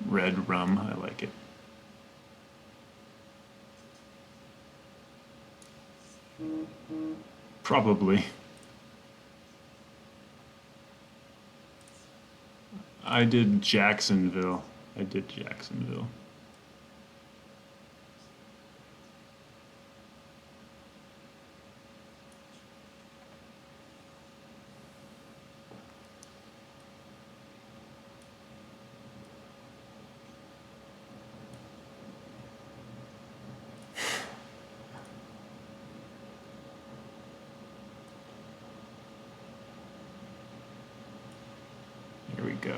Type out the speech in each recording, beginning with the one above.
red rum. I like it. Probably. I did Jacksonville. Here we go.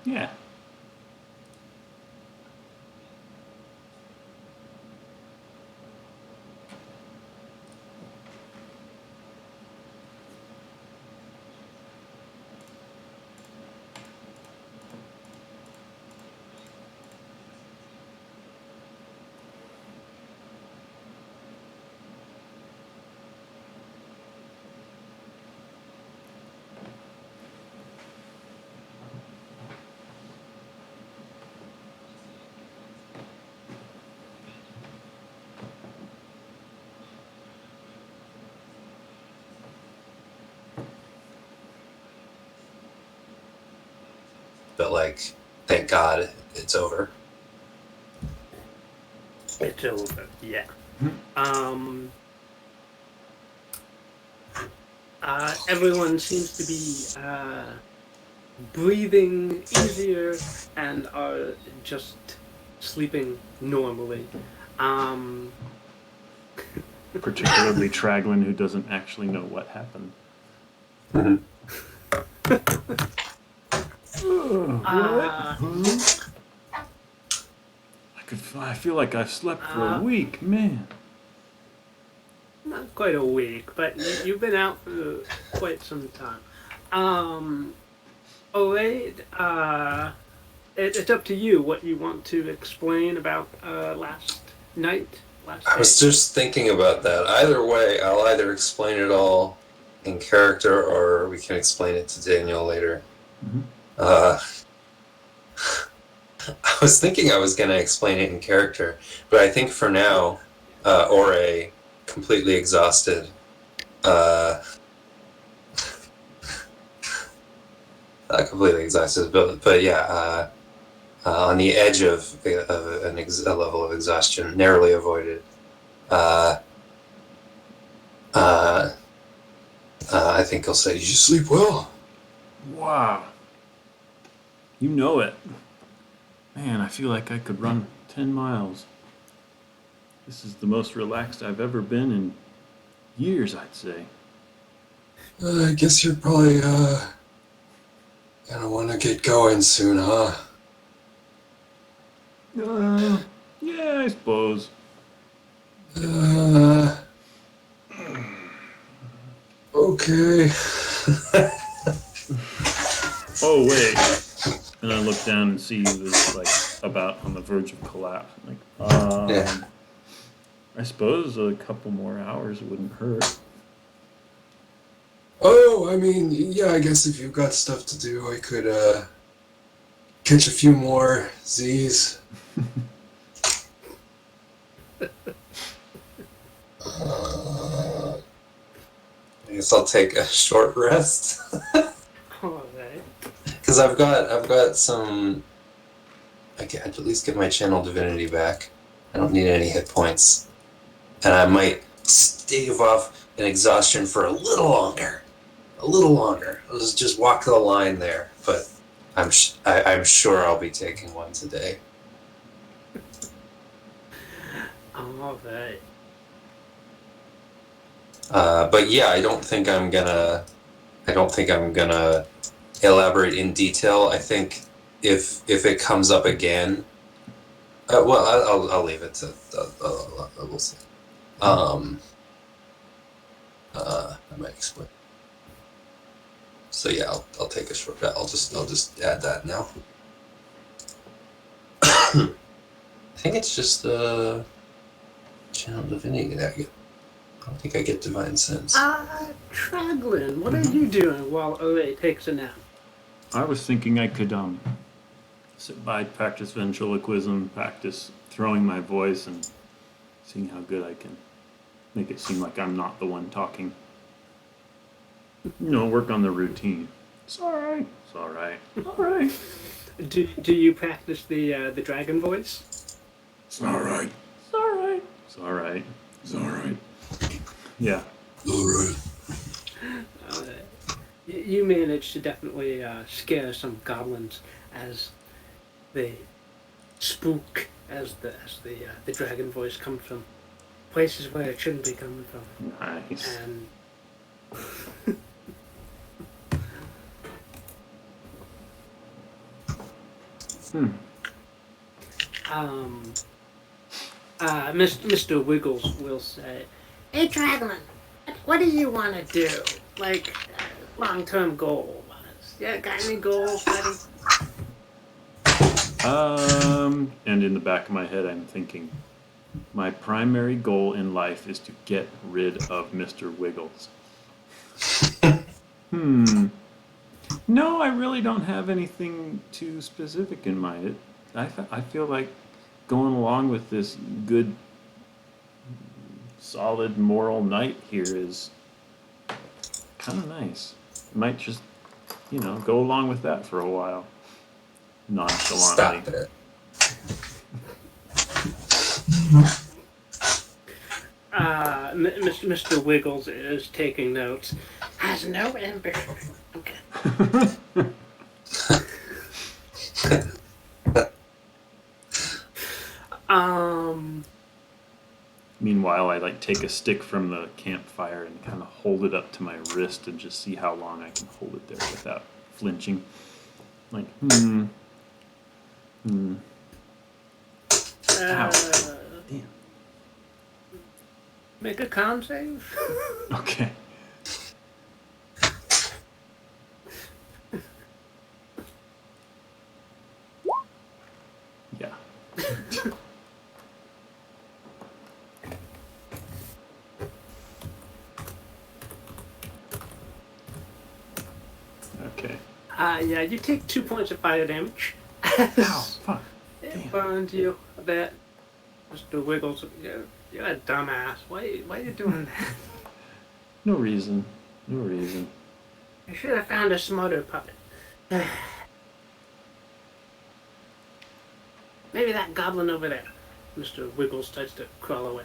Yeah. But like, thank God it's over. It's over, yeah. Everyone seems to be breathing easier and are just sleeping normally. Particularly Traglin, who doesn't actually know what happened. I feel like I've slept for a week, man. Not quite a week, but you've been out for quite some time. Alright, it's up to you what you want to explain about last night. I was just thinking about that. Either way, I'll either explain it all in character or we can explain it to Daniel later. I was thinking I was going to explain it in character, but I think for now, Ore, completely exhausted, not completely exhausted, but yeah, on the edge of a level of exhaustion, narrowly avoided. I think he'll say, "Did you sleep well?" Wow. You know it. Man, I feel like I could run 10 miles. This is the most relaxed I've ever been in years, I'd say. I guess you're probably gonna want to get going soon, huh? Yeah, I suppose. Okay. Oh, wait. And I look down and see he was, like, about on the verge of collapse. I'm like, Yeah. I suppose a couple more hours wouldn't hurt. Oh, I mean, yeah, I guess if you've got stuff to do, I could catch a few more Z's. I guess I'll take a short rest. Alright. Because I've got some. I can at least get my channel divinity back. I don't need any hit points, and I might stave off an exhaustion for a little longer. I'll just walk the line there, but I'm sure I'll be taking one today. Alright. But yeah, I don't think I'm gonna elaborate in detail. I think if it comes up again, well, I'll leave it to we'll see. I might explain. So yeah, I'll take a short. I'll just add that now. I think it's just channel divinity that I get. I don't think I get divine sense. Traglin, what are you doing while Ole takes a nap? I was thinking I could sit by, practice ventriloquism, practice throwing my voice, and seeing how good I can make it seem like I'm not the one talking. Work on the routine. It's all right. It's all right. All right. Do you practice the dragon voice? It's all right. It's all right. It's all right. It's all right. Yeah. All right. You managed to definitely scare some goblins as they spook as the dragon voice comes from places where it shouldn't be coming from. Nice. And Mr. Wiggles will say, "Hey, Traglin, what do you want to do? Like, long-term goal? Yeah, got any goals, buddy?" And in the back of my head, I'm thinking, my primary goal in life is to get rid of Mr. Wiggles. No, I really don't have anything too specific in mind. I feel like going along with this good, solid moral knight here is kind of nice. Might just, go along with that for a while. Nonchalantly. Stop it. Mr. Wiggles is taking notes. Has no ambition. Okay. Meanwhile, I take a stick from the campfire and kind of hold it up to my wrist and just see how long I can hold it there without flinching. Like, Ow. Damn. Make a con save. Okay. Yeah. Okay. Yeah, you take 2 points of fire damage. Ow, fuck. It burns you a bit. Mr. Wiggles, you're a dumbass. Why are you doing that? No reason. No reason. I should have found a smarter puppet. Maybe that goblin over there. Mr. Wiggles starts to crawl away.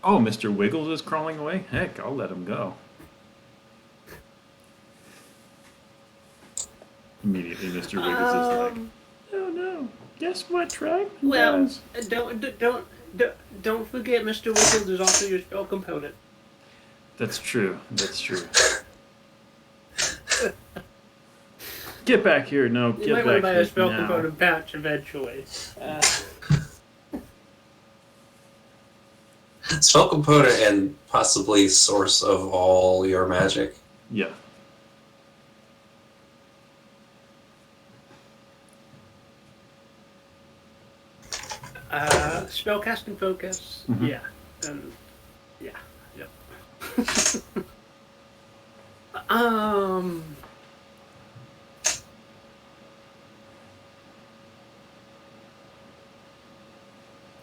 Oh, Mr. Wiggles is crawling away? Heck, I'll let him go. Immediately, Mr. Wiggles is like, "Oh no! Guess what, Traglin Well, does?" don't forget, Mr. Wiggles is also your spell component. That's true. That's true. Get back here! No, You get might want to back buy here a spell now. component pouch eventually. Spell component and possibly source of all your magic. Yeah. Spellcasting focus. Mhm. Yeah. And yeah. Yep.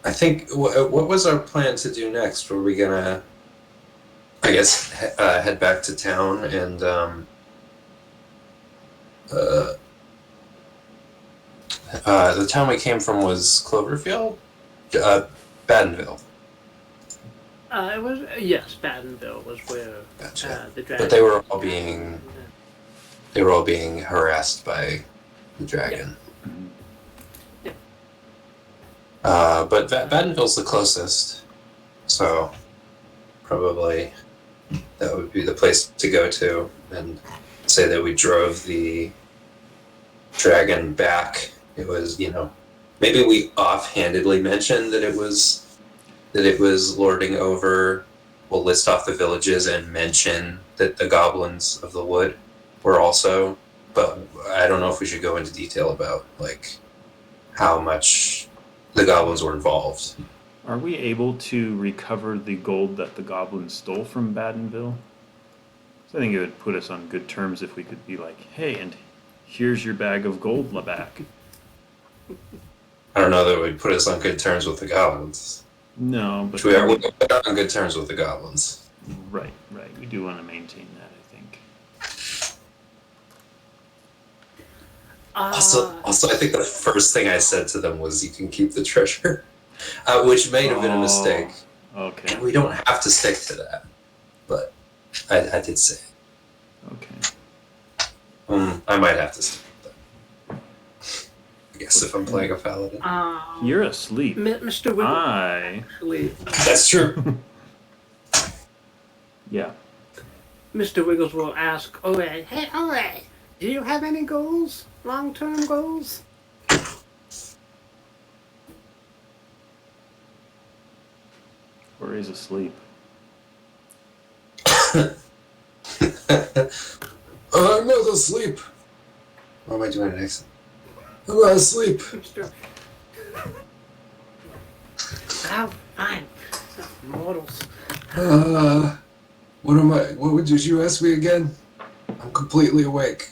I think, what was our plan to do next? Were we gonna, I guess, head back to town and, the town we came from was Cloverfield? Badenville. It was yes, Badenville was where Gotcha. the dragon. But they were all being harassed by the dragon. Yep. But Badenville's the closest, so probably that would be the place to go to, and say that we drove the dragon back. It was, maybe we offhandedly mentioned that it was lording over. We'll list off the villages and mention that the goblins of the wood were also, but I don't know if we should go into detail about like how much the goblins were involved. Are we able to recover the gold that the goblins stole from Badenville? So I think it would put us on good terms if we could be like, hey, and here's your bag of gold back. I don't know that it would put us on good terms with the goblins. No, but Which we are on good terms with the goblins. Right. We do want to maintain that, I think. Also, I think the first thing I said to them was, "You can keep the treasure," which may have been a mistake. Okay. And we don't have to stick to that, but I did say it. Okay. I might have to stick with that. I guess if I'm playing a paladin. You're asleep. Mr. Wiggles. Actually, That's true. Yeah. Mr. Wiggles will ask Ole, hey Ole, do you have any goals? Long-term goals? Or he's asleep. I'm not asleep. What am I doing next? I'm not asleep. Mr. Oh, fine. Mortals. What did you ask me again? I'm completely awake.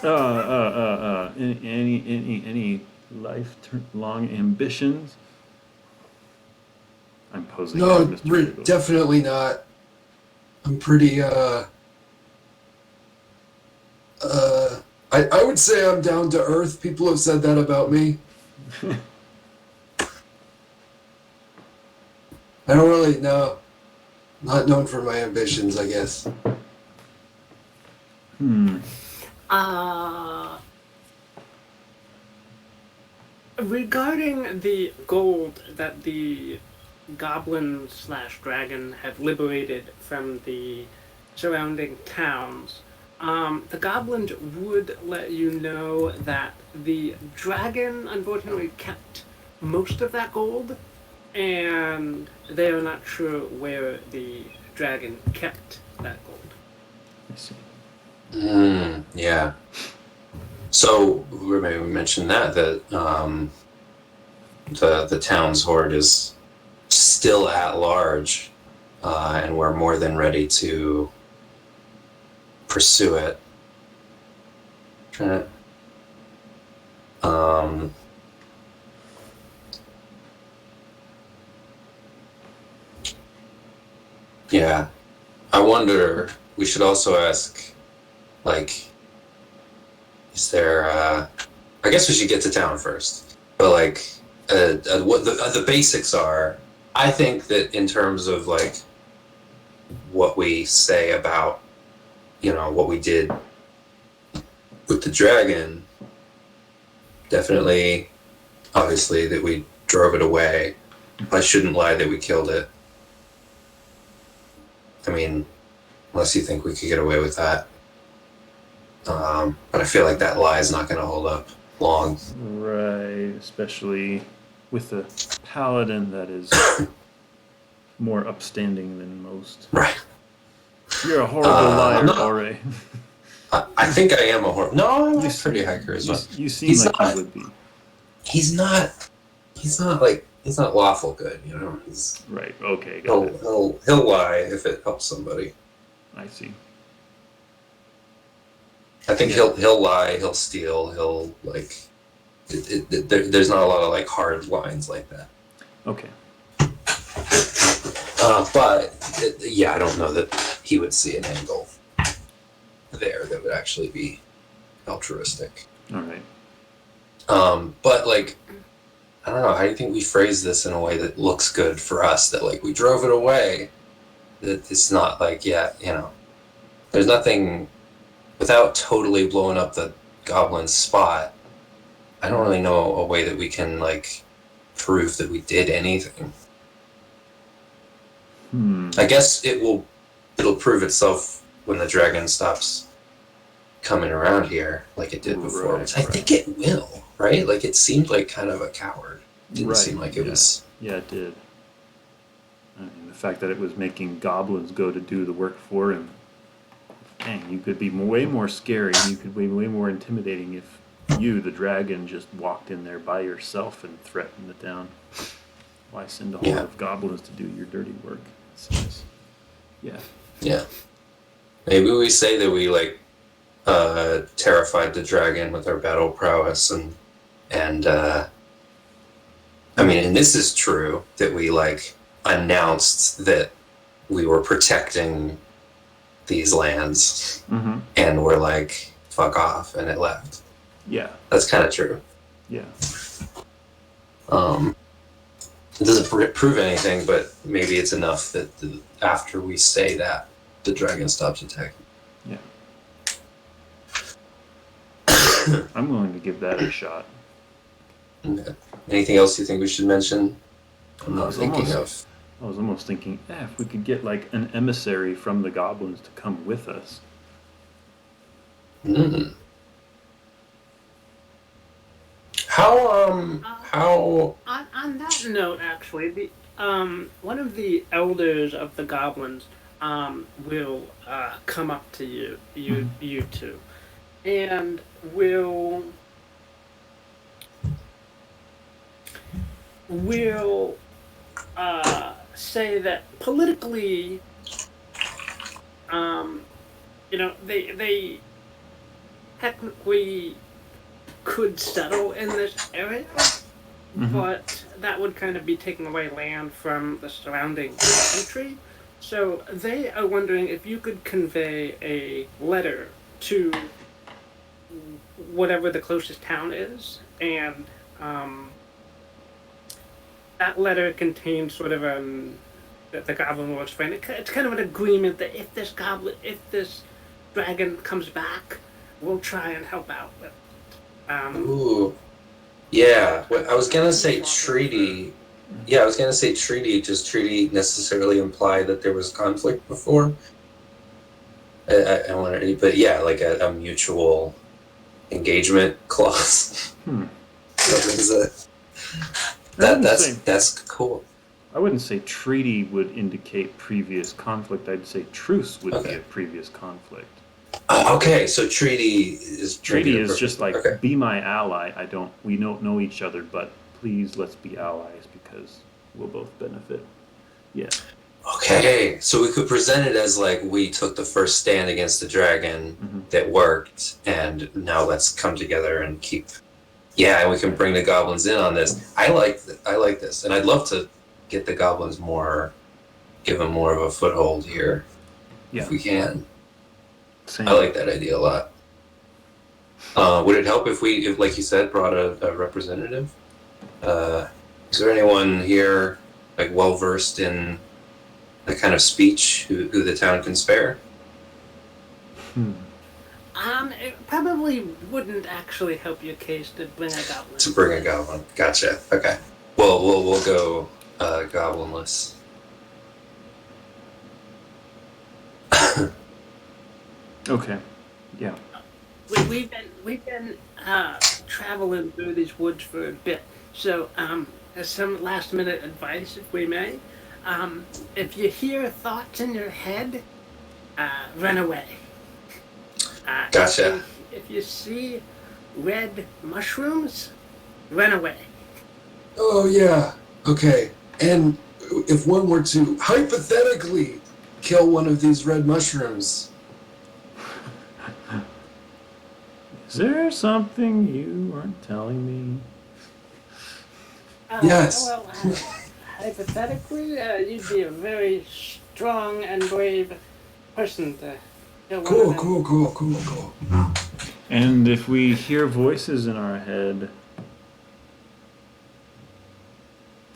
Any life-long ambitions? I'm posing as Mr. Wiggles. Definitely not. I'm pretty, I would say I'm down to earth. People have said that about me. I don't really know. Not known for my ambitions, I guess. Regarding the gold that the goblin/dragon had liberated from the surrounding towns, the goblins would let you know that the dragon unfortunately kept most of that gold, and they are not sure where the dragon kept that gold. I see. Yeah. So maybe we mentioned that the town's horde is still at large, and we're more than ready to pursue it. Yeah. I wonder, we should also ask, like, is there, I guess we should get to town first, but like, what the basics are, I think that in terms of like, what we say about, what we did with the dragon, definitely, obviously, that we drove it away. I shouldn't lie that we killed it. I mean, unless you think we could get away with that. But I feel like that lie is not going to hold up long. Right, especially with a paladin that is more upstanding than most. Right. You're a horrible liar, Ore. I think I am a horrible... No, I'm a pretty high charisma. You seem like you would be. He's not lawful good, He's... Right, okay, got it. He'll lie if it helps somebody. I see. I think he'll lie, he'll steal, he'll like. There's not a lot of like hard lines like that. Okay. Yeah, I don't know that he would see an angle there that would actually be altruistic. All right. But like, I don't know. How do you think we phrase this in a way that looks good for us? That like we drove it away. That it's not like there's nothing. Without totally blowing up the goblin's spot, I don't really know a way that we can like prove that we did anything. I guess it'll prove itself when the dragon stops coming around here like it did before, which I think it will. right? Like it seemed like kind of a coward. It didn't Right, seem like it yeah. was. Yeah, it did. I mean, the fact that it was making goblins go to do the work for him. Dang, you could be way more scary. You could be way more intimidating if you, the dragon, just walked in there by yourself and threatened it down. Why send a horde Yeah. of goblins to do your dirty work? It seems, yeah. Yeah. Maybe we say that we like terrified the dragon with our battle prowess and I mean, and this is true that we like announced that we were protecting these lands Mm-hmm. and we're like fuck off and it left. Yeah. That's kind of true. Yeah. It doesn't prove anything, but maybe it's enough that after we say that, the dragon stops attacking. Yeah. I'm willing to give that a shot. Okay. Anything else you think we should mention? I'm I not was thinking almost thinking, if we could get like an emissary from the goblins to come with us. of. Mm. How On that note, actually, the one of the elders of the goblins will come up to you two, and will say that politically, they technically could settle in this area, Mhm. but that would kind of be taking away land from the surrounding country. So they are wondering if you could convey a letter to whatever the closest town is, and that letter contains sort of that the goblin will explain. It's kind of an agreement that if this dragon comes back, we'll try and help out with. Ooh. Yeah. I was gonna say treaty. Yeah, I was gonna say treaty. Does treaty necessarily imply that there was conflict before? I wonder, but yeah, like a mutual engagement clause. What is it? That's cool. I wouldn't say treaty would indicate previous conflict. I'd say truce would be Okay. a previous conflict. Okay, so treaty is Treaty is just like, okay. be my ally. We don't know each other, but please let's be allies because we'll both benefit. Yeah. Okay, so we could present it as like we took the first stand against the dragon Mhm. that worked, and now let's come together and keep. Yeah, and we can bring the goblins in on this. I like this, and I'd love to get the goblins give them more of a foothold here, Yeah. if we can. Same. I like that idea a lot. Would it help if like you said, brought a representative? Is there anyone here like well versed in that kind of speech who the town can spare? It probably wouldn't actually help your case to bring a goblin. To bring a goblin. Gotcha. Okay. Well, we'll go goblinless. Okay. Yeah. We've been traveling through these woods for a bit, so as some last minute advice, if we may, if you hear thoughts in your head, run away. Gotcha. If you see red mushrooms, run away. Oh yeah. Okay. And if one were to hypothetically kill one of these red mushrooms, Is there something you aren't telling me? Yes. Well, hypothetically, you'd be a very strong and brave person to kill one of them. cool. And if we hear voices in our head,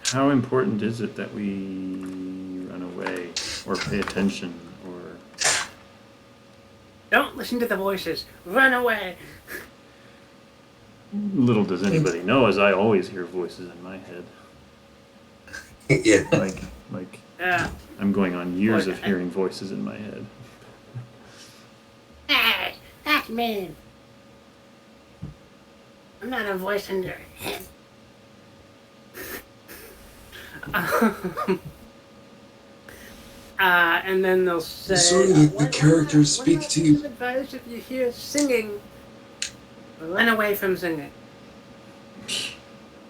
how important is it that we run away or pay attention or... Don't listen to the voices. Run away. Little does anybody know, as I always hear voices in my head. Yeah. Like Uh, I'm going on years Like, of hearing voices in my head. Hey, that's mean. I'm not a voice in your head. And then they'll say, So the characters speak to you. Advise if you hear singing, run away from singing.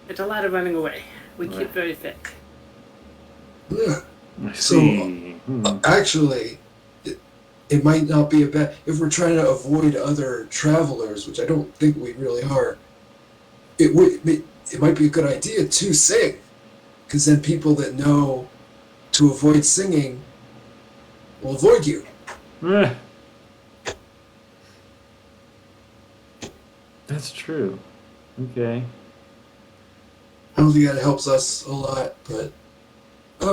It's a lot of running away. We keep very thick. Yeah. I So, see. Actually, it might not be a bad... If we're trying to avoid other travelers, which I don't think we really are, it might be a good idea to sing. Because then people that know to avoid singing will avoid you. That's true. Okay. I don't think that helps us a lot, but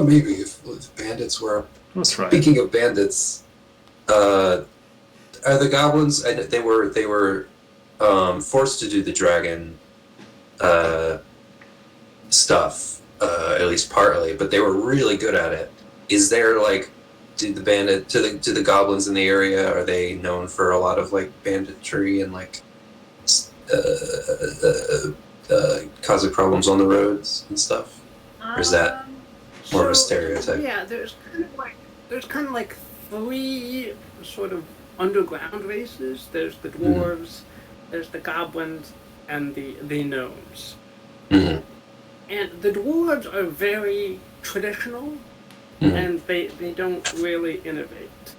maybe if bandits were. We'll try. Speaking of bandits, are the goblins? They were forced to do the dragon stuff, at least partly, but they were really good at it. Is there like, do the goblins in the area, are they known for a lot of like banditry and like causing problems on the roads and stuff? Or is that more of a stereotype? Yeah, there's kind of like three sort of underground races. There's the dwarves, there's the goblins, and the gnomes. Mm-hmm. And the dwarves are very traditional, and they don't really innovate.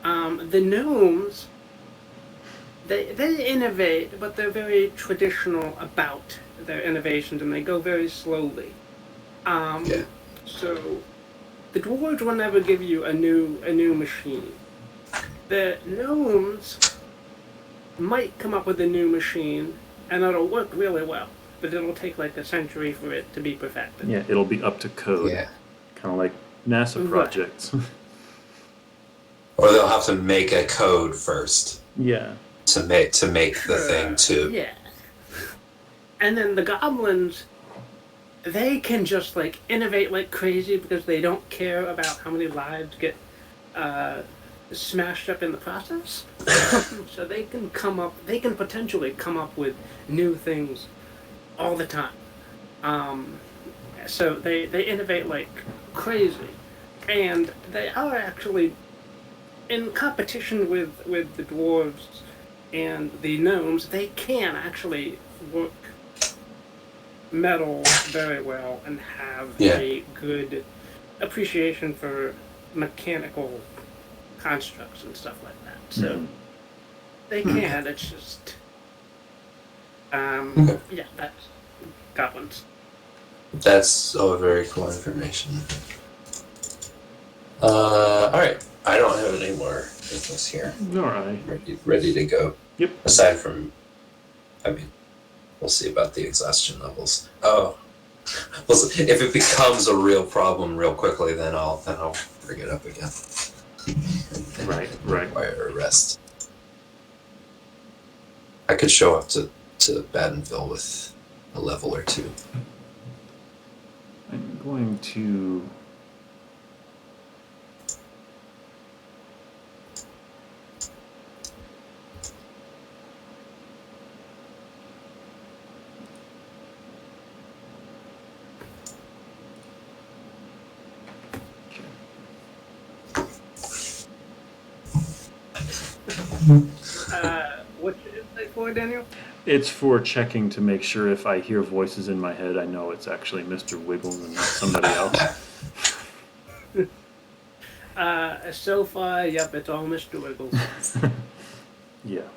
The gnomes, they innovate, but they're very traditional about their innovations, and they go very slowly. So the dwarves will never give you a new machine. The gnomes might come up with a new machine, and it'll work really well, but it'll take like a century for it to be perfected. Yeah, it'll be up to code. Yeah. Kind of like NASA projects. Or they'll have to make a code first. Yeah. To make the thing too. Yeah. And then the goblins, they can just like innovate like crazy because they don't care about how many lives get smashed up in the process. So they can potentially come up with new things all the time. So they innovate like crazy, and they are actually in competition with the dwarves and the gnomes. They can actually work metal very well and have a good appreciation for mechanical constructs and stuff like that. So they can. It's just yeah, that's goblins. That's all very cool information. All right, I don't have any more business here. All right. Ready to go. Yep. Aside from, I mean, we'll see about the exhaustion levels. Oh, listen, if it becomes a real problem real quickly, then I'll bring it up again. And Right. require a rest. I could show up to Badenville with a level or two. I'm going to... What's it for, Daniel? It's for checking to make sure if I hear voices in my head, I know it's actually Mr. Wiggles and not somebody else. So far, yep, it's all Mr. Wiggles. Yeah.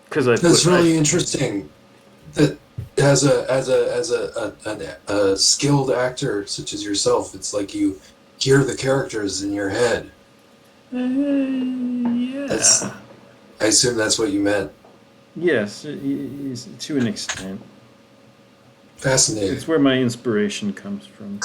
Because That's really interesting. That as a skilled actor such as yourself, it's like you hear the characters in your head. Yeah. I assume that's what you meant. Yes, to an extent. Fascinating. It's where my inspiration comes from.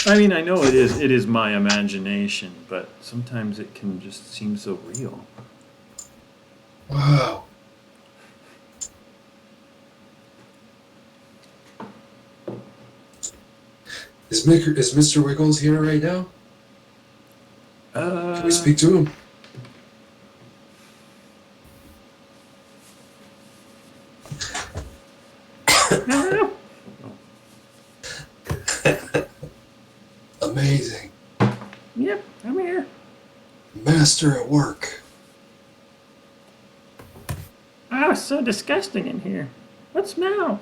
I mean, I know it is my imagination, but sometimes it can just seem so real. Wow. Is Mr. Wiggles here right now? Can We speak to him. Amazing. Yep, I'm here. Master at work. Oh, it's so disgusting in here. What smells?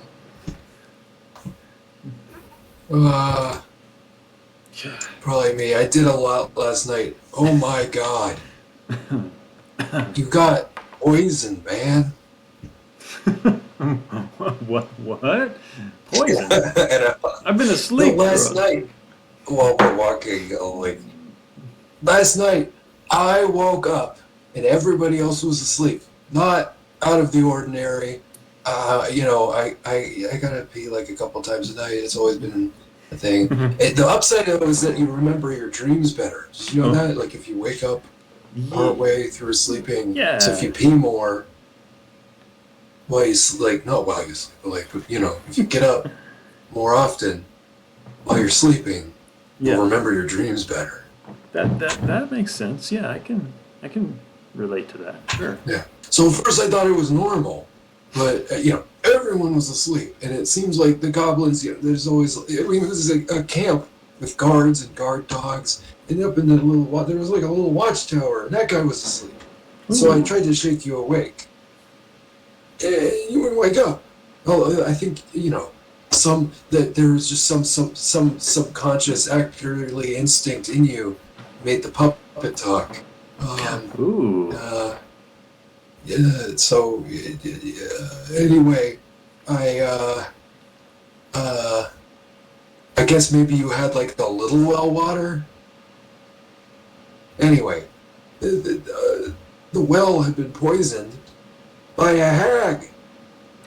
Probably me. I did a lot last night. Oh my god. You got poison, man. What? Poison? And, I've been asleep. last night, while we're walking, last night, I woke up and everybody else was asleep. Not out of the ordinary. I gotta pee like a couple times a night. It's always been a thing. The upside of it is that you remember your dreams better. Did you know that? Like if you wake up partway through sleeping, so if you pee more, while you sleep, not while you sleep, but like if you get up more often while you're sleeping, you'll remember your dreams better. That makes sense. Yeah, I can relate to that. Sure. Yeah. So at first I thought it was normal, but everyone was asleep, and it seems like the goblins. There's always. I mean, it was a camp with guards and guard dogs, and up in the there was like a little watchtower, and that guy was asleep. So I tried to shake you awake. You wouldn't wake up. Oh, I think that there was just some subconscious, accurately instinct in you made the puppet talk. Yeah. So anyway, I guess maybe you had like a little well water. Anyway, the well had been poisoned by a hag.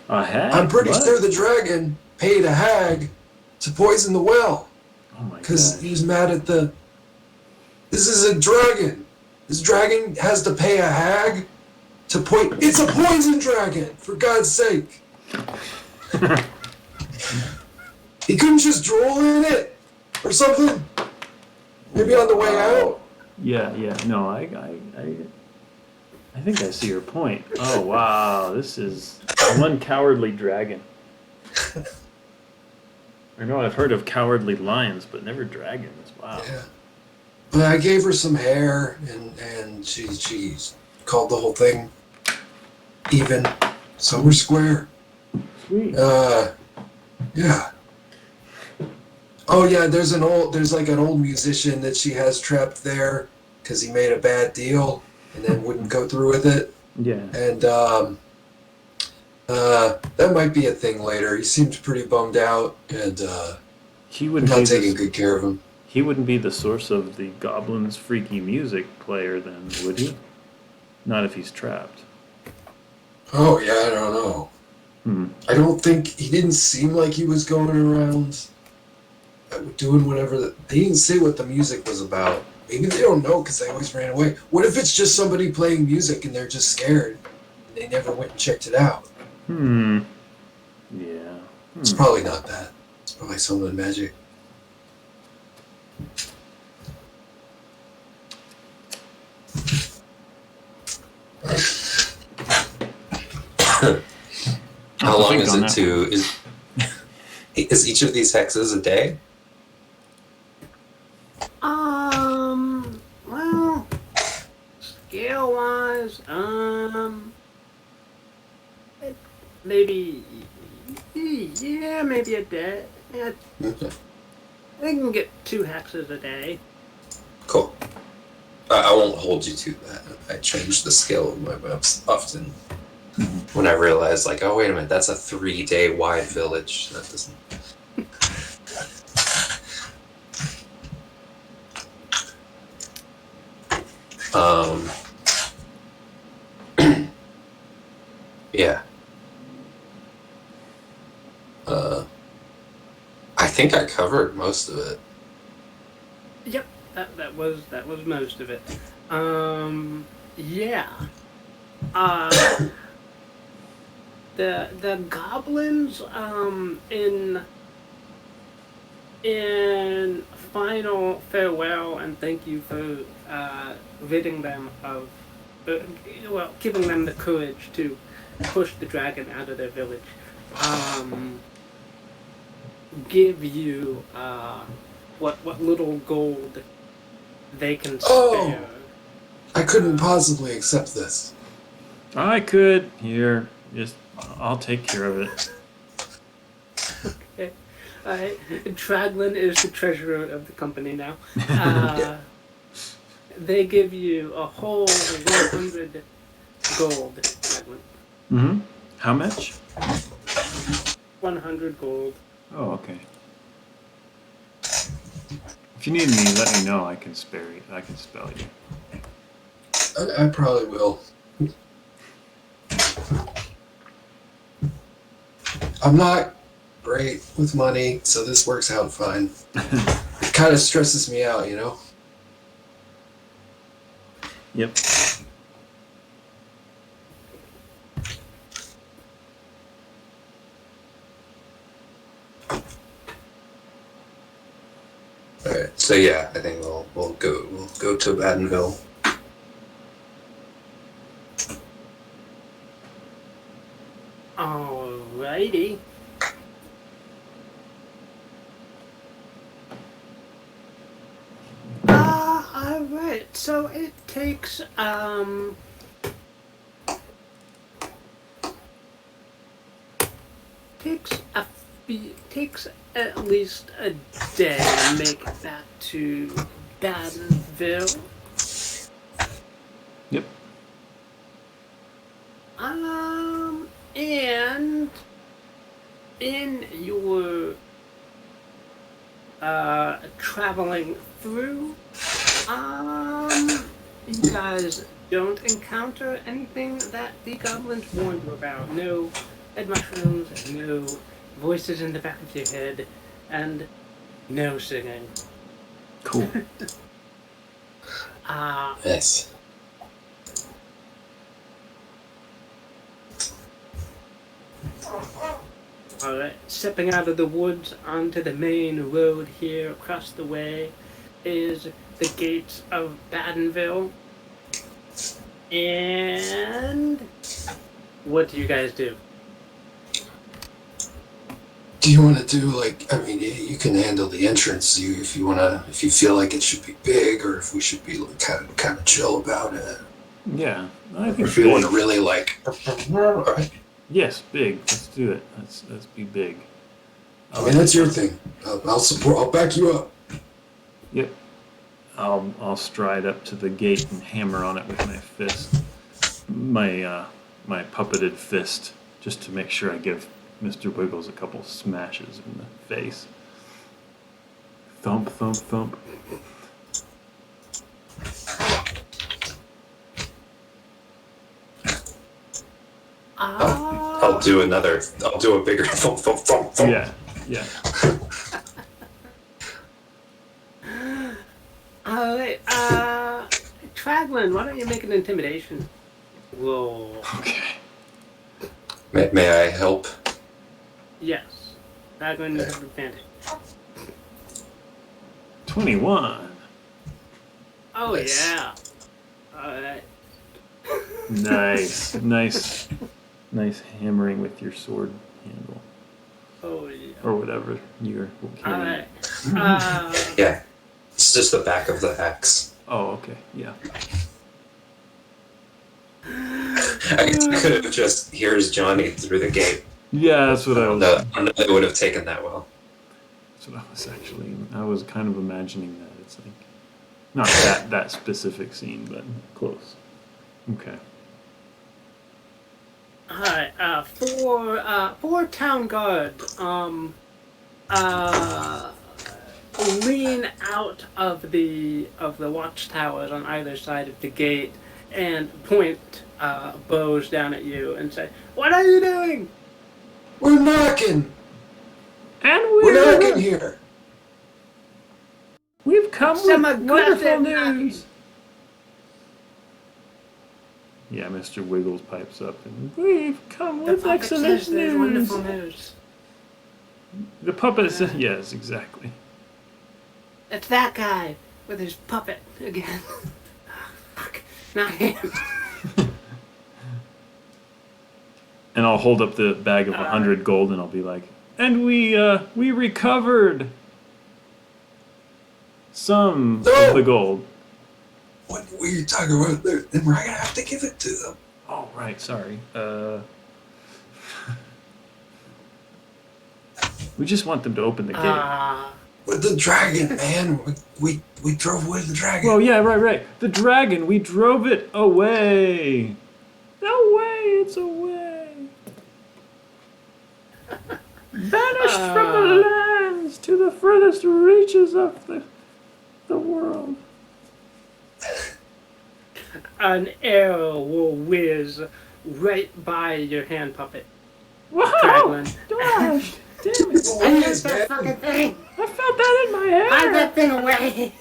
A hag? I'm pretty sure the dragon paid a hag to poison the well. Oh my god. Because he's mad at the... This is a dragon. This dragon has to pay a hag to poison... It's a poison dragon, for God's sake. He couldn't just drool in it or something? Maybe on the way out? Yeah. No, I think I see your point. Oh, wow. This is one cowardly dragon. I know I've heard of cowardly lions, but never dragons. Wow. Yeah. But I gave her some hair, and she called the whole thing even. So we're square. Sweet. Yeah. Oh yeah, there's like an old musician that she has trapped there because he made a bad deal and then wouldn't go through with it. Yeah. And that might be a thing later. He seems pretty bummed out, and I'm not taking good care of him. He wouldn't be the source of the goblin's freaky music player then, would he? Not if he's trapped. Oh yeah, I don't know. I don't think he didn't seem like he was going around doing whatever. They didn't say what the music was about. Maybe they don't know because they always ran away. What if it's just somebody playing music and they're just scared and they never went and checked it out? Yeah. It's probably not that. It's probably something magic. How long is it to... Is each of these hexes a day? Well, scale-wise, maybe a day. Yeah, Okay. I can get 2 hexes a day. Cool. I won't hold you to that. I change the scale of my maps often when I realize, like, oh, wait a minute, that's a 3-day wide village. That doesn't... Yeah. I think I covered most of it. Yep, that was most of it. Yeah. The goblins in final farewell and thank you for ridding them of, giving them the courage to push the dragon out of their village, give you what little gold they can spare. Oh! I couldn't possibly accept this. I could. Here, just I'll take care of it. Okay. Traglin is the treasurer of the company now. They give you a whole 100 gold, Traglin. Mm-hmm. How much? 100 gold. Oh, okay. If you need me, let me know. I can spare you. I can spell you. I probably will. I'm not great with money, so this works out fine. It kind of stresses me out, you know? Yep. Alright, so yeah, I think we'll go to Badenville. Alrighty. Alright, so it takes takes at least a day to make it back to Badenville. Yep. And in your traveling through, you guys don't encounter anything that the goblins warned you about. No head mushrooms, no voices in the back of your head, and no singing. Cool. Yes. Alright, stepping out of the woods onto the main road here across the way is the gates of Badenville. And what do you guys do? Do you want to do you can handle the entrance if you feel like it should be big, or if we should be kind of chill about it. Yeah, I Or think if you want to big. really all right. Yes, big. Let's do it. Let's be big. I mean, that's your thing. I'll support. I'll back you up. Yep. I'll stride up to the gate and hammer on it with my fist, my puppeted fist, just to make sure I give Mr. Wiggles a couple smashes in the face. Thump, thump, thump. I'll do a bigger thump, thump, thump, thump. Yeah. Alright, Traglin, why don't you make an intimidation roll? Okay. May I help? Yes. Traglin, you have advantage. 21. Oh, Nice. yeah. Alright. Nice hammering with your sword handle. Oh, yeah. Or whatever you're carrying. Alright. Yeah. It's just the back of the axe. Oh, okay. Yeah. I guess I could have just, here's Johnny through the gate. Yeah, that's what I was. I know it would have taken that well. That's what I was actually. I was kind of imagining that. It's like not that specific scene, but close. Okay. Alright, for town guard, lean out of the watchtowers on either side of the gate and point bows down at you and say, "What are you doing?" We're knocking! And We're knocking here! We've come Some with wonderful aggressive news. Yeah, Mr. Wiggles pipes up, and we've come The with puppet excellent says there's news. wonderful news. The puppet says, yes, exactly. It's that guy with his puppet again. Fuck, not him. And I'll hold up the bag of 100 gold and I'll be like, and we recovered some of the gold. What were you talking about there? Then we're gonna have to give it to them. Oh, right, sorry. We just want them to open the gate. With the dragon, man. We drove away the dragon. Well, yeah, right. The dragon, we drove it away. Away, it's away. Banished from the lands to the furthest reaches of the world. An arrow will whiz right by your hand puppet. Wow! Traglin. Gosh, damn it. I used that fucking thing. I felt that in my hair. Hide that thing away.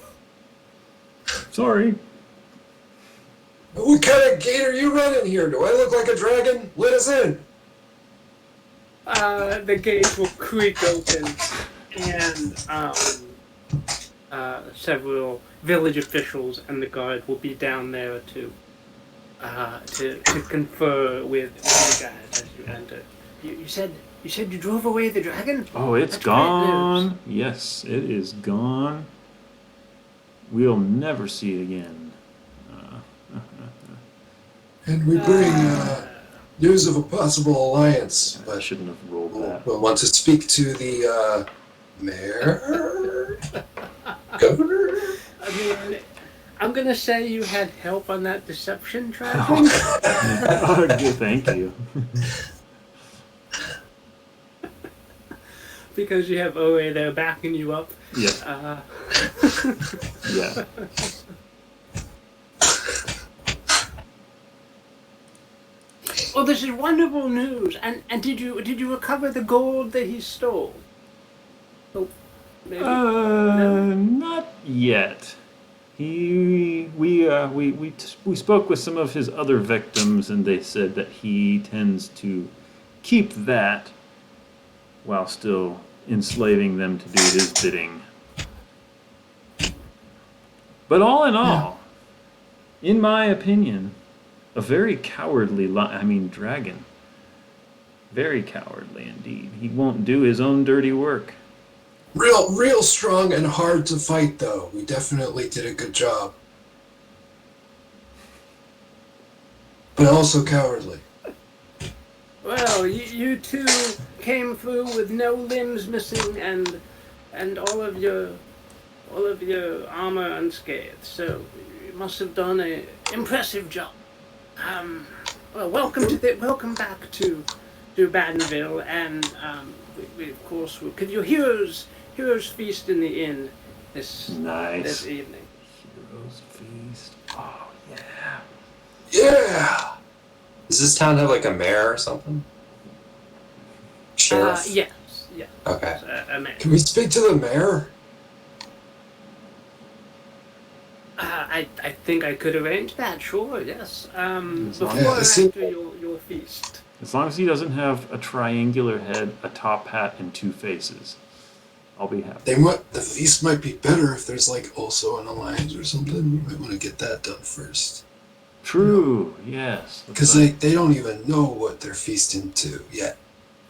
Sorry. What kind of gate are you running here? Do I look like a dragon? Let us in. The gate will creak open, and several village officials and the guard will be down there to confer with you guys as you enter. You said you drove away the dragon? Oh, it's That's great news. gone. Yes, it is gone. We'll never see it again. And we bring news of a possible alliance. I shouldn't have rolled that. We'll want to speak to the mayor, governor. I mean, I'm gonna say you had help on that deception Traglin. Oh, good, thank you. Because you have Oe there backing you up. Yeah. Yeah. Well, this is wonderful news. And did you recover the gold that he stole? Oh, maybe. Not yet. We spoke with some of his other victims, and they said that he tends to keep that while still enslaving them to do his bidding. But all in all, in my opinion, a very cowardly dragon. Very cowardly indeed. He won't do his own dirty work. Real strong and hard to fight, though. We definitely did a good job. But also cowardly. Well, you two came through with no limbs missing and all of your armor unscathed. So you must have done an impressive job. Well, welcome back to Badenville, and we of course will give you heroes feast in the inn this evening. Heroes feast. Oh yeah. Yeah. Does this town have like a mayor or something? Sheriff? Yes. Okay. A man. Can we speak to the mayor? I think I could arrange that. Sure. Yes. Before or Yeah, after your feast. As long as he doesn't have a triangular head, a top hat, and two faces, I'll be happy. The feast might be better if there's like also an alliance or something. We might want to get that done first. True. Yes. Because they don't even know what they're feasting to yet,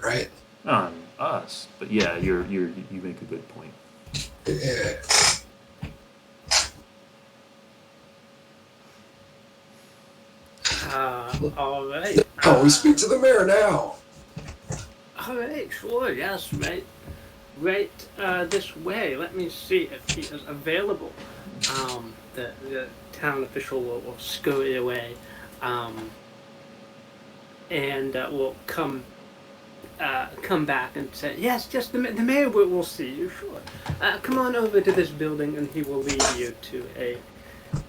right? On us, but yeah, you make a good point. Yeah. All right. Oh, we speak to the mayor now. All right. Sure. Yes. Right. This way. Let me see if he is available. The town official will scurry away, and will come back and say, yes, just the mayor will see you, sure. Come on over to this building, and he will lead you to a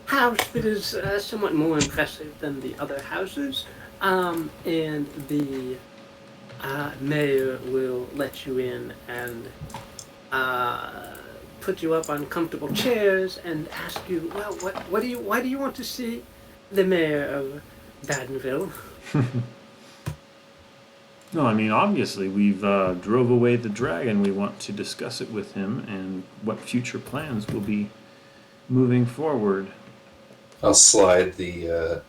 house that is somewhat more impressive than the other houses, and the mayor will let you in and put you up on comfortable chairs and ask you, well, why do you want to see the mayor of Badenville? No, I mean, obviously, we've drove away the dragon. We want to discuss it with him and what future plans will be moving forward. I'll slide the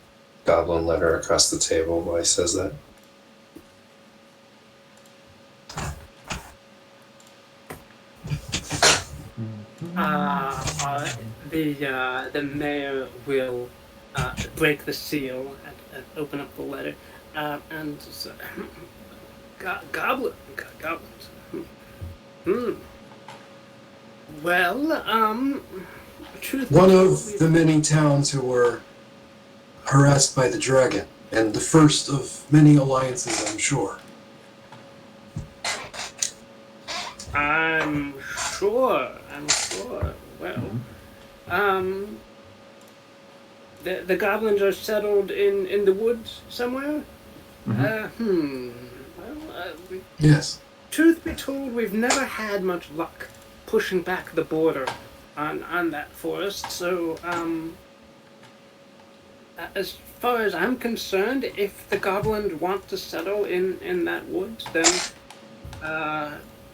goblin letter across the table while he says that. All right. The mayor will break the seal and open up the letter, and say, goblins. Hmm. Well, truth be One told, of the many towns who were harassed by the dragon, and the first of many alliances, I'm sure. I'm sure. Well, um, the goblins are settled in the woods somewhere. Well, Yes. truth be told, we've never had much luck pushing back the border on that forest. So, as far as I'm concerned, if the goblins want to settle in that woods, then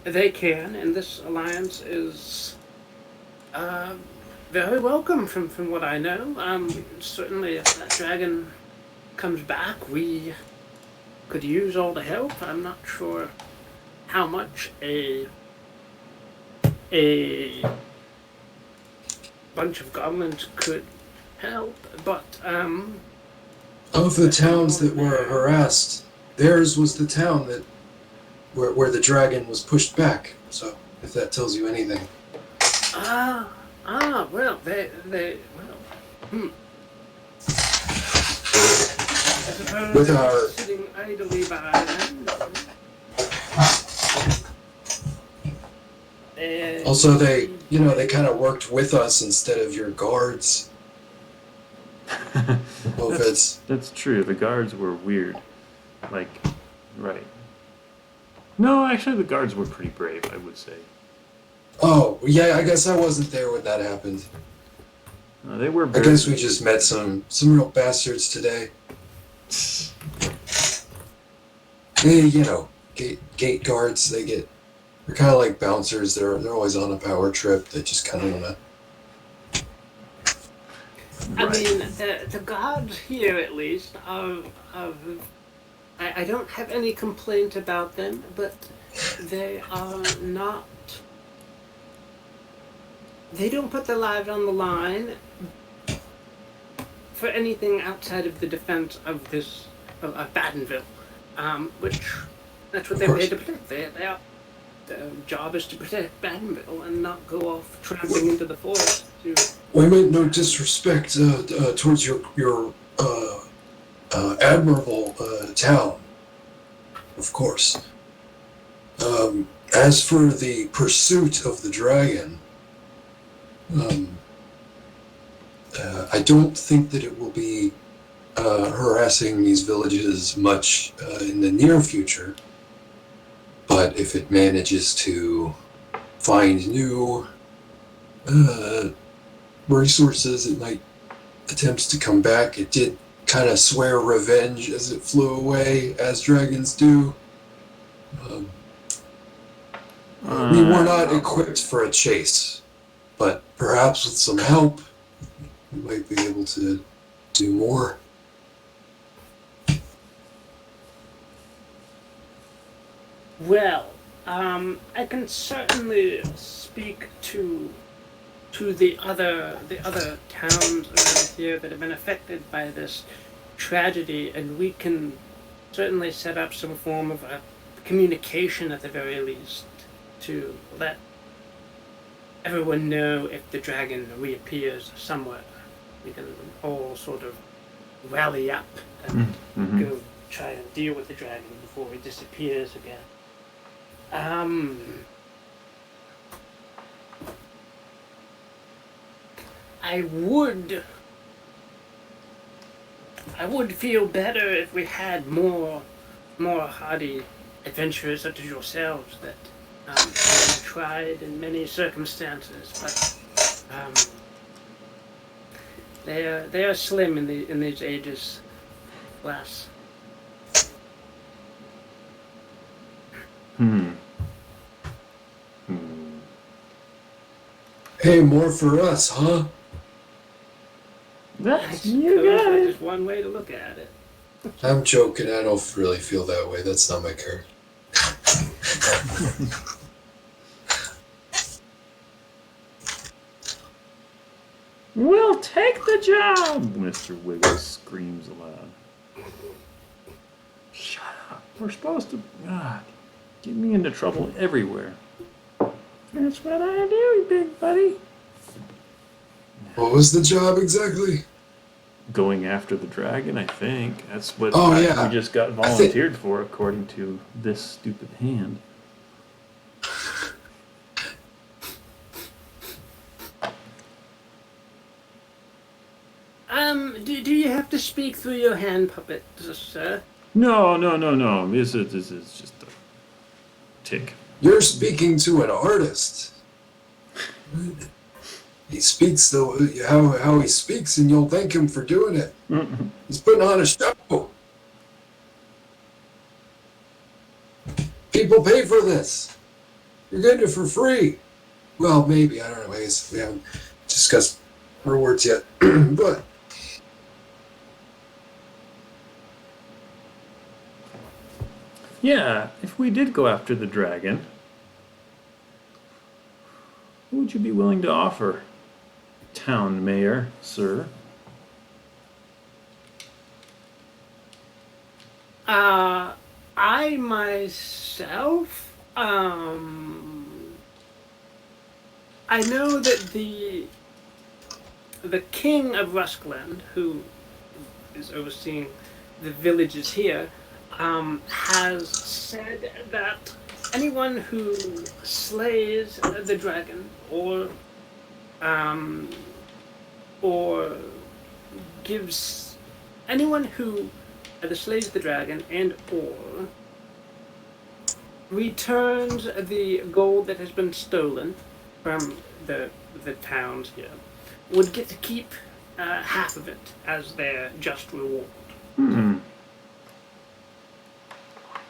they can, and this alliance is very welcome from what I know. Certainly, if that dragon comes back, we could use all the help. I'm not sure how much a bunch of goblins could help, but Of the towns that were harassed, theirs was the town that where the dragon was pushed back. So, if that tells you anything. well, they well, I suppose With they're our- sitting idly by then. Also, they kind of worked with us instead of your guards. Well, if it's That's true. The guards were weird. Like, right. No, actually, the guards were pretty brave, I would say. oh yeah, I guess I wasn't there when that happened. They were I very... guess we just met some real bastards today. They, gate guards. They're kind of like bouncers. They're always on a power trip. They just kind of wanna. I mean, the gods here, at least, I don't have any complaint about them, but they are not. They don't put their lives on the line for anything outside of the defense of of Badenville, which that's what Of they're course. paid to protect. Their job is to protect Badenville and not go off tramping into the forest to. We meant no disrespect towards your admirable town, of course. As for the pursuit of the dragon, I don't think that it will be harassing these villages much in the near future. But if it manages to find new resources, it might attempt to come back. It did kind of swear revenge as it flew away, as dragons do. We were not equipped for a chase, but perhaps with some help, we might be able to do more. Well, I can certainly speak to the other towns around here that have been affected by this tragedy, and we can certainly set up some form of a communication at the very least to let everyone know if the dragon reappears somewhere. We can all sort of rally up and go try and deal with the dragon before he disappears again. I would feel better if we had more hardy adventurers such as yourselves that have tried in many circumstances, but they are slim in these ages, lass. Hmm. Hey, more for us, huh? I That's suppose you that got is it. one way to look at it. I'm joking. I don't really feel that way. That's not my character. We'll take the job, Mr. Wiggles screams aloud. Shut up. We're supposed to. God, get me into trouble everywhere. That's what I do, big buddy. What was the job exactly? Going after the dragon, I think. That's what Oh, we yeah. just got I think- volunteered for, according to this stupid hand. Do you have to speak through your hand puppet, sir? No. This is just a tick. You're speaking to an artist. He speaks how he speaks, and you'll thank him for doing it. He's putting on a show. People pay for this. You're getting it for free. Well, maybe. I don't know. I guess we haven't discussed rewards yet. But Yeah, if we did go after the dragon, what would you be willing to offer, town mayor, sir? I myself, I know that the king of Ruskland, who is overseeing the villages here, has said that anyone who slays the dragon or gives anyone who either slays the dragon and or returns the gold that has been stolen from the towns here would get to keep half of it as their just reward. And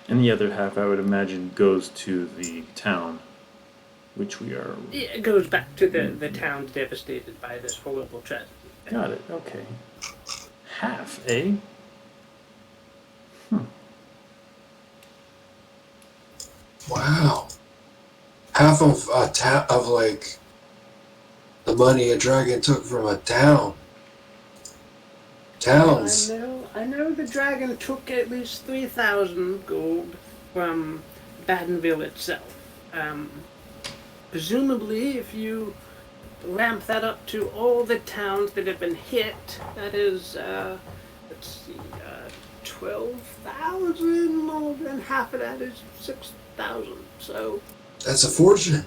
the other half, I would imagine, goes to the town, which we are. It goes back to the towns devastated by this horrible tragedy. Got it. Okay. Half, eh? wow, half of like the money a dragon took from a town. Towns. I know the dragon took at least 3,000 gold from Badenville itself. Presumably, if you ramp that up to all the towns that have been hit, that is, let's see, 12,000, more than half of that is 6,000. So, That's a fortune.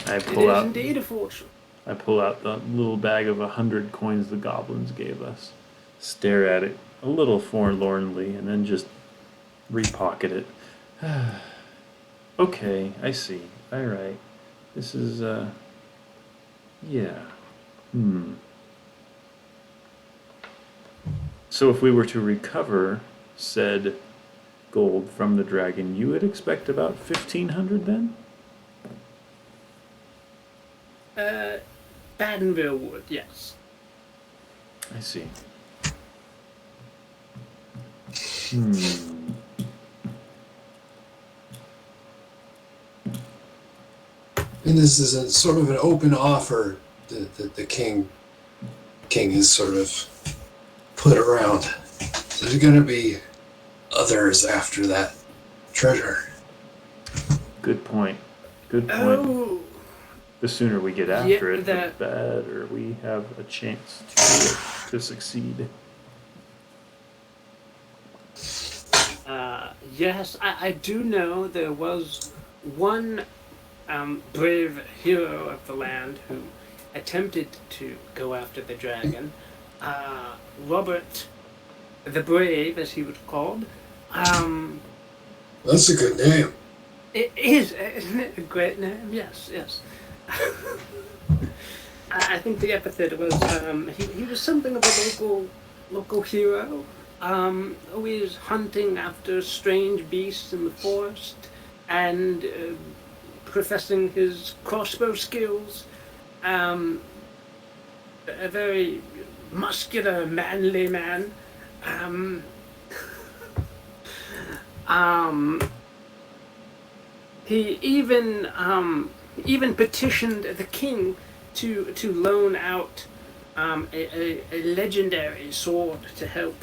I it pull is out. indeed a fortune. I pull out the little bag of 100 coins the goblins gave us, stare at it a little forlornly, and then just repocket it. Okay, I see. All right. This is, yeah. So if we were to recover said gold from the dragon, you would expect about 1,500 then? Badenville would, yes. I see. And this is a sort of an open offer that the king is sort of put around. So there's going to be others after that treasure. Good point. Good point. Oh, The sooner we get after it, the that- better we have a chance to succeed. yes, I do know there was one brave hero of the land who attempted to go after the dragon. Robert the Brave, as he was called. That's a good name. It is, isn't it a great name? Yes, yes. I think the epithet was he was something of a local hero. Always hunting after strange beasts in the forest, and professing his crossbow skills. Um, a very muscular, manly man. Um, um, he even petitioned the king to loan out a legendary sword to help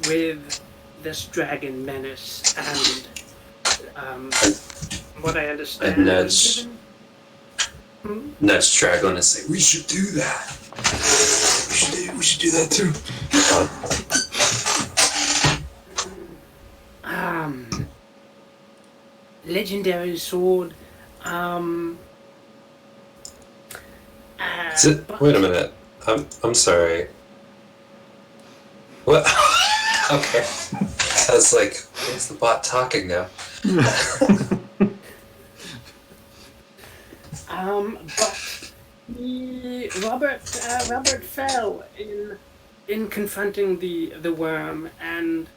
with this dragon menace, and what I understand And was given. nudge Traglin and say, We should do that. We should do that too. Legendary sword. Wait a minute. I'm sorry. What? Okay. I was like, where's the bot talking now? But Robert fell in confronting the worm, and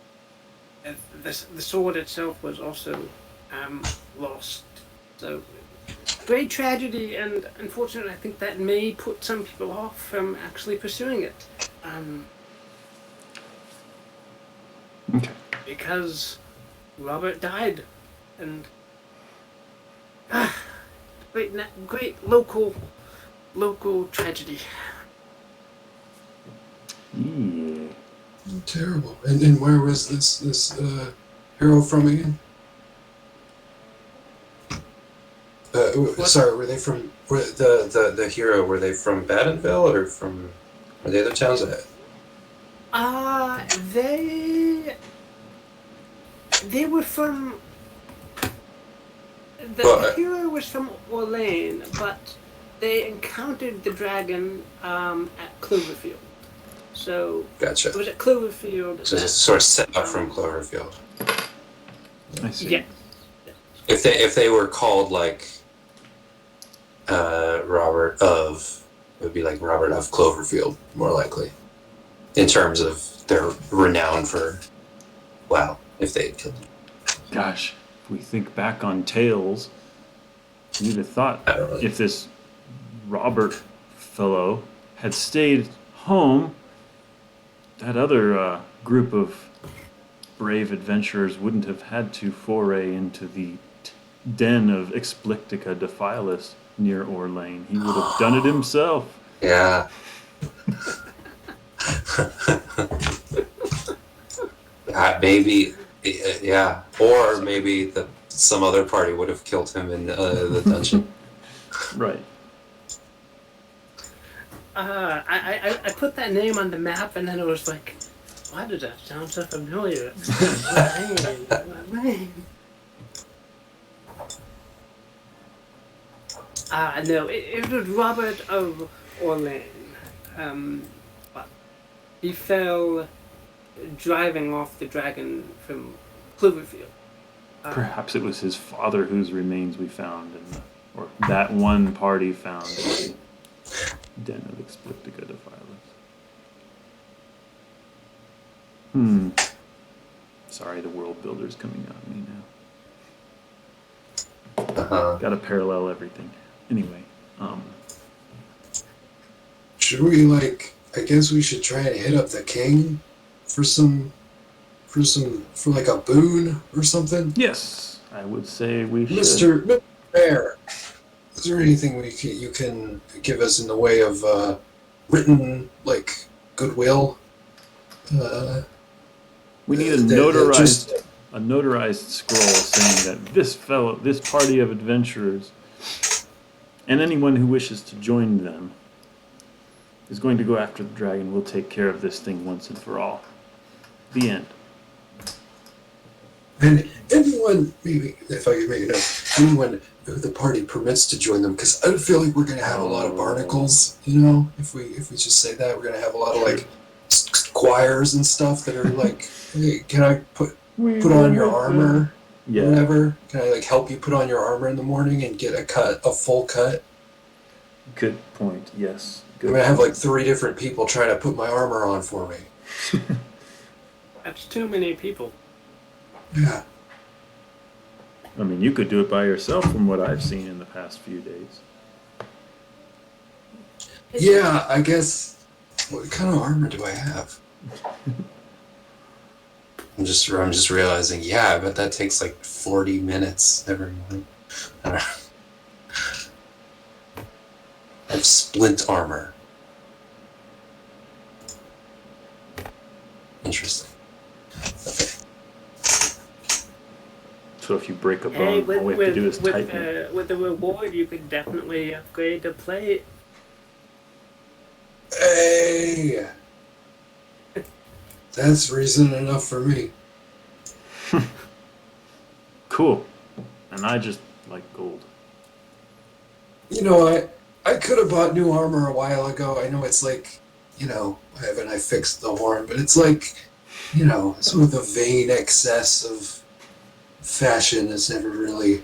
the sword itself was also lost. So great tragedy, and unfortunately, I think that may put some people off from actually pursuing it. Okay. Because Robert died, and great local tragedy. Yeah. Terrible. And where was this hero from again? Sorry, were they from The hero, were they from Badenville or from the other towns? They were from. The hero was from Orlane, but they encountered the dragon at Cloverfield. So Gotcha. it was at Cloverfield. So it's sort of set up from Cloverfield. I see. Yeah. If they were called like Robert of, it would be like Robert of Cloverfield, more likely, in terms of their renown for. Wow, if they had killed him. Gosh, if we think back on Tales, you'd have thought I don't really. if this Robert fellow had stayed home, that other group of brave adventurers wouldn't have had to foray into the den of Explictica Defilis near Orlane. He would have done it himself. Yeah. Maybe, yeah, or maybe some other party would have killed him in the dungeon. Right. I put that name on the map, and then it was like, why does that sound so familiar? No, it was Robert of Orlane. But he fell driving off the dragon from Cloverfield. Perhaps it was his father whose remains we found, or that one party found in the den of Explictica Defilis. Sorry, the world builder's coming out at me now. Gotta parallel everything. Anyway, Should we I guess we should try and hit up the king for like a boon or something? yes, I would say we should. Mr. Mayor, is there anything you can give us in the way of written goodwill? We need a notarized scroll saying that this party of adventurers, and anyone who wishes to join them, is going to go after the dragon. We'll take care of this thing once and for all. The end. And anyone, maybe if I could make it up, anyone who the party permits to join them, because I feel like we're going to have a lot of barnacles, if we just say that, we're going to have a lot of squires and stuff that are like, hey, can I put on your armor? Yeah. Whatever. Can I help you put on your armor in the morning and get a full cut? Good point. Yes. I'm going to have 3 different people trying to put my armor on for me. That's too many people. Yeah. I mean, you could do it by yourself from what I've seen in the past few days. Yeah, I guess. What kind of armor do I have? I'm just realizing. Yeah, I bet that takes like 40 minutes every morning. I don't know. I have splint armor. Interesting. Okay. So if you break a Hey, bone, all we have to do is tighten it. with the reward, you could definitely upgrade the plate. Hey! That's reason enough for me. Cool. And I just like gold. You know, I could have bought new armor a while ago. I know it's like, haven't I fixed the horn, but it's like, sort of the vain excess of fashion is never really.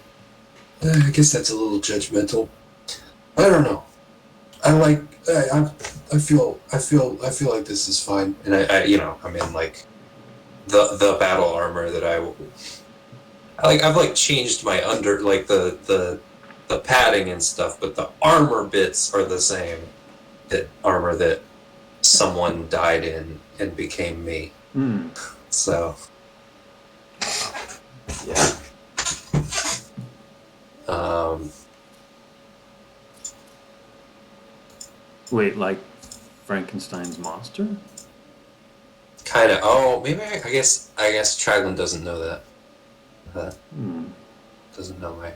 I guess that's a little judgmental. I don't know. I feel like this is fine, And I mean, like the battle armor that I've like changed my the padding and stuff, but the armor bits are the same. That armor that someone died in and became me. Hmm. So yeah. Wait, like Frankenstein's monster? Kind of. Oh, maybe I guess Traglin doesn't know that. Doesn't know my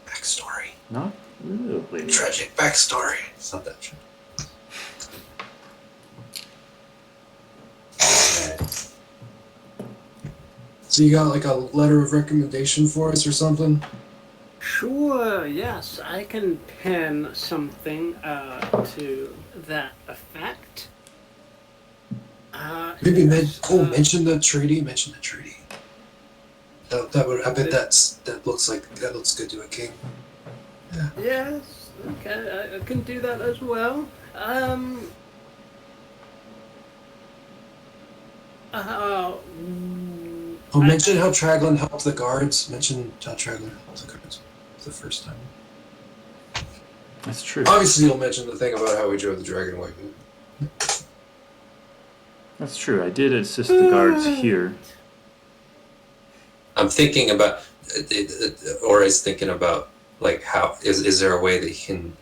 backstory. Not really. Tragic backstory. It's not that tragic. So you got like a letter of recommendation for us or something? Sure, yes, I can pen something to that effect. Maybe Yes, mention the treaty. Mention the treaty. That would. I bet that looks good to a king. Yeah. Yes, okay, I can do that as well. Mention how Traglin helped the guards. Mention how Traglin helped the guards the first time. That's true. Obviously, you'll mention the thing about how we drove the dragon away. That's true. I did assist the guards here. I'm thinking about, or is thinking about, like, how is there a way that he can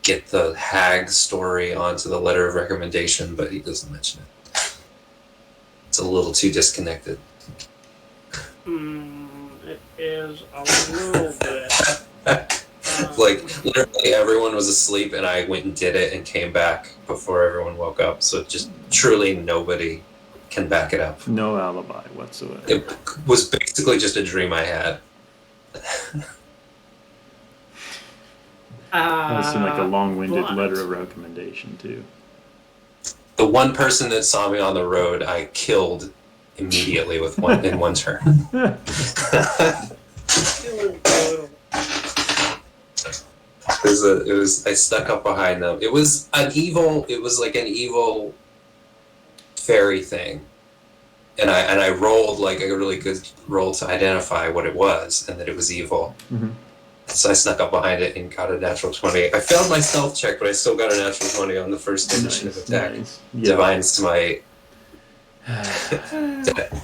get the hag story onto the letter of recommendation, but he doesn't mention it. It's a little too disconnected. It is a little bit. Like, literally everyone was asleep and I went and did it and came back before everyone woke up, so just truly nobody can back it up. No alibi whatsoever. It was basically just a dream I had. That seemed like a long-winded letter of recommendation too. The one person that saw me on the road, I killed immediately in one turn. I stuck up behind them. It was like an evil fairy thing. And I rolled like a really good roll to identify what it was and that it was evil. Mm-hmm. So I snuck up behind it and got a natural 20. I failed my stealth check, but I still got a natural 20 on the first initiative attack. Nice. Yeah. Divine Smite.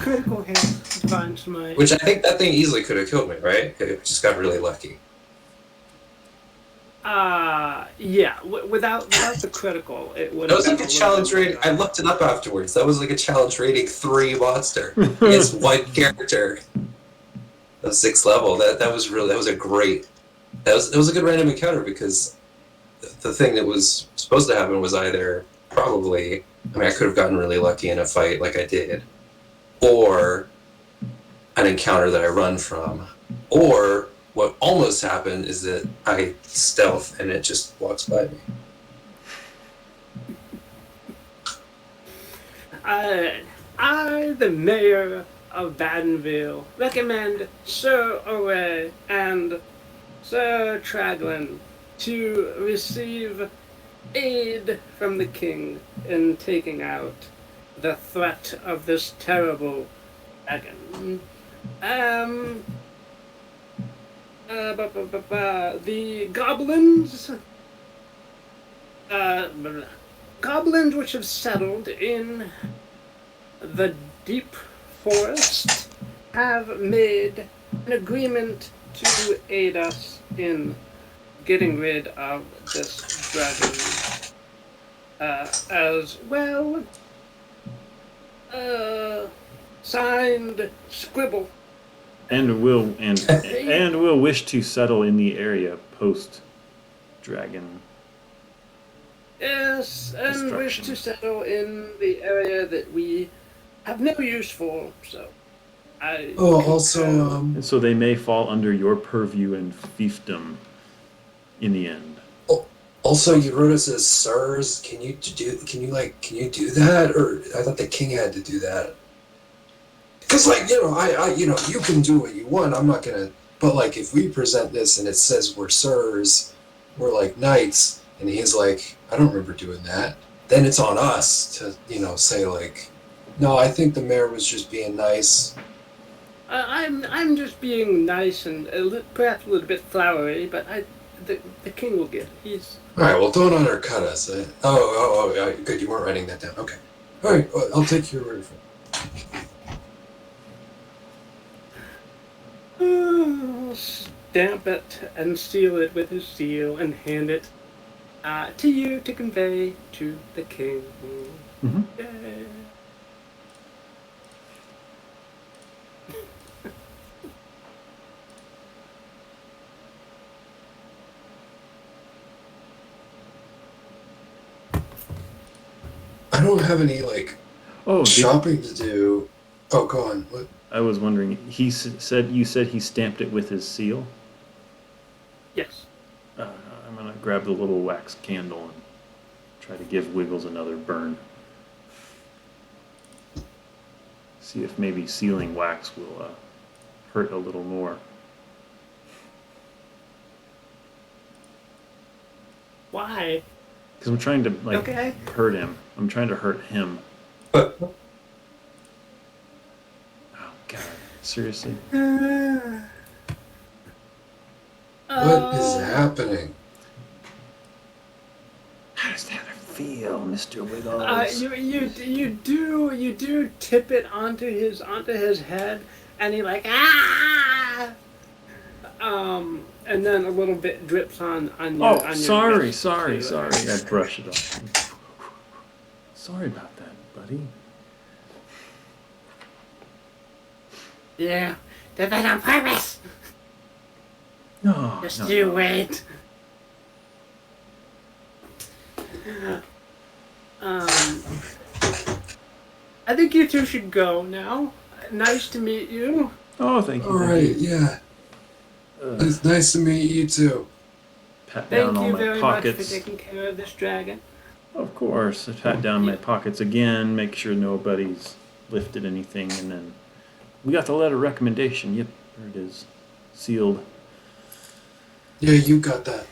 Critical hit, Divine Smite. Which I think that thing easily could have killed me, right? It just got really lucky. Yeah. Without the critical, it would. That was like a challenge rating. I looked it up afterwards. That was like a challenge rating 3 monster against one character of 6th level. That was a good random encounter because the thing that was supposed to happen was either probably, I could have gotten really lucky in a fight like I did, or an encounter that I run from, or what almost happened is that I stealth and it just walks by me. I, the mayor of Badenville, recommend Sir Oray and Sir Traglin to receive aid from the king in taking out the threat of this terrible dragon. The goblins, goblins which have settled in the deep forest have made an agreement to aid us in getting rid of this dragon. As well, signed Scribble. And will wish to settle in the area post dragon. Yes, and wish Destruction. to settle in the area that we have no use for, so I Oh, concur. also, And so they may fall under your purview and fiefdom in the end. also, you wrote us as sirs. Can you do that? Or I thought the king had to do that. Because, like, you can do what you want. I'm not gonna. But like, if we present this and it says we're sirs, we're like knights, and he's like, I don't remember doing that. Then it's on us to, say like, no, I think the mayor was just being nice. I'm just being nice and perhaps a little bit flowery, but the king will get it. He's All right, well, don't undercut us. Good. You weren't writing that down. Okay. All right, well, I'll take your word for it. stamp it and seal it with his seal and hand it to you to convey to the king. Mhm. Yay. I don't have any like Oh, shopping to do. Oh, go on. What? I was wondering. You said he stamped it with his seal. Yes. I'm gonna grab the little wax candle and try to give Wiggles another burn. See if maybe sealing wax will hurt a little more. Why? Because I'm trying to Okay. hurt him. I'm trying to hurt him. But Oh God! Seriously? What is happening? How does that feel, Mr. Wiggles? You do tip it onto his head, and he like and then a little bit drips on your. Oh, on your sorry. wrist, I too. brush it off. Sorry about that, buddy. Yeah, did that on purpose. No, Just no, you no. wait. I think you two should go now. Nice to meet you. Oh, thank you. All right, yeah. It's nice to meet you too. Pat down Thank all you my very much for pockets. taking care of this dragon. Of course, I pat down my pockets again, make sure nobody's lifted anything, and then we got the letter of recommendation. Yep, there it is, sealed. Yeah, you got that.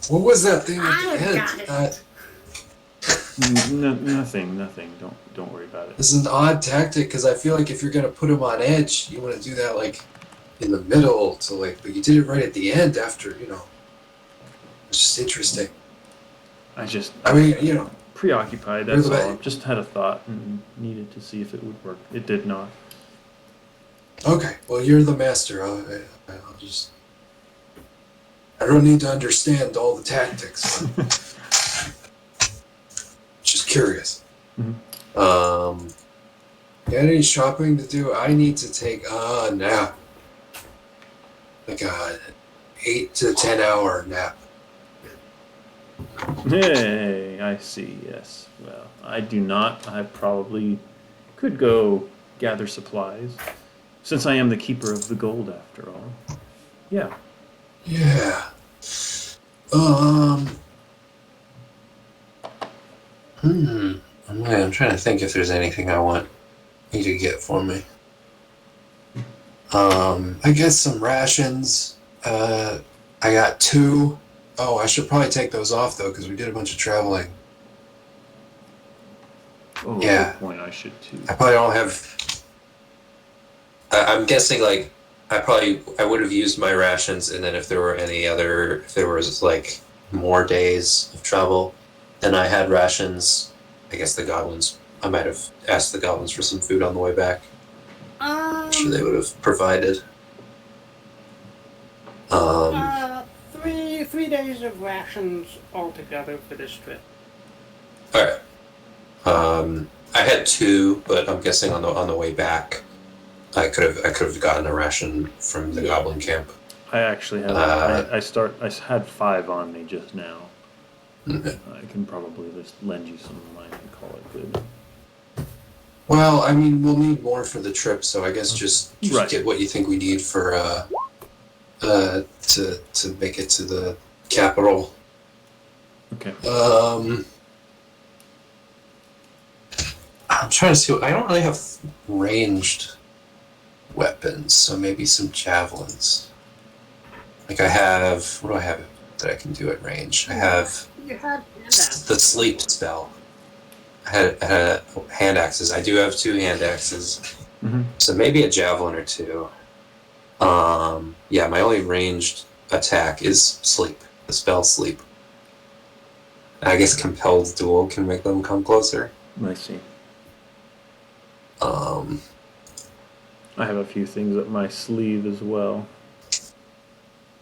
What was that thing at I the end? got it. Nothing. Don't worry about it. This is an odd tactic because I feel like if you're gonna put him on edge, you want to do that like in the middle to like, but you did it right at the end after, It's just interesting. I mean, preoccupied. You're That's the all. man. Just had a thought and needed to see if it would work. It did not. Okay, well, you're the master. I'll just. I don't need to understand all the tactics. Just curious. Mhm. Got any shopping to do? I need to take a nap. Like a 8 to 10 hour nap. Hey, I see. Yes. Well, I do not. I probably could go gather supplies, since I am the keeper of the gold after all. Yeah. Yeah. I'm trying to think if there's anything I want you to get for me. I guess some rations. I got 2. Oh, I should probably take those off though, because we did a bunch of traveling. Oh, Yeah. good point. I should too. I probably don't have. I'm guessing like I would have used my rations, and then if there was like more days of travel, then I had rations. I guess I might have asked the goblins for some food on the way back. I'm sure they would have provided. Three days of rations altogether for this trip. All right. I had 2, but I'm guessing on the way back, I could have gotten a ration from the goblin camp. I actually have. I had 5 on me just now. Okay. I can probably just lend you some of mine and call it good. Well, I mean, we'll need more for the trip, so I guess just Right. get what you think we need for to make it to the capital. Okay. I'm trying to see. I don't really have ranged weapons, so maybe some javelins. Like I have. What do I have that I can do at range? I have You had the sleep spell. I had hand axes. I do have 2 hand axes, so maybe a javelin or 2. Yeah, my only ranged attack is sleep. The spell sleep. I guess compelled duel can make them come closer. I see. I have a few things up my sleeve as well.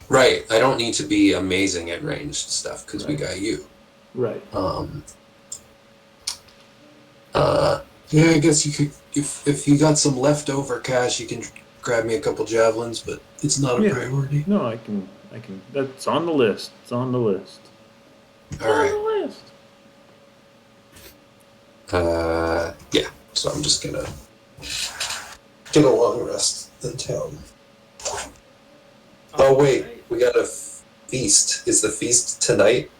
Right. I don't need to be amazing at ranged stuff because we got you. Right. Yeah, I guess you could, if you got some leftover cash, you can grab me a couple javelins, but it's not a priority. No, I can. That's on the list. It's on the list. It's All right. on the list. Yeah. So I'm just gonna get a long rest in town. Oh wait, we got a feast. Is the feast tonight?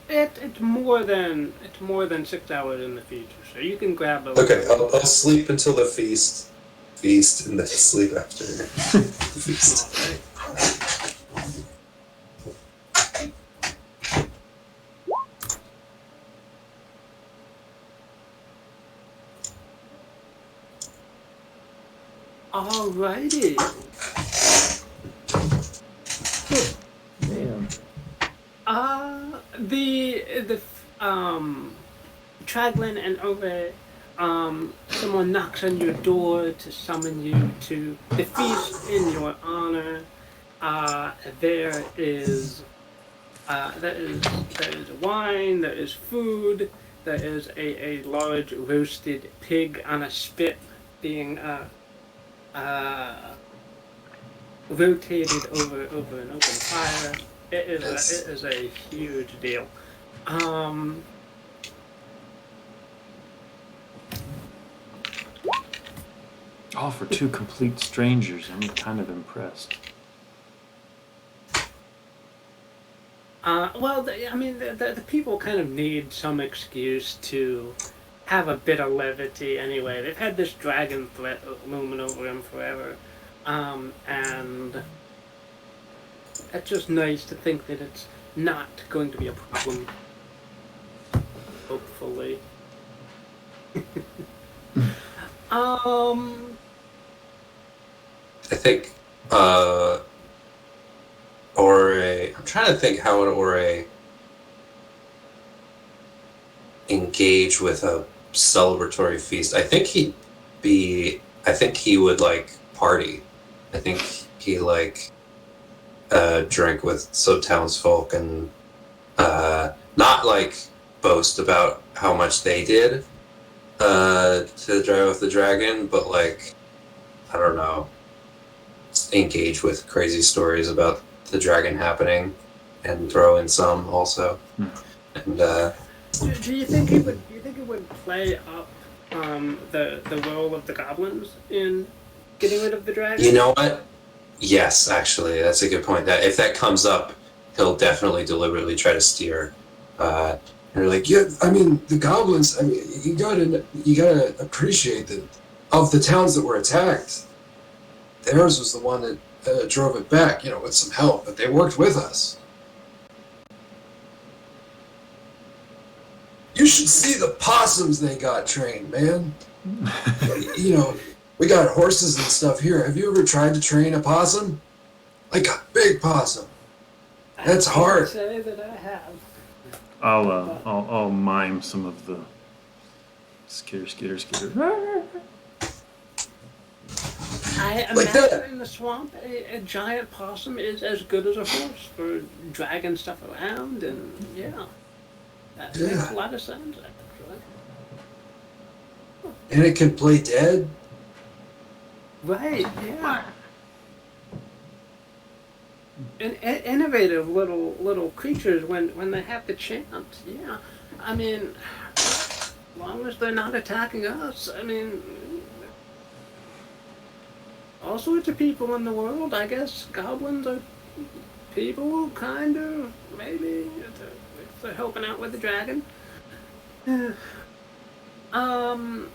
It's more than 6 hours in the future, so you can grab a. Okay, I'll sleep until the feast, and then sleep after the feast. Alrighty. Damn. The Traglin and Ove, someone knocks on your door to summon you to the feast in your honor. There is wine, there is food, there is a large roasted pig on a spit being rotated over an open fire. It is a huge deal. All for 2 complete strangers. I'm kind of impressed. Well, the people kind of need some excuse to have a bit of levity anyway. They've had this dragon threat looming over them forever. And it's just nice to think that it's not going to be a problem. Hopefully. I think Ore. I'm trying to think how would Ore engage with a celebratory feast. I think he would like party. I think he like drink with some townsfolk and not like boast about how much they did to drive with the dragon, but like I don't know, engage with crazy stories about the dragon happening and throw in some also. And do you think it would play up the role of the goblins in getting rid of the dragon? you know what? Yes, actually, that's a good point. That if that comes up, he'll definitely deliberately try to steer. And you're like, Yeah, I mean, the goblins, I mean, you gotta appreciate that of the towns that were attacked, theirs was the one that drove it back, with some help, but they worked with us. You should see the possums they got trained, man. We got horses and stuff here. Have you ever tried to train a possum? Like a big possum. That's I can't hard. say that I have. I'll mime some of the skitter. I Like imagine that. in the swamp, a giant possum is as good as a horse for dragging stuff around, and yeah, that makes Yeah. a lot of sense actually. And it can play dead. Right? Yeah. And innovative little creatures when they have the chance. Yeah. I mean, as long as they're not attacking us. I mean, all sorts of people in the world. I guess goblins are people, kind of, maybe, if they're helping out with the dragon. um,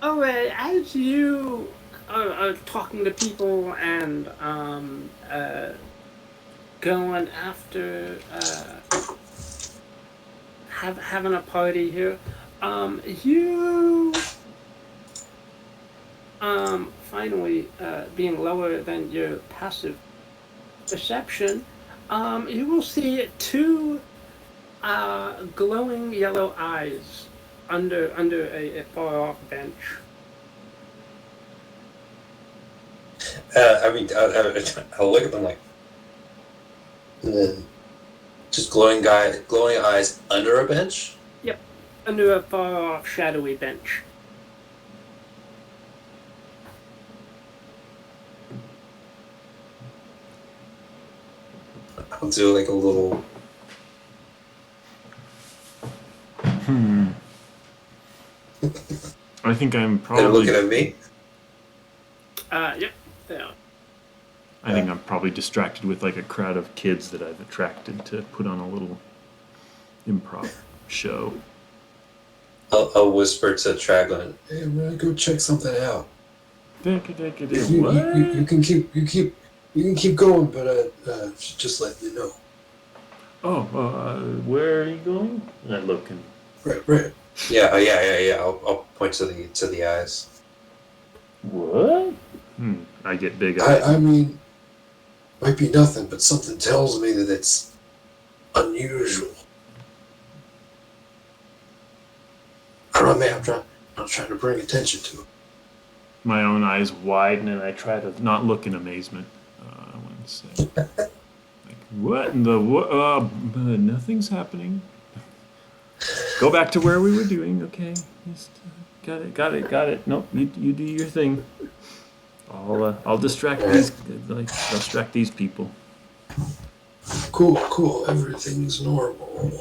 alright, as you are talking to people and going after having a party here, you finally being lower than your passive perception, you will see two glowing yellow eyes under a far off bench. I'll look at them like, and then just glowing eyes under a bench. Yep, under a far off shadowy bench. I'll do like a little. I think I'm They're probably. looking at me. Yep, yeah. I think I'm probably distracted with like a crowd of kids that I've attracted to put on a little improv show. I'll whisper to Traglin. Hey, I'm gonna go check something out. What? You can keep going, but just let me know. Oh, where are you going? And I look and Right. Yeah. I'll point to the eyes. what? I get big eyes. I mean, might be nothing, but something tells me that it's unusual. I don't know, man. I'm trying to bring attention to it. My own eyes widen and I try to not look in amazement. I wouldn't say. Like, what in the what? Nothing's happening. Go back to where we were doing. Okay. Just, got it. Nope. You do your thing. I'll distract these people. Cool. Everything's normal.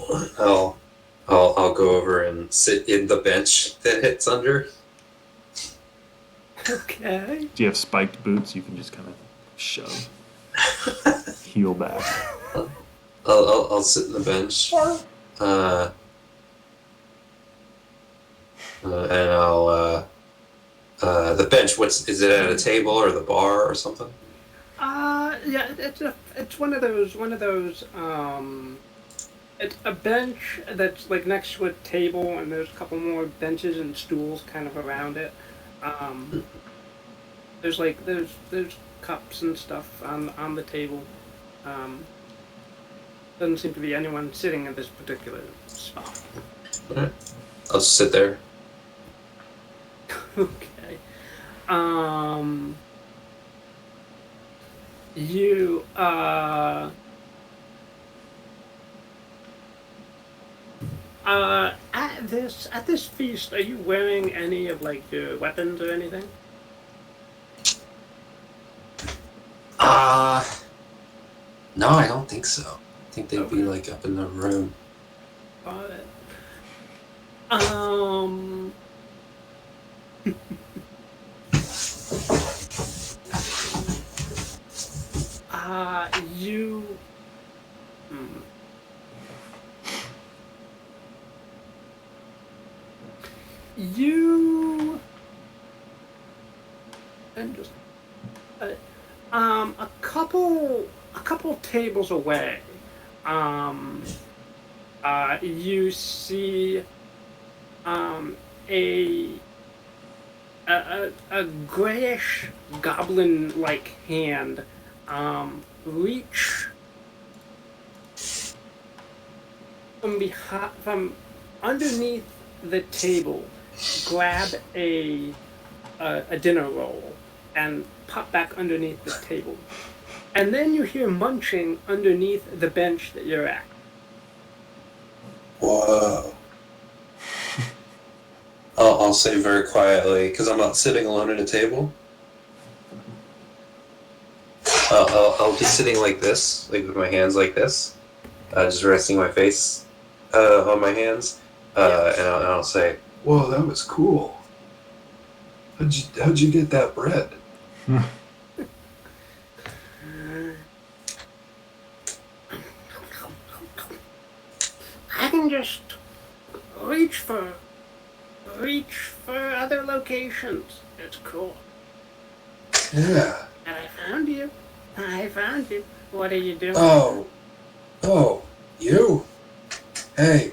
I'll go over and sit in the bench that it's under. Okay. Do you have spiked boots? You can just kind of shove, heel back. I'll sit in the bench. And I'll the bench. Is it at a table or the bar or something? Yeah, it's one of those it's a bench that's like next to a table, and there's a couple more benches and stools kind of around it. There's cups and stuff on the table. Doesn't seem to be anyone sitting in this particular spot. Alright. I'll just sit there. Okay. You at this feast, are you wearing any of like your weapons or anything? No, I don't think so. I think they'd be like up in the room. Got it. You. You. And just. A couple tables away. You see. A a grayish goblin-like hand reach from underneath the table, grab a dinner roll, and pop back underneath the table. And then you hear munching underneath the bench that you're at. Whoa. I'll say very quietly, because I'm not sitting alone at a table. I'll be sitting like this, like with my hands like this, just resting my face on my hands, and I'll say, Whoa, that was cool. How'd you get that bread? I can just reach for other locations. It's cool. Yeah. And I found you. What are you doing? Oh, you? Hey,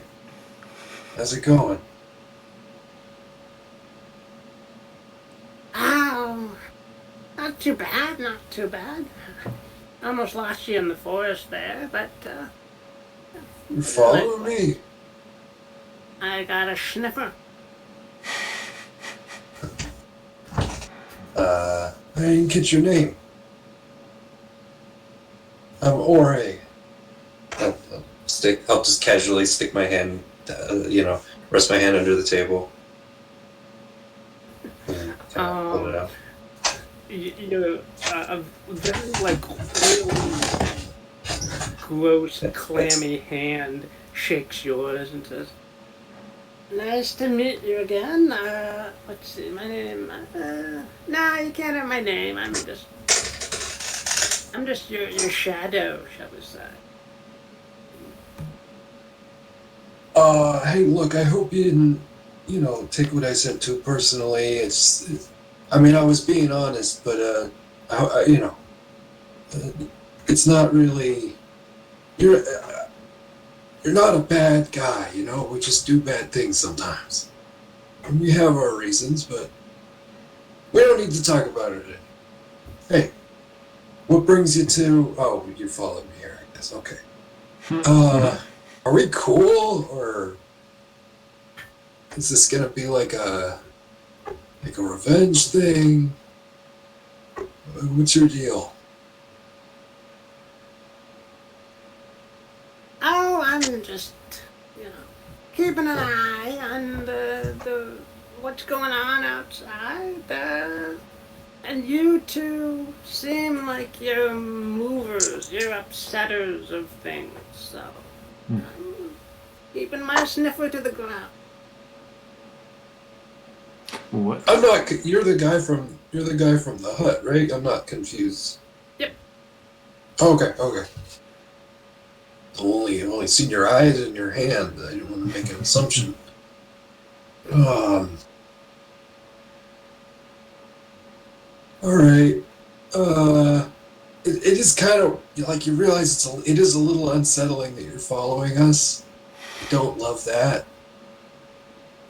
how's it going? Oh, not too bad, not too bad. Almost lost you in the forest there, but You following me? I got a sniffer. I didn't get your name. I'm Ore. I'll just casually stick my hand, rest my hand under the table. And kind of pull it out. You're a very, really gross, clammy hand shakes yours and says, "Nice to meet you again. Let's see, my name. Nah, you can't have my name. I'm just your shadow, shall we say." Hey, look, I hope you didn't, take what I said too personally. I mean, I was being honest, but, it's not really, you're not a bad guy, we just do bad things sometimes. And we have our reasons, but we don't need to talk about it. Hey, what brings you to, you followed me here, I guess, okay. Are we cool, or is this gonna be like a revenge thing? What's your deal? Oh, I'm just, keeping an eye on the what's going on outside. And you two seem like you're movers, you're upsetters of things. So, I'm keeping my sniffer to the ground. What? I'm not. You're the guy from the hut, right? I'm not confused. Yep. Okay. Only seen your eyes and your hand. I didn't want to make an assumption. All right. It is kind of like you realize it is a little unsettling that you're following us. I don't love that.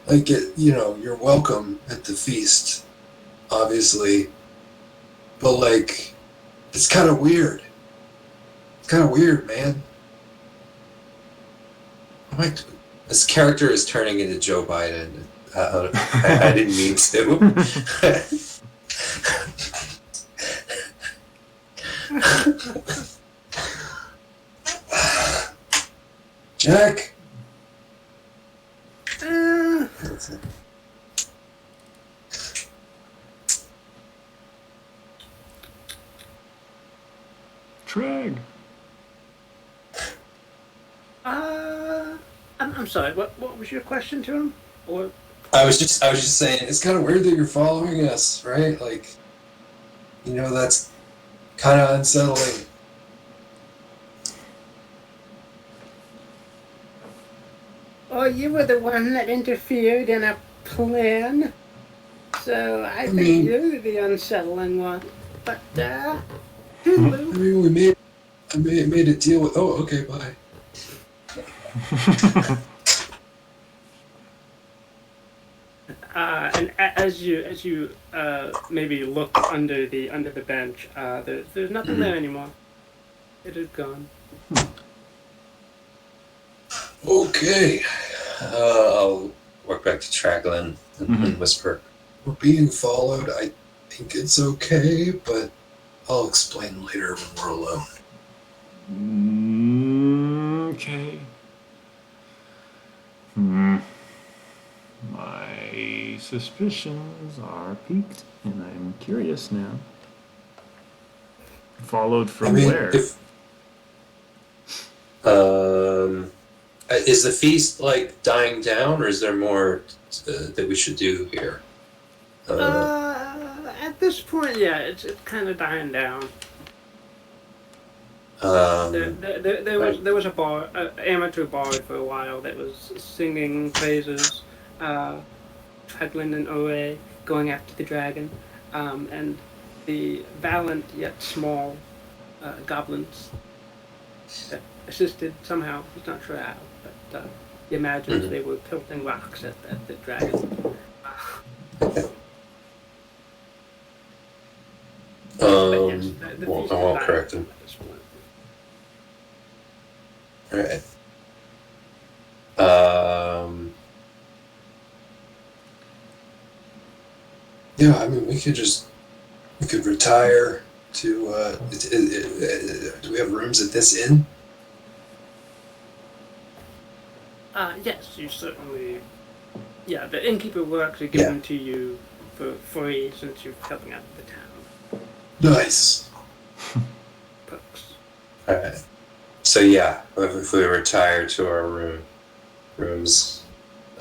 Like you're welcome at the feast, obviously, but it's kind of weird. It's kind of weird, man. This character is turning into Joe Biden. I didn't mean to. Jack. Trag. I'm sorry. What was your question to him? Or I was just saying It's kind of weird that you're following us, right? That's kind of unsettling. oh, you were the one that interfered in a plan. So I think mean- you're the unsettling one. But I mean, I made a deal with. Oh, okay, bye. As you maybe look under the bench, there's nothing there anymore. It is gone. Okay. I'll walk back to Traglin and whisper. We're being followed. I think it's okay, but I'll explain later when we're alone. Okay. My suspicions are piqued, and I'm curious now. Followed from where? Is the feast like dying down, or is there more that we should do here? At this point, yeah, it's kind of dying down. There was a bar, amateur bard for a while that was singing praises, Traglin and Ore going after the dragon, and the valiant yet small goblins that assisted somehow. He's not sure how, but he imagines they were pelting rocks at the dragon. Yes, the I feast won't is correct him. at this point. Alright. Yeah, I mean, we could retire to. Do we have rooms at this inn? Yes, you certainly. Yeah, the innkeeper works are given to you for free since you're helping out the town. Nice. Perks. Alright. So yeah, if we retire to our rooms,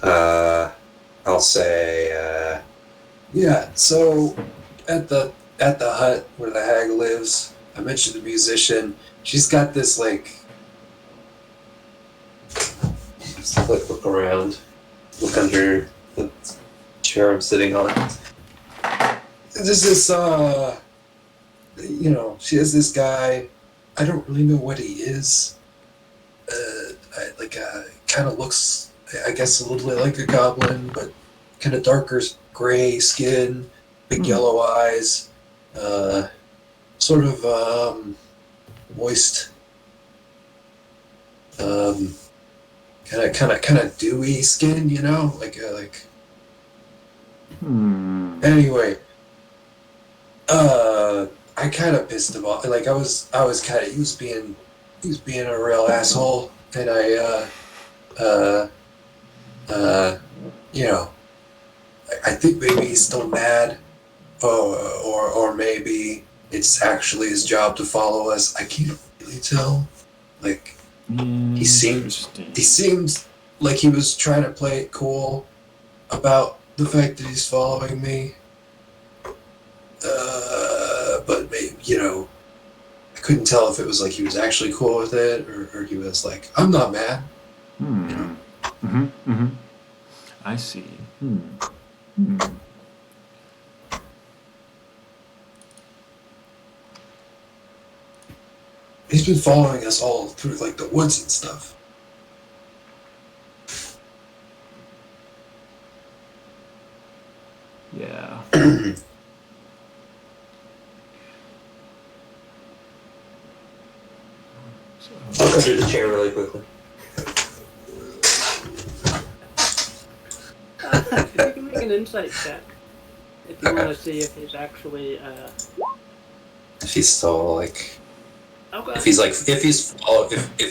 I'll say, Yeah. So, at the hut where the hag lives, I mentioned the musician. She's got this like. just look around, look under the chair I'm sitting on. There's this she has this guy. I don't really know what he is. Kind of looks, I guess, a little bit like a goblin, but kind of darker gray skin, big yellow eyes, sort of moist, kind of dewy skin, like. Anyway, I kind of pissed him off. Like I was kind of he was being a real asshole, and I think maybe he's still mad, or maybe it's actually his job to follow us. I can't really tell. Like he seemed like he was trying to play it cool about the fact that he's following me. But maybe, I couldn't tell if it was like he was actually cool with it, or he was like, I'm not mad. I see. He's been following us all through like the woods and stuff. Yeah. I'll go through the chair really quickly. You can make an insight check if you want to see if he's actually. If he's still like. Okay. If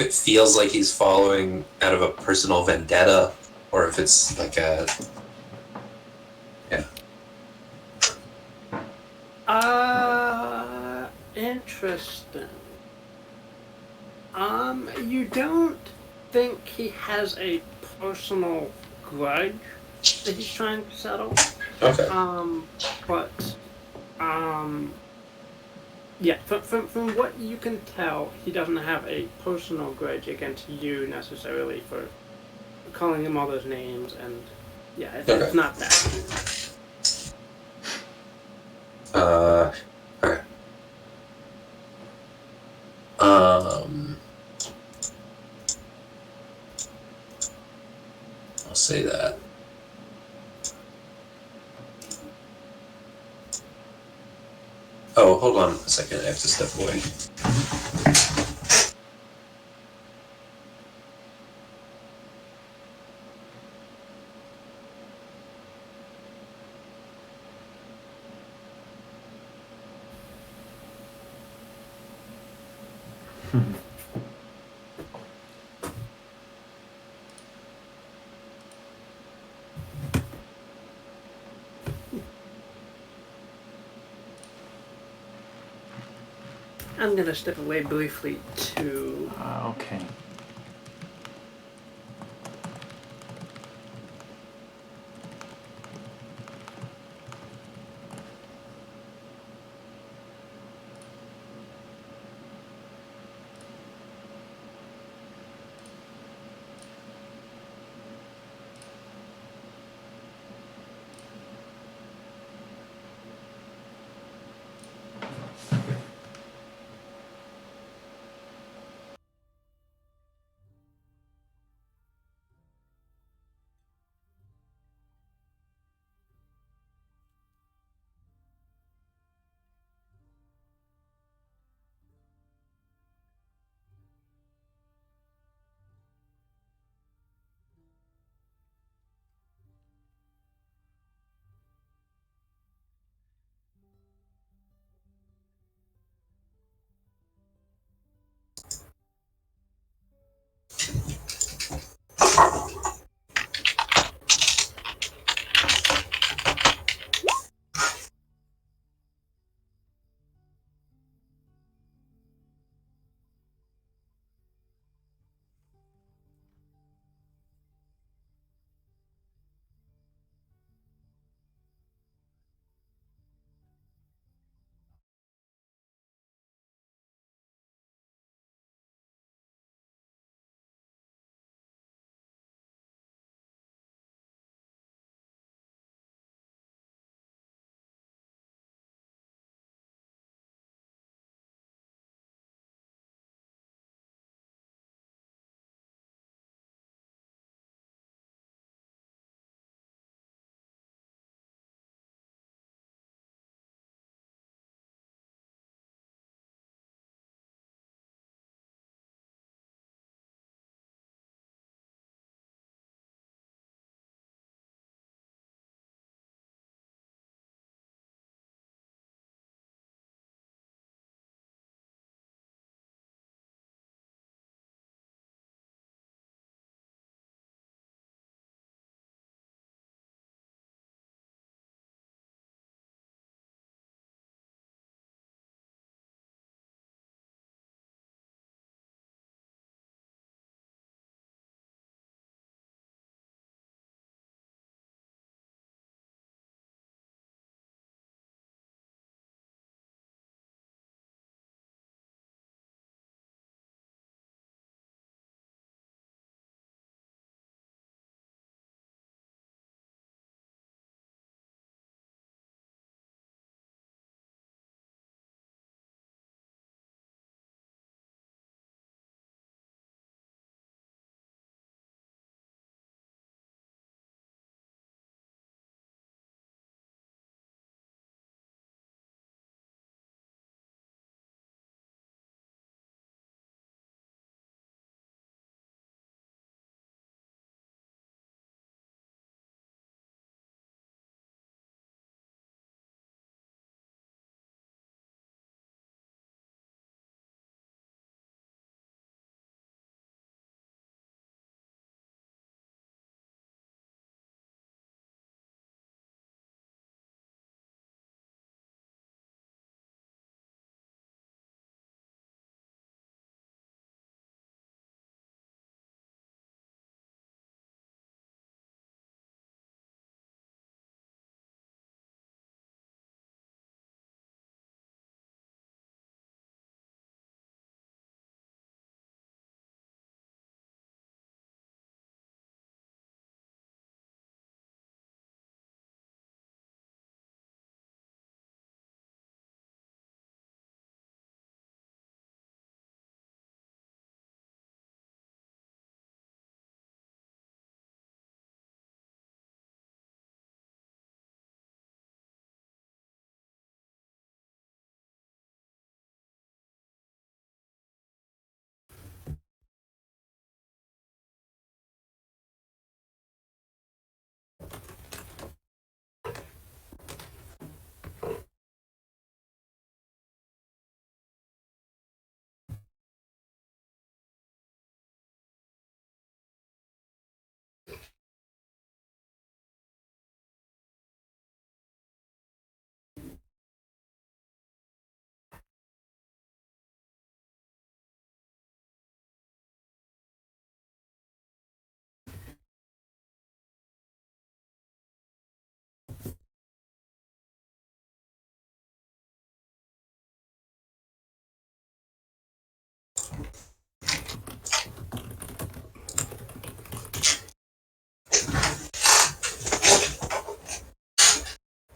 it feels like he's following out of a personal vendetta, or if it's like a. Yeah. Interesting. You don't think he has a personal grudge that he's trying to settle? Okay. Yeah, from what you can tell, he doesn't have a personal grudge against you necessarily for calling him all those names, and yeah, it's not that. Okay. I'll say that. Oh, hold on a second. I have to step away. I'm gonna step away briefly too. Okay.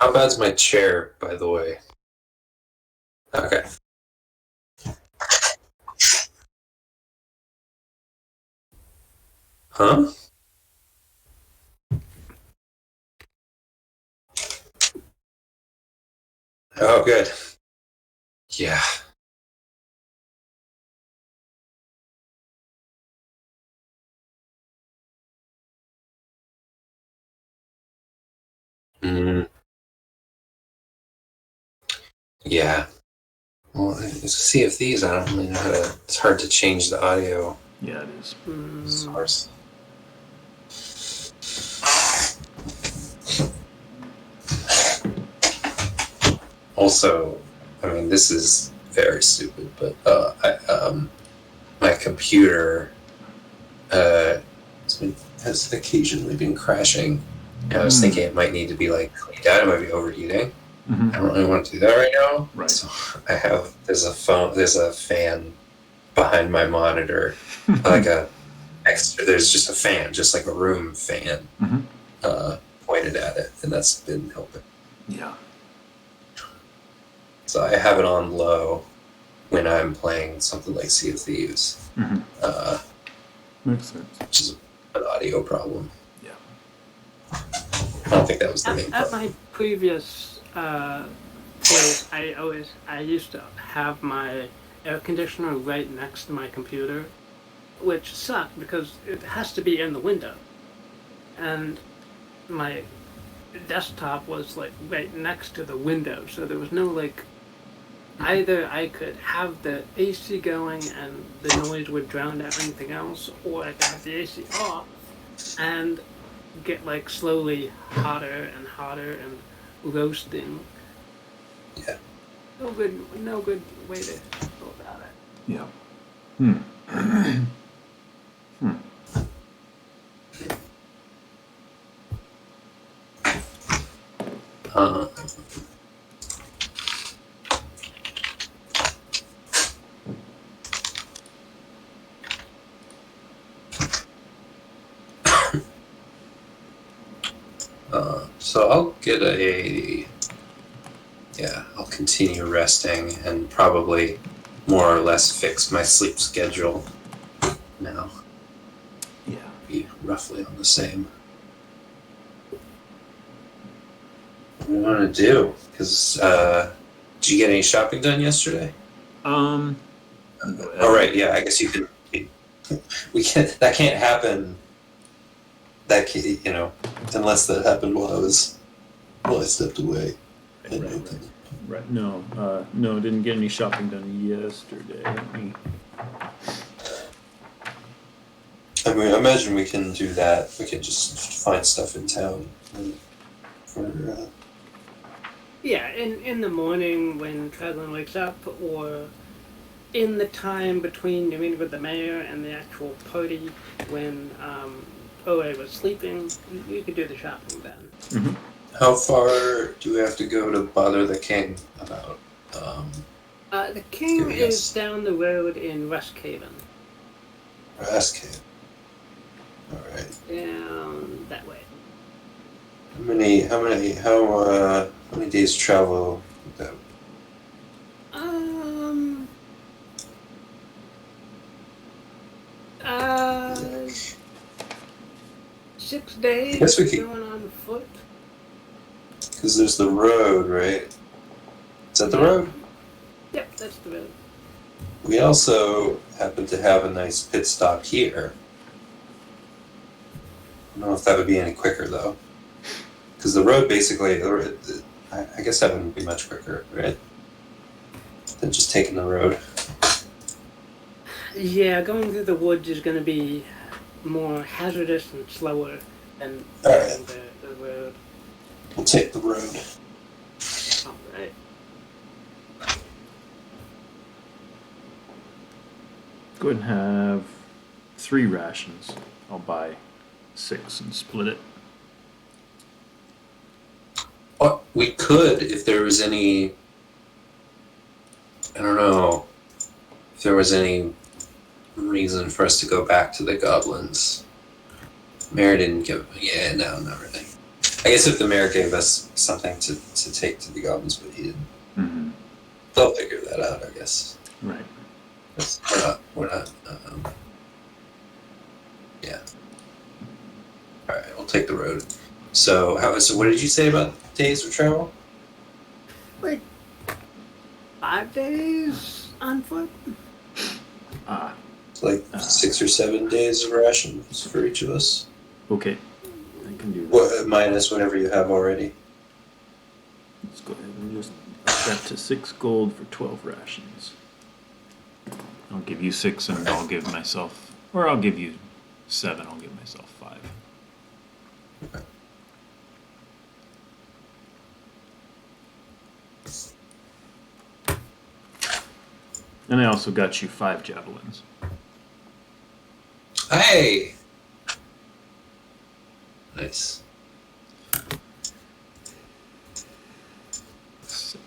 How bad's my chair, by the way? Okay. Huh? Oh, good. Yeah. Mm, yeah. Well, see if these. I don't really know how to. It's hard to change the audio Yeah, it is. source. Also, I mean, this is very stupid, but my computer has occasionally been crashing. And I was thinking it might need to be like cleaned out. It might be overheating. I don't really want to do that right now. Right. So there's a fan behind my monitor, like there's just a fan, just like a room fan, pointed at it, and that's been helping. Yeah. So I have it on low when I'm playing something like Sea of Thieves. Makes sense. Which is an audio problem. Yeah. I don't think that was the main At problem. my previous place, I used to have my air conditioner right next to my computer, which sucked because it has to be in the window, and my desktop was like right next to the window, so there was no like. Either I could have the AC going and the noise would drown out anything else, or I could have the AC off and get like slowly hotter and hotter and roasting. Yeah. No good way to go about it. Yeah. So I'll get I'll continue resting and probably more or less fix my sleep schedule now. Yeah. Be roughly on the same. What do you want to do? Because did you get any shopping done yesterday? Oh right, yeah. I guess you could. We can't. That can't happen. Unless that happened while I stepped away. Right. No. No. Didn't get any shopping done yesterday. I mean, I imagine we can do that. We can just find stuff in town. Yeah, in the morning when Traglin wakes up, or in the time between your meeting with the mayor and the actual party when Oe was sleeping, you could do the shopping then. How far do we have to go to bother the king about? The king is down the road in Rusthaven. Rusthaven. All right. Down that way. How many days travel would that? 6 days. I guess we could, going on foot. because there's the road, right? Is that the road? Yep, that's the road. We also happen to have a nice pit stop here. I don't know if that would be any quicker though, because the road basically, I guess that wouldn't be much quicker, right? Than just taking the road. Yeah, going through the woods is going to be more hazardous and slower than Alright. the road. We'll take the road. Alright. Go ahead and have 3 rations. I'll buy 6 and split it. Well, we could if there was any. I don't know if there was any reason for us to go back to the goblins. Mary didn't give. Yeah, no, not really. I guess if the mayor gave us something to take to the goblins, but he didn't. Mm-hmm. They'll figure that out, I guess. Right. We're not. Yeah. All right, we'll take the road. So what did you say about days of travel? Like 5 days on foot. Ah. Like 6 or 7 days of rations for each of us. Okay. I can do that. What, minus whatever you have already. Let's go ahead and just up that to 6 gold for 12 rations. I'll give you 6 and I'll give myself, or I'll give you 7, I'll give myself 5. Okay. And I also got you 5 javelins. Hey! Nice. 7,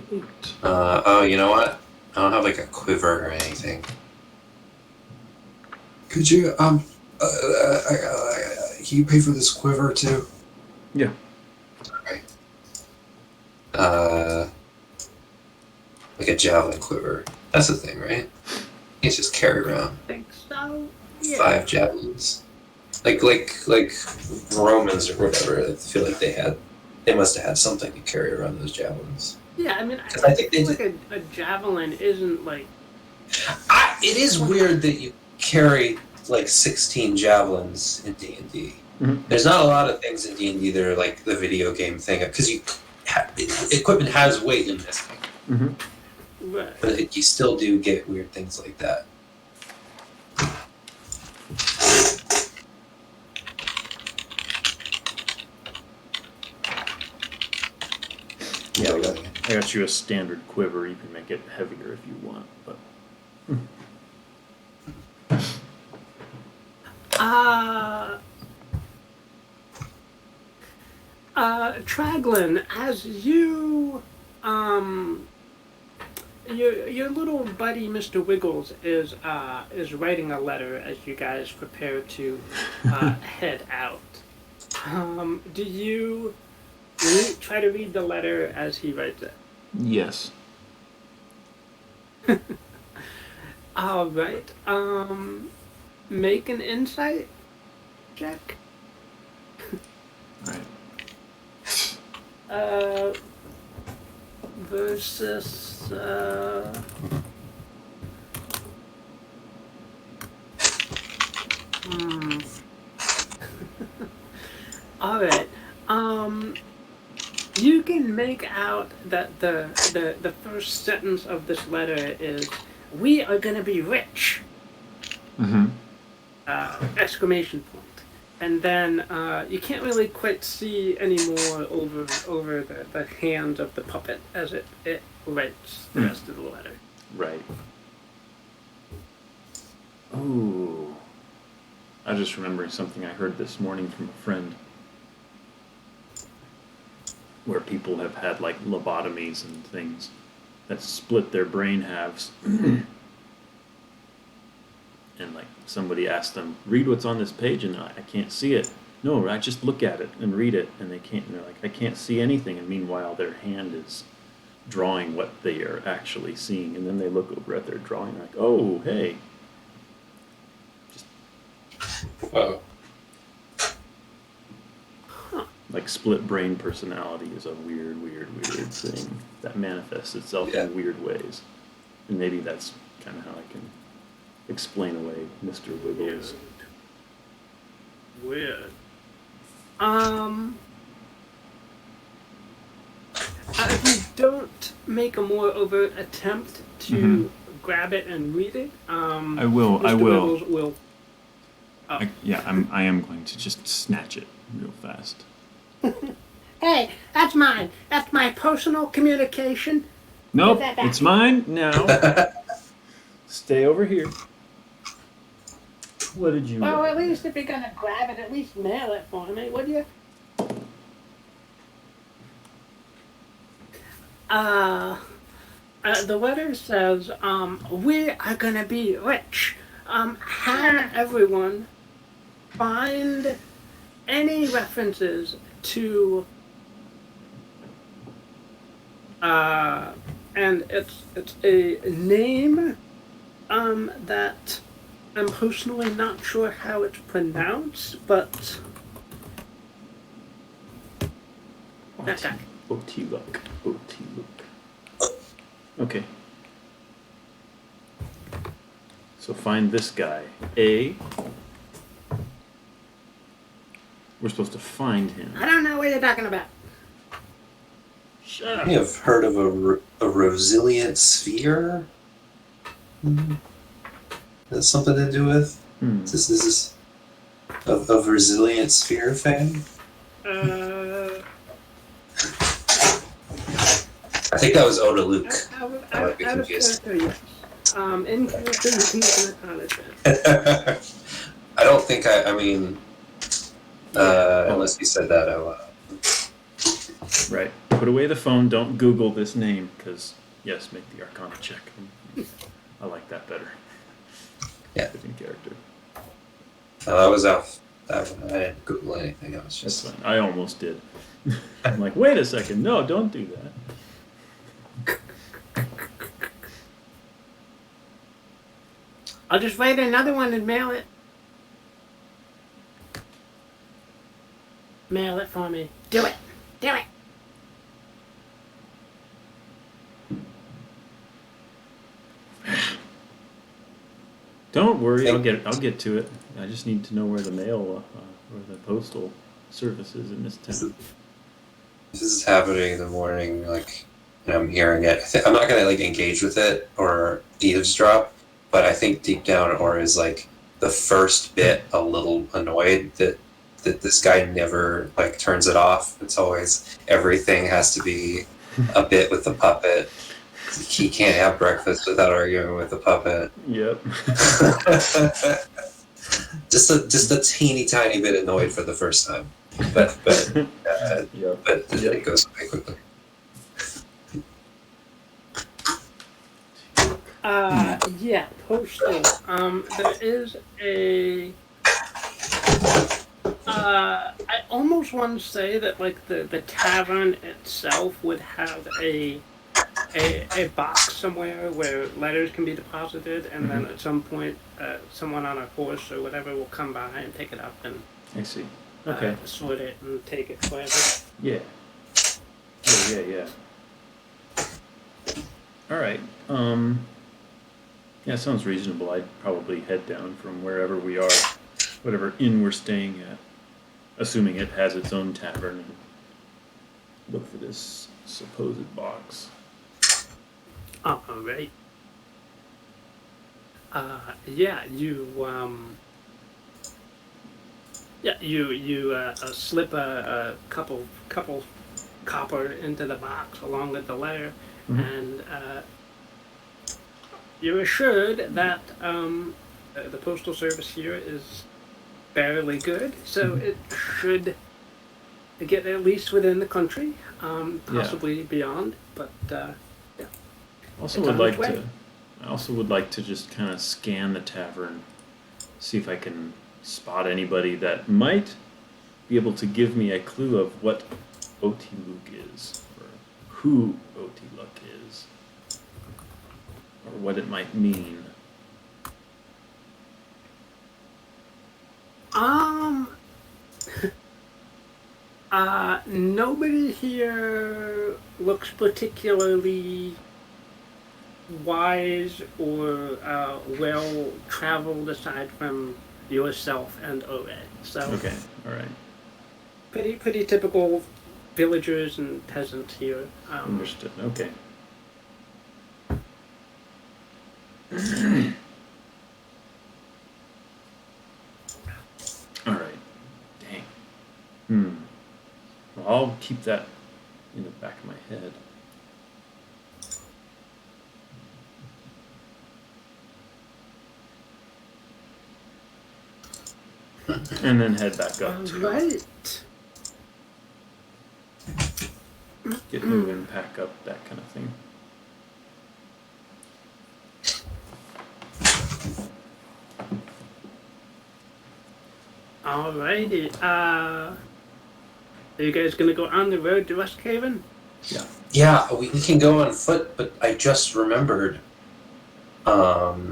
48. Oh, you know what? I don't have like a quiver or anything. Could you you pay for this quiver too? Yeah. Alright. Like a javelin quiver. That's the thing, right? You can't just carry around I think so. Yeah. 5 javelins. Like Romans or whatever. I feel like they must have had something to carry around those javelins. Yeah, I mean, I think they like a javelin isn't like. It is weird that you carry like 16 javelins in D&D. Mhm. There's not a lot of things in D&D that are like the video game thing, because equipment has weight in this thing, Mm-hmm. Right. but you still do get weird things like that. Yeah, we got it. I got you a standard quiver. You can make it heavier if you want, but Traglin, as you, your little buddy Mr. Wiggles is writing a letter as you guys prepare to head out. Do you try to read the letter as he writes it? yes. All right. Make an insight check. All right. Versus. All right. You can make out that the first sentence of this letter is, "We are gonna be rich!" Mm-hmm. Exclamation point. And then you can't really quite see anymore over the hands of the puppet as it writes the rest of the letter. Right. Oh. I was just remembering something I heard this morning from a friend, where people have had like lobotomies and things that split their brain halves. And like somebody asked them, read what's on this page, and I can't see it. No, I just look at it and read it, and they can't. And they're like, I can't see anything. And meanwhile, their hand is drawing what they are actually seeing. And then they look over at their drawing, like, oh, hey. Wow. Like split brain personality is a weird thing that manifests itself in weird ways. And maybe that's kind of how I can explain away Mr. Wiggles. Weird. If you don't make a more overt attempt to grab it and read it, I will. Mr. Wiggles will. Oh. I am going to just snatch it real fast. Hey, that's mine. That's my personal communication. Nope, Give that back. it's mine now. Stay over here. What did you Well, write? at least if you're gonna grab it, at least mail it for me, would you? The letter says, we are gonna be rich. Have everyone find any references to and it's a name that I'm personally not sure how it's pronounced, but that guy. OT look. OT look. Okay. So find this guy. A. We're supposed to find him. I don't know what you're talking about. Shut I have heard of a resilient sphere. That's something to do with. This is of resilient sphere fan. I think that was Oda Luke. I might be confused. Yes. In character, you can acknowledge it. I don't think I mean, unless you said that out loud. Right. Put away the phone. Don't Google this name, because, yes, make the Arcana check. I like that better. Yeah. In character. No, that was off. I didn't Google anything. I was That's just. fine. I almost did. I'm like, wait a second. No, don't do that. I'll just write another one and mail it. Mail it for me. Do it. Do it. Don't worry. I'll get to it. I just need to know where the mail or the postal service is in this town. This is happening in the morning, like, and I'm hearing it. I'm not gonna like engage with it or eavesdrop, but I think deep down, Aura is like the first bit a little annoyed that this guy never like turns it off. It's always everything has to be a bit with the puppet. He can't have breakfast without arguing with the puppet. Yep. just a teeny tiny bit annoyed for the first time, but Yep. it goes away quickly. Yeah, postal. There is a. I almost want to say that like the tavern itself would have a box somewhere where letters can be deposited, and then at some point, someone on a horse or whatever will come by and pick it up and I see. Okay. sort it and take it forever. Yeah. Yeah. All right. Yeah, sounds reasonable. I'd probably head down from wherever we are, whatever inn we're staying at, assuming it has its own tavern, and look for this supposed box. All right. Yeah, you slip a couple copper into the box along with the letter, and you're assured that the postal service here is fairly good, so it should get at least within the country, possibly beyond, but yeah. I also would like to just kind of scan the tavern, see if I can spot anybody that might be able to give me a clue of what OT Luke is, or who OT Luke is, or what it might mean. Nobody here looks particularly wise or well traveled aside from yourself and Ore. So Okay, all right, pretty typical villagers and peasants here. understood. Okay. All right. Dang. Well, I'll keep that in the back of my head. And then head back up to Right. get moving, pack up, that kind of thing. Alrighty. Are you guys gonna go on the road to Rusthaven? Yeah, we can go on foot, but I just remembered. I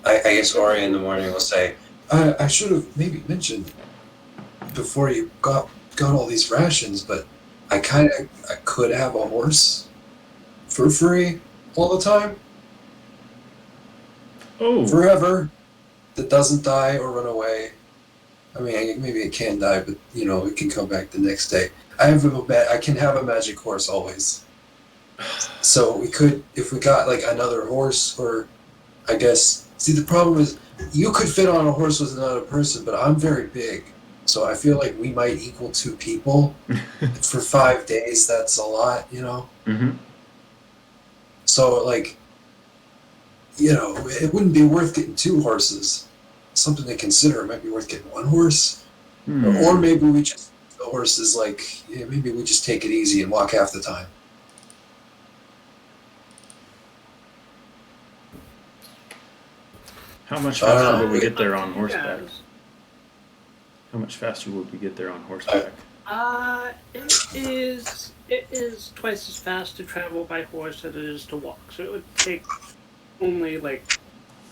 guess Ori in the morning will say, I should have maybe mentioned before you got all these rations, but I could have a horse for free all the time, Oh, forever, that doesn't die or run away. I mean, maybe it can die, but it can come back the next day. I can have a magic horse always. So we could, if we got like another horse, or I guess. See, the problem is you could fit on a horse with another person, but I'm very big, so I feel like we might equal 2 people. For 5 days, that's a lot, mm-hmm. So like, it wouldn't be worth getting 2 horses. Something to consider. It might be worth getting 1 horse, or maybe the horse is like, maybe we just take it easy and walk half the time. How much faster would we get there on Yes. horseback? How much faster would we get there on horseback? It is twice as fast to travel by horse as it is to walk. So it would take only like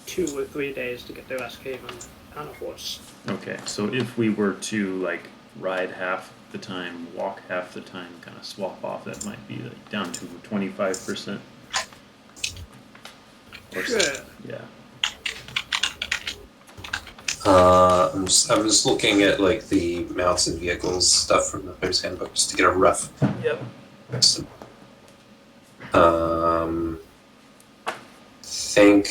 2 or 3 days to get to Rusthaven on a horse. Okay, so if we were to like ride half the time, walk half the time, kind of swap off, that might be like down to 25%. Or Sure. Yeah. I'm just looking at like the mounts and vehicles stuff from the player's handbook just to get a rough Yep. estimate. Think.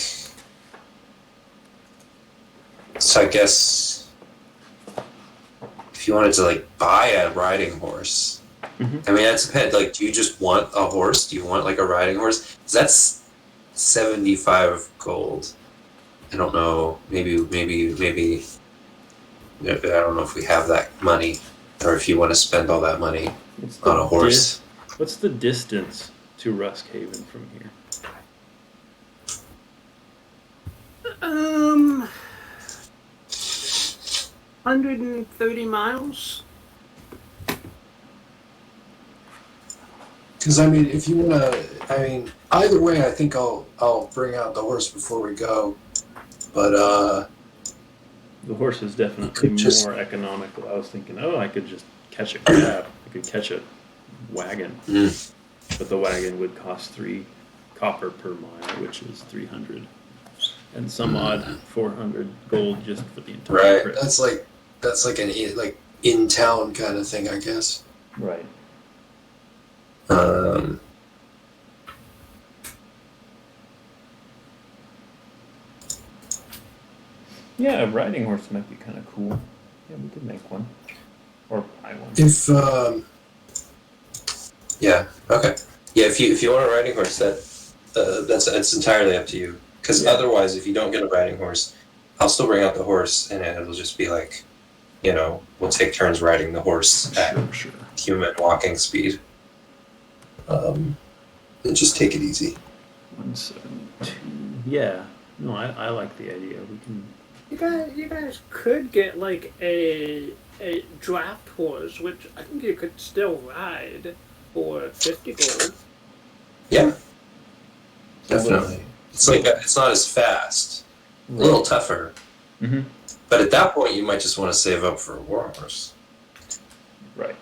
So I guess if you wanted to like buy a riding horse, Mhm. I mean that's depends. Like, do you just want a horse? Do you want like a riding horse? 'Cause that's 75 gold. I don't know. Maybe. I don't know if we have that money, or if you want to spend all that money What's the on a horse. What's the distance to Rusthaven from here? 130 miles. Because I mean, if you wanna, either way, I think I'll bring out the horse before we go. But The horse is definitely could just- more economical. I was thinking, I could just catch a cab. I could catch a wagon. Mm. But the wagon would cost 3 copper per mile, which is 300. And some odd 400 gold just for the entire Right. trip. that's like an in town kind of thing, I guess. Right. Yeah, a riding horse might be kind of cool. Yeah, we could make one. Or buy one. If Yeah. Okay. Yeah. If you want a riding horse, that's entirely up to you. Because Yeah. otherwise, if you don't get a riding horse, I'll still bring out the horse, and it'll just be like, we'll take turns riding the horse at Sure. human walking speed. and just take it easy. 172. Yeah. No, I like the idea. We can. You guys could get like a draft horse, which I think you could still ride for 50 gold. Yeah. Definitely. It's like it's not as fast, a little tougher. Mm-hmm. But at that point, you might just want to save up for a war horse. Right.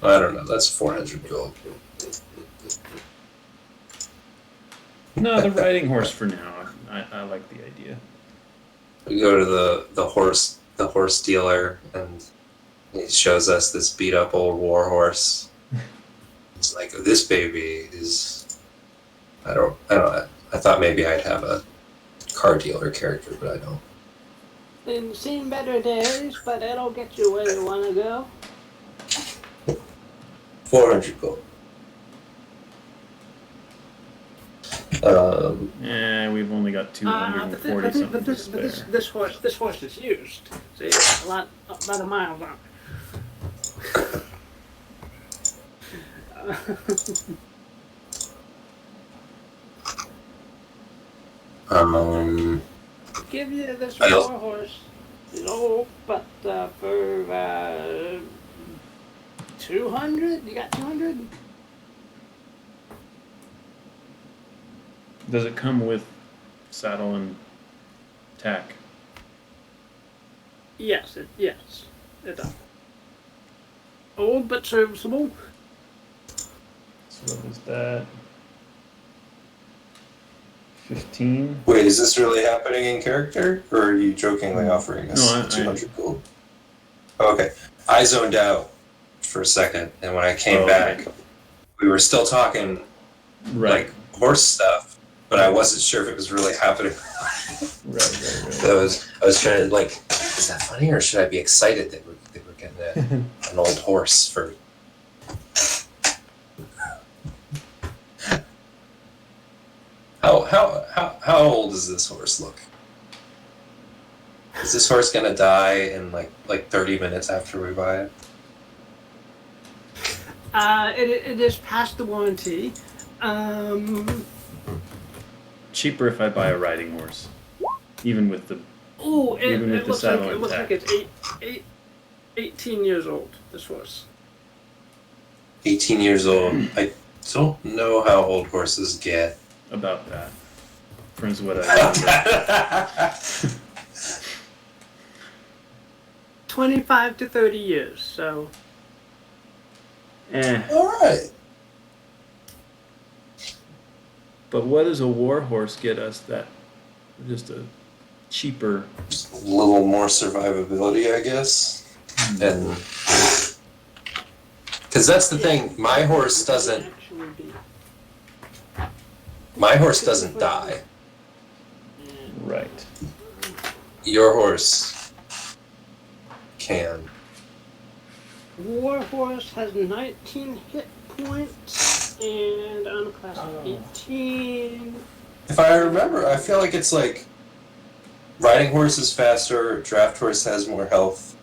I don't know. That's 400 gold. No, the riding horse for now. I like the idea. We go to the horse dealer, and he shows us this beat up old war horse. It's like, this baby is. I don't. I thought maybe I'd have a car dealer character, but I don't. Been seen better days, but it'll get you where you want to go. 400 gold. We've only got 240 something to spare. This horse is used. See, a lot of miles on it. Give you this war horse. No, but for 200, you got 200? Does it come with saddle and tack? Yes, it does. Old but serviceable. So what is that? 15? Wait, is this really happening in character, or are you jokingly offering us No, 200 gold? Okay, I zoned out for a second, and when I came back, we were still talking Right. like horse stuff, but I wasn't sure if it was really happening. Right. So I was trying to like, is that funny, or should I be excited that we're getting an old horse for? How old does this horse look? Is this horse gonna die in like 30 minutes after we buy it? It is past the warranty. Cheaper if I buy a riding horse, even with the. Oh, Even with it the looks saddle like intact. it's 18 years old. This horse. 18 years old. I don't know how old horses get. About that. Friends, what I 25 to 30 years. So All right. But what does a war horse get us that just a cheaper? Just a little more survivability, I guess. And because that's the thing, my horse doesn't die. Right. Your horse can. War horse has 19 hit points and on a class of 18. If I remember, I feel like it's like riding horse is faster, draft horse has more health,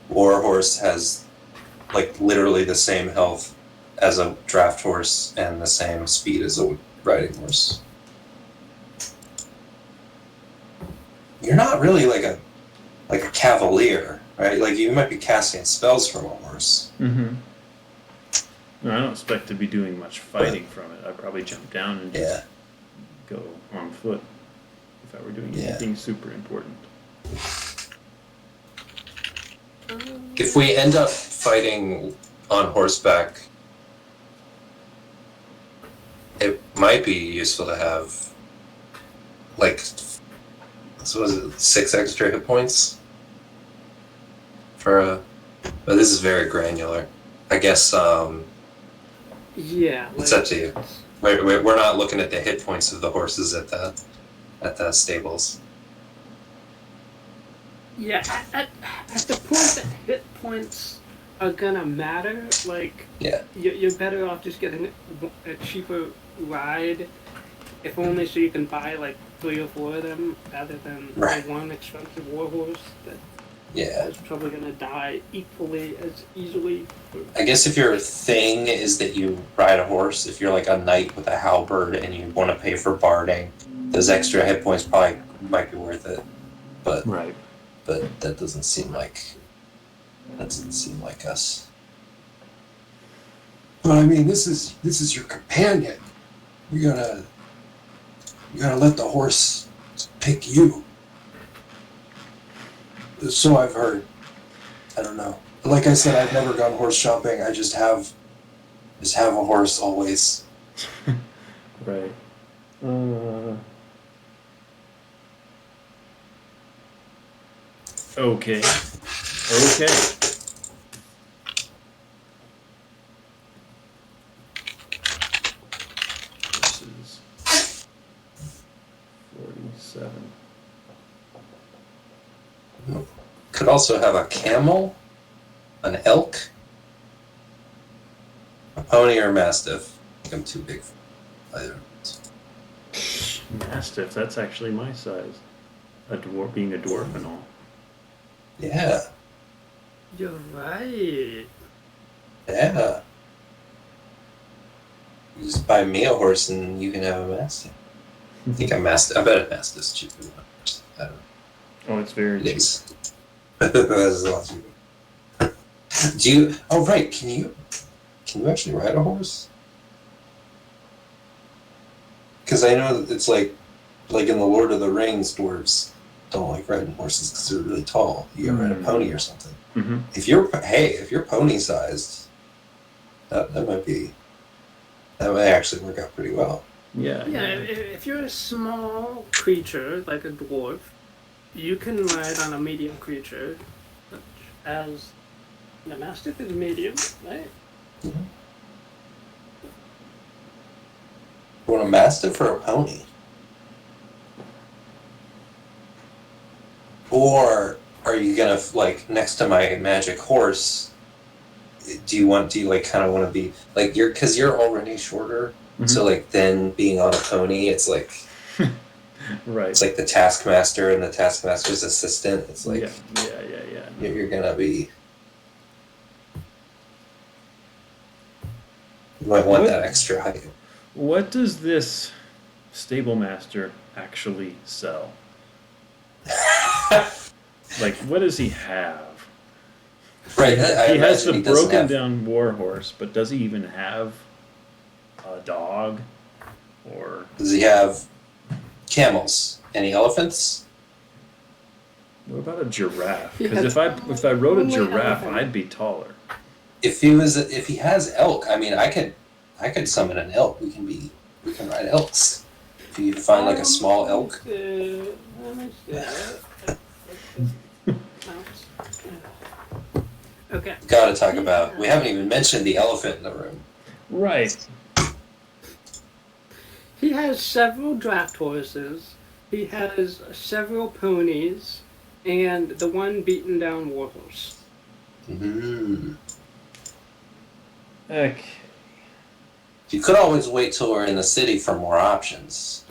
war horse has like literally the same health as a draft horse and the same speed as a riding horse. You're not really like a cavalier, right? Like you might be casting spells from a horse. Mm-hmm. No, I don't expect to be doing much fighting from it. I'd probably jump down and just go on foot if I were doing anything super important. If we end up fighting on horseback, it might be useful to have like, so was it 6 extra hit points for a? But this is very granular. I guess Yeah. it's up to you. We're not looking at the hit points of the horses at the stables. Yeah, at the point that hit points are gonna matter, like, you're better off just getting a cheaper ride, if only so you can buy like 3 or 4 of them, rather than one expensive war horse that is probably gonna die equally as easily. I guess if your thing is that you ride a horse, if you're like a knight with a halberd and you want to pay for barding, those extra hit points probably might be worth it. But but that doesn't seem like us. But I mean, this is your companion. You gotta let the horse pick you. So I've heard. I don't know. Like I said, I've never gone horse shopping. I just have a horse always. Right. Okay. This is 47. Could also have a camel, an elk, a pony, or a mastiff. I think I'm too big for either. Mastiff, that's actually my size. A dwarf, being a dwarf and all. Yeah. You're right. Yeah. You just buy me a horse and you can have a mastiff. I bet a mastiff's cheaper than a horse. I don't know. Oh, it's very It cheap. is. That's awesome. Do you? Oh, right. Can you actually ride a horse? Because I know that it's like in the Lord of the Rings, dwarves don't like riding horses because they're really tall. You gotta ride a pony or something. Mm-hmm. If you're pony sized, that might actually work out pretty well. Yeah. Yeah, if you're a small creature like a dwarf, you can ride on a medium creature, such as the mastiff is medium, right? You want a mastiff or a pony? Or are you gonna like next to my magic horse? Do you like kind of want to be like because you're already shorter, so like then being on a pony, it's like Right. it's like the taskmaster and the taskmaster's assistant. It's like yeah. you're gonna be. You might want that extra height. What does this stable master actually sell? Like, what does he have? Right, He has the he doesn't broken have- down war horse, but does he even have a dog? Or Does he have camels? Any elephants? what about a giraffe? He Because has if I rode a only giraffe, elephant. I'd be taller. If he has elk, I mean, I could summon an elk. We can ride elks. If you find like a small elk. Let me see. Okay. Gotta talk about. We haven't even mentioned the elephant in the room. Right. He has several draft horses. He has several ponies, and the one beaten down war horse. Mm. Okay. You could always wait till we're in the city for more options.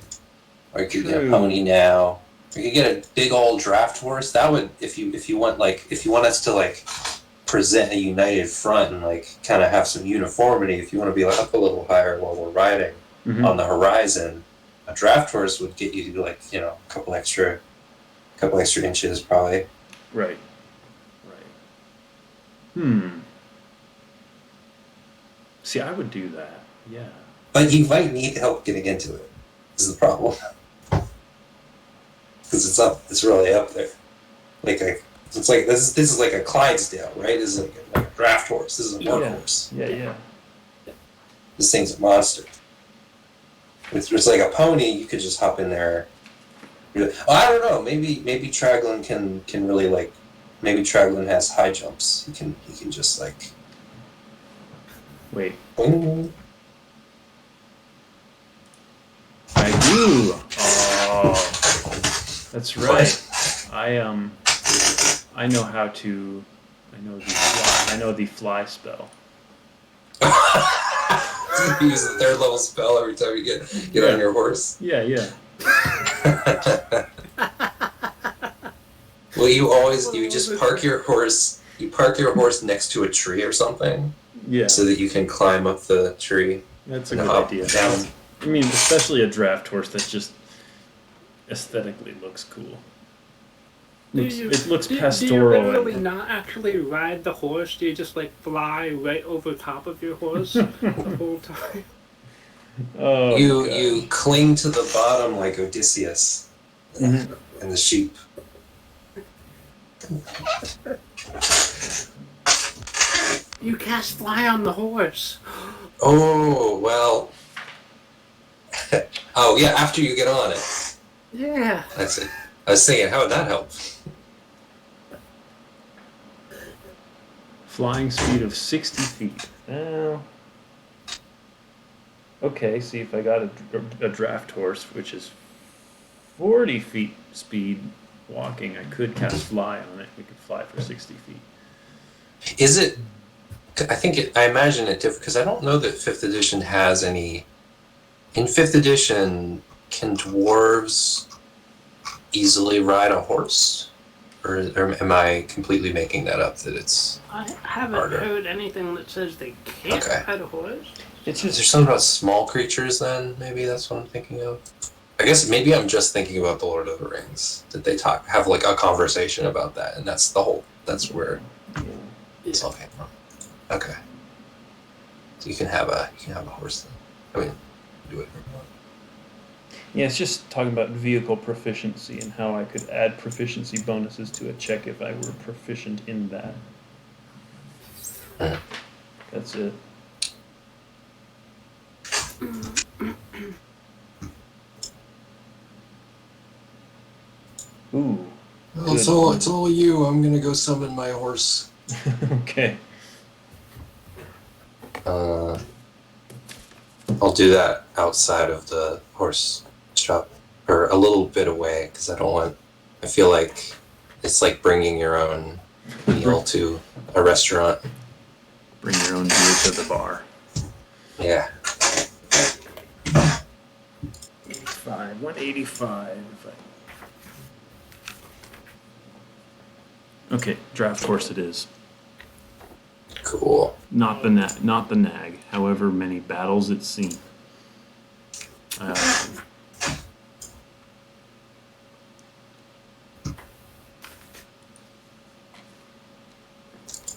Or you could get a True. pony now. Or you could get a big old draft horse. That would, if you want us to like present a united front and like kind of have some uniformity. If you want to be like up a little higher while we're riding on the horizon, a draft horse would get you to like a couple extra inches probably. Right. See, I would do that. Yeah. But you might need help getting into it. Is the problem? Because it's really up there. It's like this is like a Clydesdale, right? This is like a draft horse. This is a workhorse. Yeah. This thing's a monster. If there's like a pony, you could just hop in there. I don't know. Maybe Traglin can really like. Maybe Traglin has high jumps. He can just like. Wait. Boing. I do. Oh, that's right. I know how to. I know the fly spell. You use the third level spell every time you get on your horse. Yeah. Well, you just park your horse. You park your horse next to a tree or something, Yeah. so that you can climb up the tree. That's a and good hop idea. down. I mean, especially a draft horse that just aesthetically looks cool. It looks pastoral. Do you literally not actually ride the horse? Do you just like fly right over top of your horse the whole time? Oh, You cling to the bottom like Odysseus and the sheep. You cast fly on the horse. Oh well. Oh yeah, after you get on it. Yeah. That's it. I was thinking, how would that help? Flying speed of 60 feet. Well, okay, see if I got a draft horse, which is 40 feet speed walking, I could cast fly on it. We could fly for 60 feet. Is it? I imagine it different because I don't know that 5th edition has any. In 5th edition, can dwarves easily ride a horse? Or am I completely making that up? That it's. I haven't Harder. heard anything that says they can't Okay. ride a horse. It's Is there something about small creatures then? Maybe that's what I'm thinking of. I guess maybe I'm just thinking about the Lord of the Rings. Did they have like a conversation about that, and that's where this all came from. Okay, so you can have a horse then. I mean, do whatever you want. Yeah, it's just talking about vehicle proficiency and how I could add proficiency bonuses to a check if I were proficient in that. That's it. Ooh. Well, it's all you. I'm gonna go summon my horse. Okay. I'll do that outside of the horse shop, or a little bit away, because I feel like it's like bringing your own meal to a restaurant. Bring your own beer to the bar. Yeah. 85. 185. Okay, draft course it is. Cool. Not the nag. However many battles it's seen.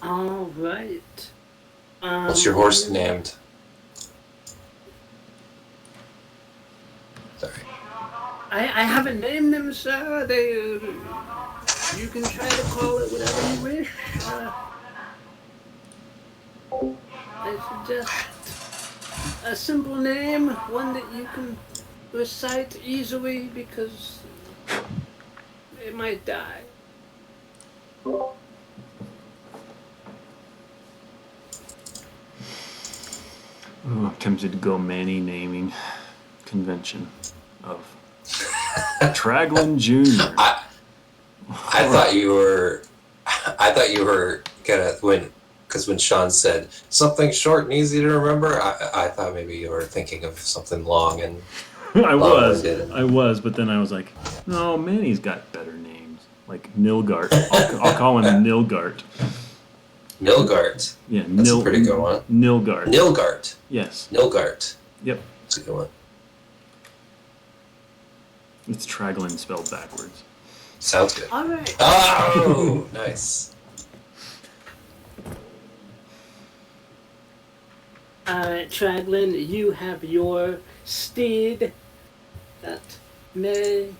All right. What's your horse named? Sorry. I haven't named them, sir. You can try to call it whatever you wish. I suggest a simple name, one that you can recite easily because it might die. Ooh, I'm tempted to go Manny naming convention of Traglin Jr. I thought you were gonna when Sean said something short and easy to remember, I thought maybe you were thinking of something long and I was, but then I was like, no, Manny's got better names, like Nilgart. I'll call him Nilgart. Nilgart. Yeah, that's a pretty good one. Nilgart. Nilgart. Yes. Nilgart. Yep. That's a good one. It's Traglin spelled backwards. Sounds good. All right. Oh, nice. Traglin, you have your steed that may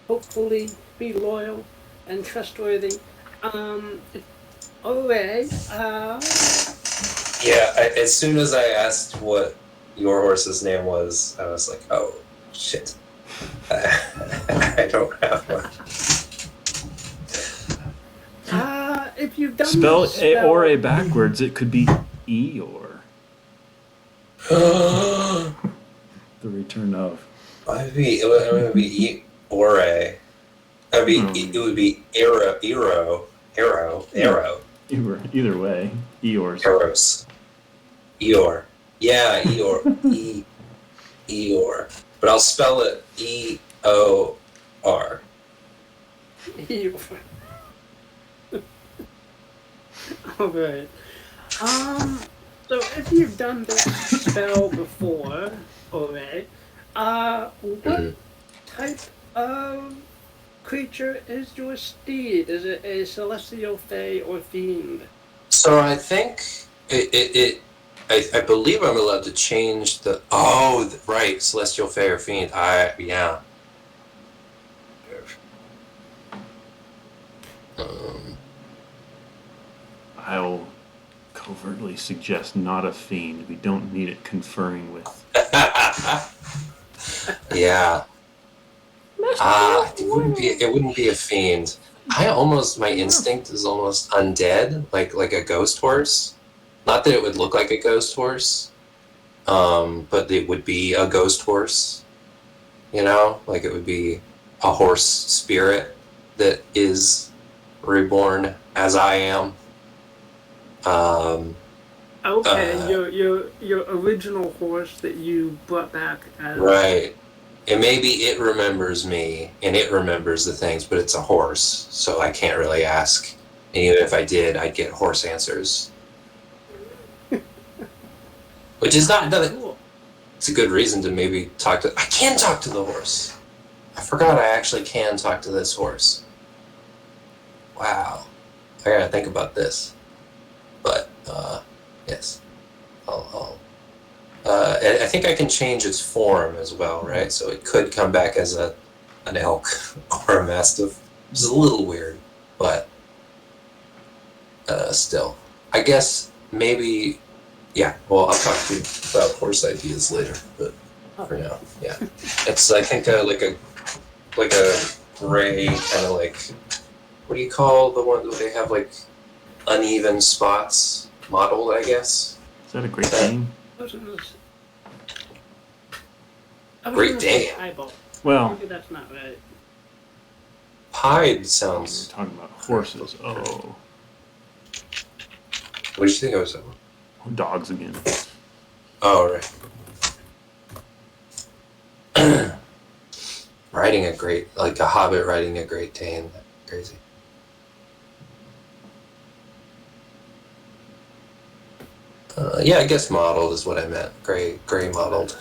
hopefully be loyal and trustworthy. As soon as I asked what your horse's name was, I was like, oh, shit. I don't have one. If you've done Spell A backwards, it could be Eeyore. The return of. It would be Eeyore. It would be Arrow. Either way, Eeyore's. Arrows. Eeyore. Yeah, Eeyore. Eeyore. But I'll spell it E-O-R. Alright. So if you've done this spell before, alright, what type of creature is your steed? Is it a celestial, fae, or fiend? So I think I believe I'm allowed to change the. Oh, right, celestial, fae, or fiend. Yeah. I'll covertly suggest not a fiend. We don't need it conferring with. Yeah. It wouldn't be a fiend. My instinct is almost undead, like a ghost horse. Not that it would look like a ghost horse, but it would be a ghost horse. You know, like it would be a horse spirit that is reborn as I am. Your original horse that you brought back as right. And maybe it remembers me, and it remembers the things, but it's a horse, so I can't really ask. And even if I did, I'd get horse answers. Which is not... Cool. it's a good reason to maybe talk to. I can talk to the horse. I forgot I actually can talk to this horse. Wow, I gotta think about this. But yes, I think I can change its form as well, right? So it could come back as an elk or a mastiff. It's a little weird, but still, I guess maybe. Yeah, well, I'll talk to you about horse ideas later, but for now, yeah, it's I think like a gray kind of like, what do you call the one that they have like uneven spots modeled, I guess. Is that a Great Dane? I was gonna say- Great Dane. Eyeball. Well, Maybe that's not right. Pied we're sounds. talking about horses. Oh, What did you think I was? dogs again. Oh, right. Riding a hobbit riding a Great Dane. Crazy. Yeah, I guess modeled is what I meant. Gray modeled.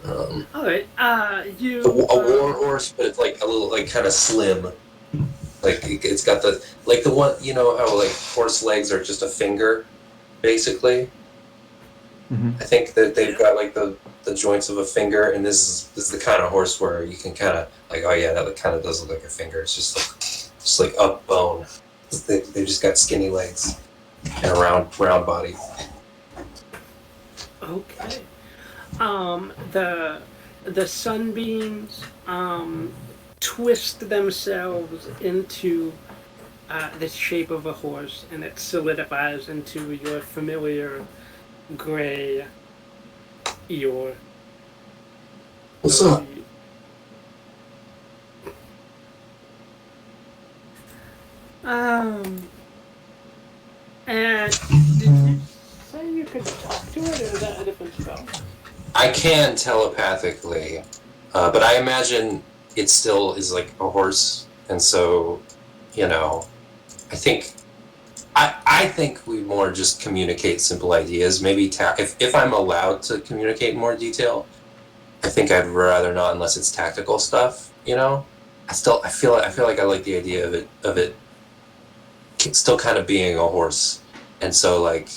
All right. You. A war horse, but it's like a little, like kind of slim. Like it's got the one, you know how like horse legs are just a finger, basically. Mm-hmm. I think that they've got like the joints of a finger, and this is the kind of horse where you can kind of like, oh yeah, that kind of does look like a finger. It's just like up bone. They just got skinny legs and a round body. Okay. The sunbeams twist themselves into the shape of a horse, and it solidifies into your familiar gray Eeyore. What's up? And did you say you could talk to it, or is that a different spell? I can telepathically, but I imagine it still is like a horse, and so, you know, I think we more just communicate simple ideas. Maybe if I'm allowed to communicate in more detail, I think I'd rather not unless it's tactical stuff. You know, I feel like I like the idea of it still kind of being a horse, and so like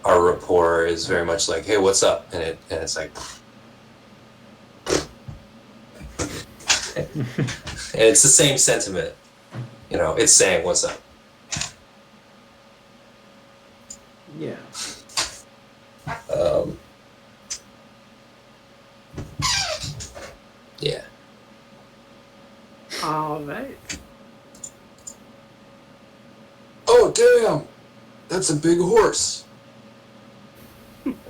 our rapport is very much like, hey, what's up, and it's like. And it's the same sentiment, you know. It's saying what's up. Yeah. Yeah. All right. Oh, damn! That's a big horse.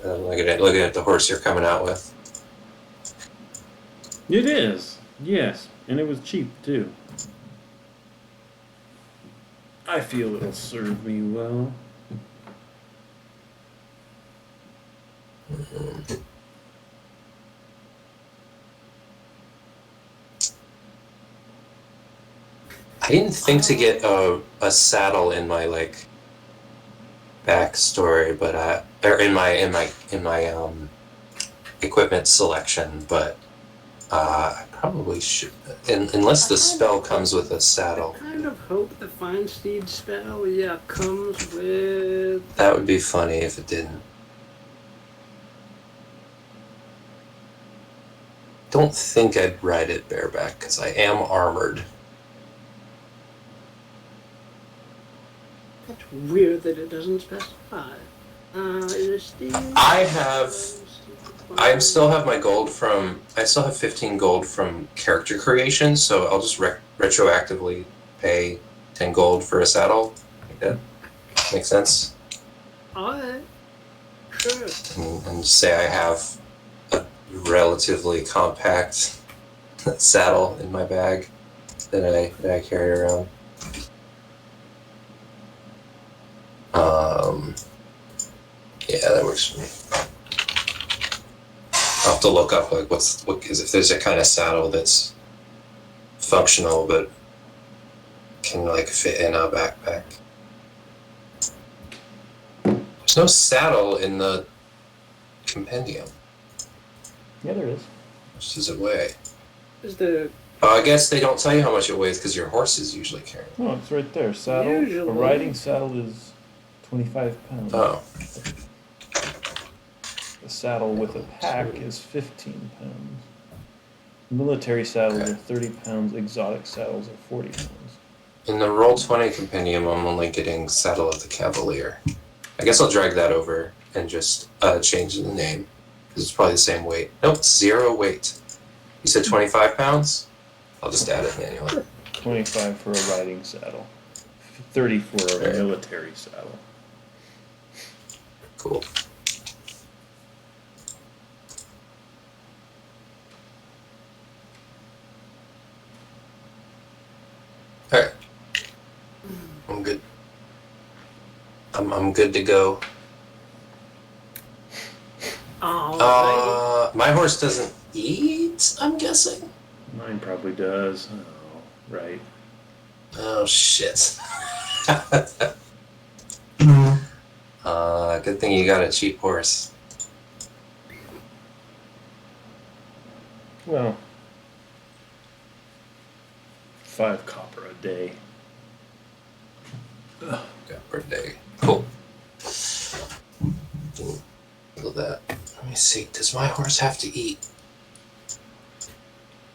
Looking at the horse you're coming out with. It is. Yes, and it was cheap too. I feel it'll serve me well. I didn't think to get a saddle in my like backstory, but or in my equipment selection, but I probably should, unless the spell comes with a saddle. I kind of hope the Fine Steed spell, comes with. That would be funny if it didn't. Don't think I'd ride it bareback because I am armored. That's weird that it doesn't specify. I still have my gold from. I still have 15 gold from character creation, so I'll just retroactively pay 10 gold for a saddle. Like that makes sense. Alright. Sure. And say I have a relatively compact saddle in my bag that I carry around. Yeah, that works for me. I'll have to look up like because if there's a kind of saddle that's functional but can like fit in a backpack. There's no saddle in the compendium. Yeah, there is. How much does it weigh? Is the Oh, I guess they don't tell you how much it weighs because your horses usually carry it. No, it's right there. Saddle. Usually. A riding saddle is 25 pounds. Oh, A saddle with a pack is 15 pounds. Military saddles Okay. are 30 pounds. Exotic saddles are 40 pounds. in the Roll20 compendium, I'm only getting Saddle of the Cavalier. I guess I'll drag that over and just change the name because it's probably the same weight. Nope, 0 weight. You said 25 pounds? I'll just add it manually. 25 for a riding saddle. 30 for a Okay. military saddle. Cool. Alright. I'm good. I'm good to go. alrighty. My horse doesn't eat, I'm guessing? Mine probably does. Oh, right. Oh, shit. Good thing you got a cheap horse. Well, 5 copper a day. Got per day. Cool. Look at that. Let me see. Does my horse have to eat?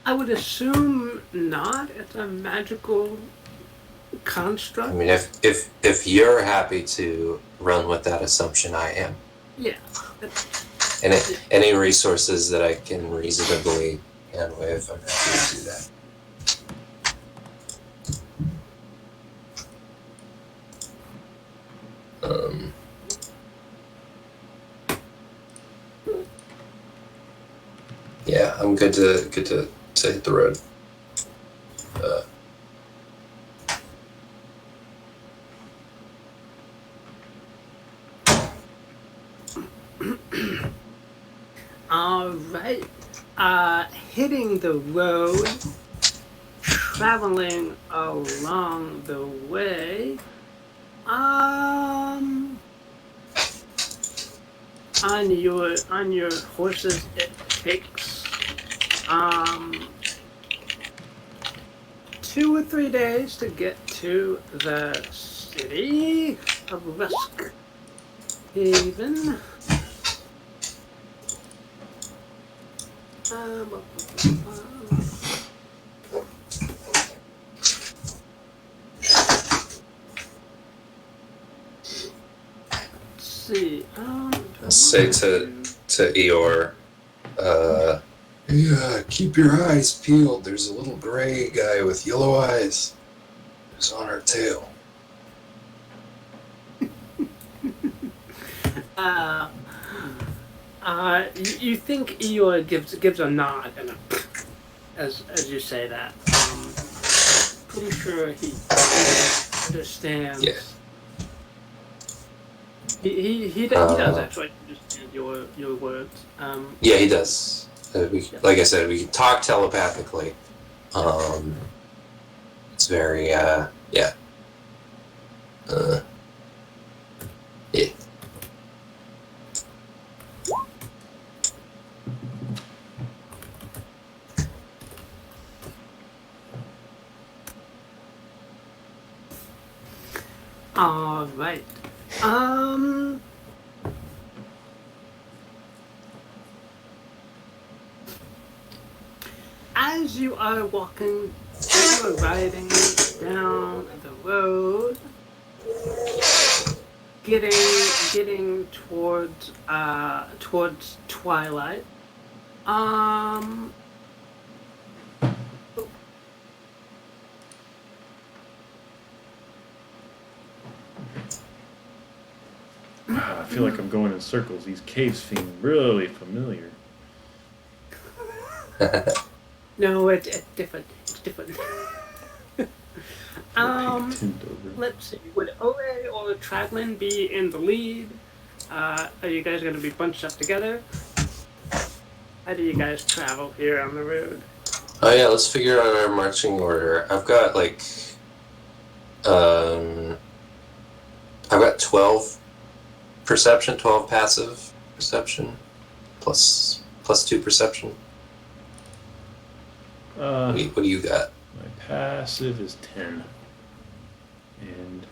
I would assume not. It's a magical I construct. mean, if you're happy to run with that assumption, I am. Yeah. And any resources that I can reasonably hand wave, I'm happy to do that. Yeah, I'm good to hit the road. Alright. Hitting the road, traveling along the way. On your horses, it takes 2 or 3 days to get to the city of Rusk Haven. Let's see. Say to Eeyore, Yeah, keep your eyes peeled. There's a little gray guy with yellow eyes who's on our tail. You think Eeyore gives a nod and as you say that. Pretty sure he understands. Yeah. He does actually understand your words. yeah, he does. Like I said, we can talk telepathically. It's very, yeah. Yeah. All right. As you are walking, you are riding down the road, getting towards twilight. I feel like I'm going in circles. These caves seem really familiar. No, it's different. It's different. Tint over. Let's see. Would Ole or Traglin be in the lead? Are you guys going to be bunched up together? How do you guys travel here on the road? Oh yeah, let's figure out our marching order. I've got I've got 12 perception, 12 passive perception, plus 2 perception. What do you got? My passive is 10. And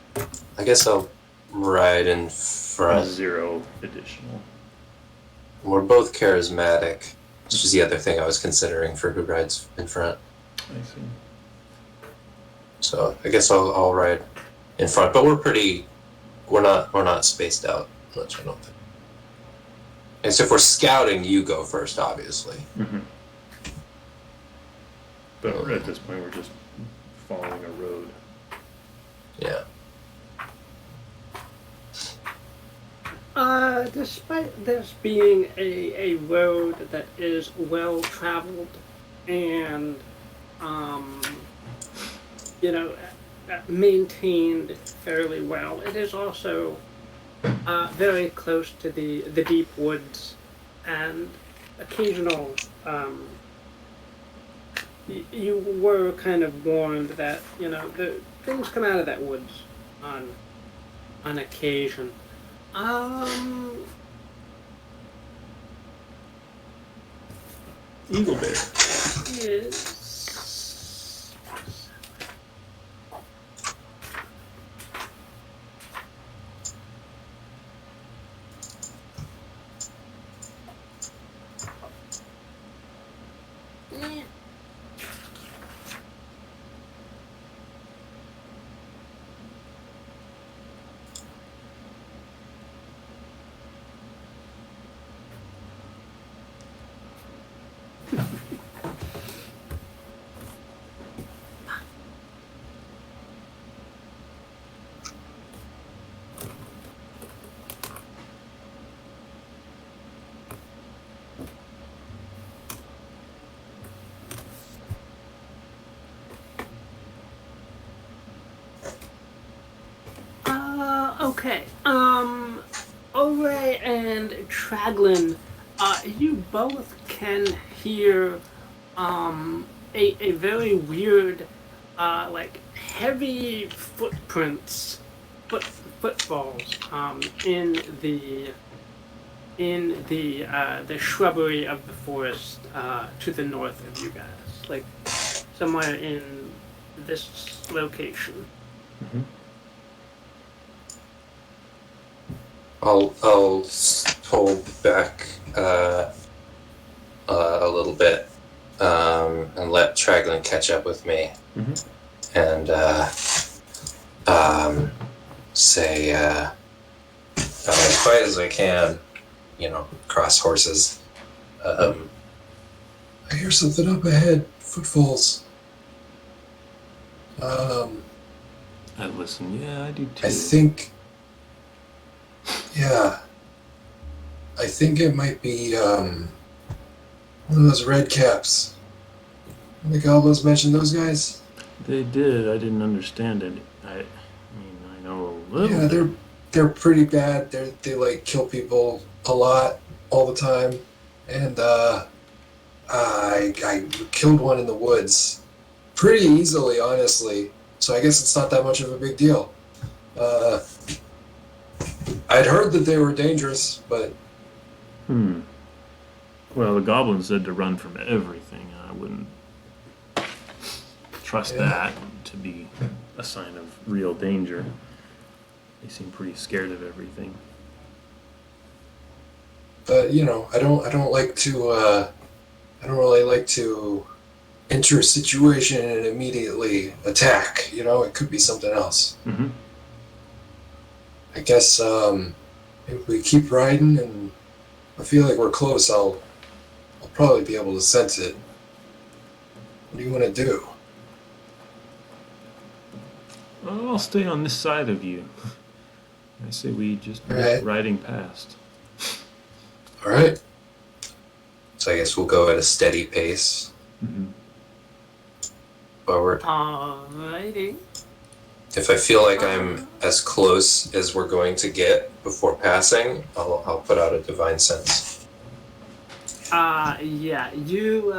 I guess I'll ride in front. 0 additional. We're both charismatic, which is the other thing I was considering for who rides in front. I see. So I guess I'll ride in front, but we're not spaced out much, I don't think. And so if we're scouting, you go first, obviously. Mm-hmm. But at this point, we're just following a road. Yeah. Despite this being a road that is well traveled and, maintained fairly well, it is also very close to the deep woods and occasional. You were kind of warned that the things come out of that woods on occasion. Eagle bear. Is okay. Ore and Traglin, you both can hear a very weird, heavy footfalls in the shrubbery of the forest to the north of you guys, like somewhere in this location. Mm-hmm. I'll hold back a little bit and let Traglin catch up with me. Mm-hmm. And say as quiet as I can, cross horses. I hear something up ahead. Footfalls. I listen. Yeah, I do too. I think it might be one of those red caps. The goblins mentioned those guys? They did. I didn't understand it. I know a little. Yeah, they're pretty bad. They like kill people a lot all the time, and I killed one in the woods pretty easily, honestly. So I guess it's not that much of a big deal. I'd heard that they were dangerous, but Well, the goblin said to run from everything. I wouldn't trust that to be a sign of real danger. They seem pretty scared of everything. But I don't like to I don't really like to enter a situation and immediately attack. It could be something else. Mm-hmm. I guess if we keep riding and I feel like we're close, I'll probably be able to sense it. What do you want to do? I'll stay on this side of you. I say we just keep riding past. All right. So I guess we'll go at a steady pace Mm-hmm. forward. Alrighty. If I feel like I'm as close as we're going to get before passing, I'll put out a divine sense. Yeah, you,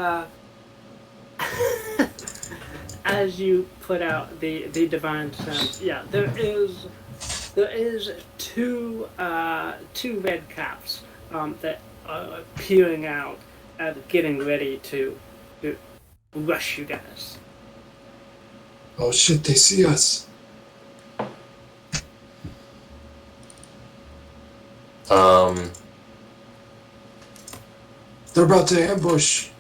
as you put out the divine sense, yeah, there is There is two red caps that are peering out and getting ready to rush you guys. Oh shit, they see us. They're about to ambush.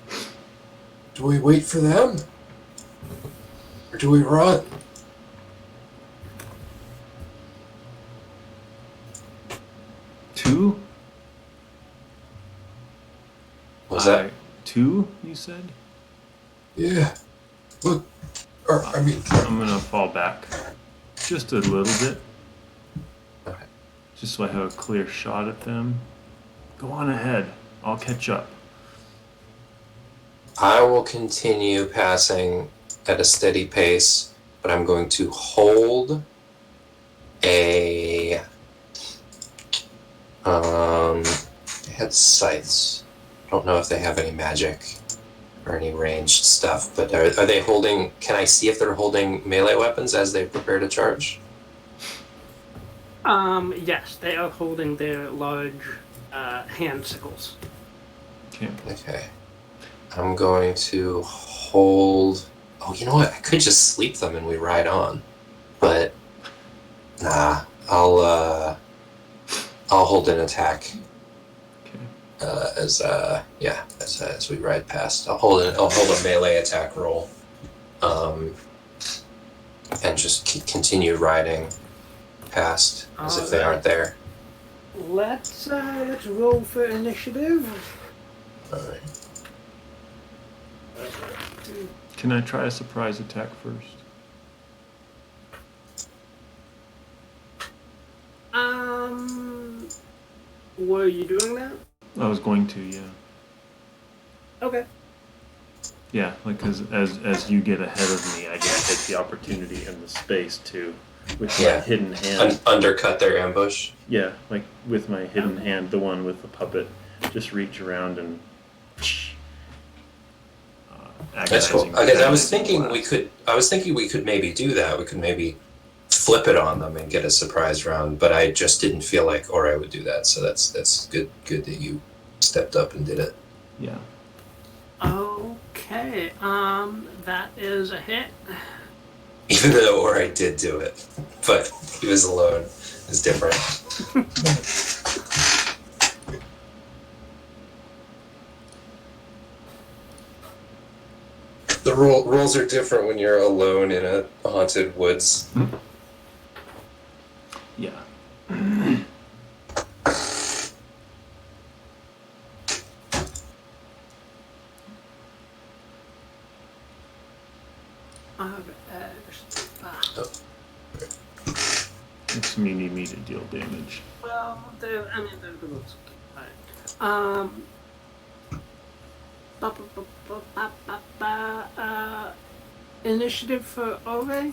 Do we wait for them? Or do we run? Two? Was that? Two, you said? Yeah. Look. Or, I mean, I'm gonna fall back just a little bit. Okay. Just so I have a clear shot at them. Go on ahead. I'll catch up. I will continue passing at a steady pace, but I'm going to hold a they had scythes. I don't know if they have any magic or any ranged stuff, but are they holding, can I see if they're holding melee weapons as they prepare to charge? Yes, they are holding their large hand sickles. Okay. I'm going to hold. Oh, you know what? I could just sleep them and we ride on, but nah. I'll hold an attack. Okay. As we ride past, I'll hold a melee attack roll, and just continue riding past as if they aren't there. Let's roll for initiative. All right. Can I try a surprise attack first? Were you doing that? I was going to, yeah. Okay. Yeah, like as you get ahead of me, I get to take the opportunity and the space to, with my hidden hand. Undercut their ambush. Yeah, like with my hidden hand, the one with the puppet, just reach around and. That's cool. Because I was thinking we could maybe do that. We could maybe flip it on them and get a surprise round, but I just didn't feel like Ori would do that. So that's good that you stepped up and did it. Yeah. Okay. That is a hit. Even though Ori did do it, but he was alone. It's different. The rules are different when you're alone in a haunted woods. Yeah. Makes me need me to deal damage. Well, they're the rules. Initiative for Ove?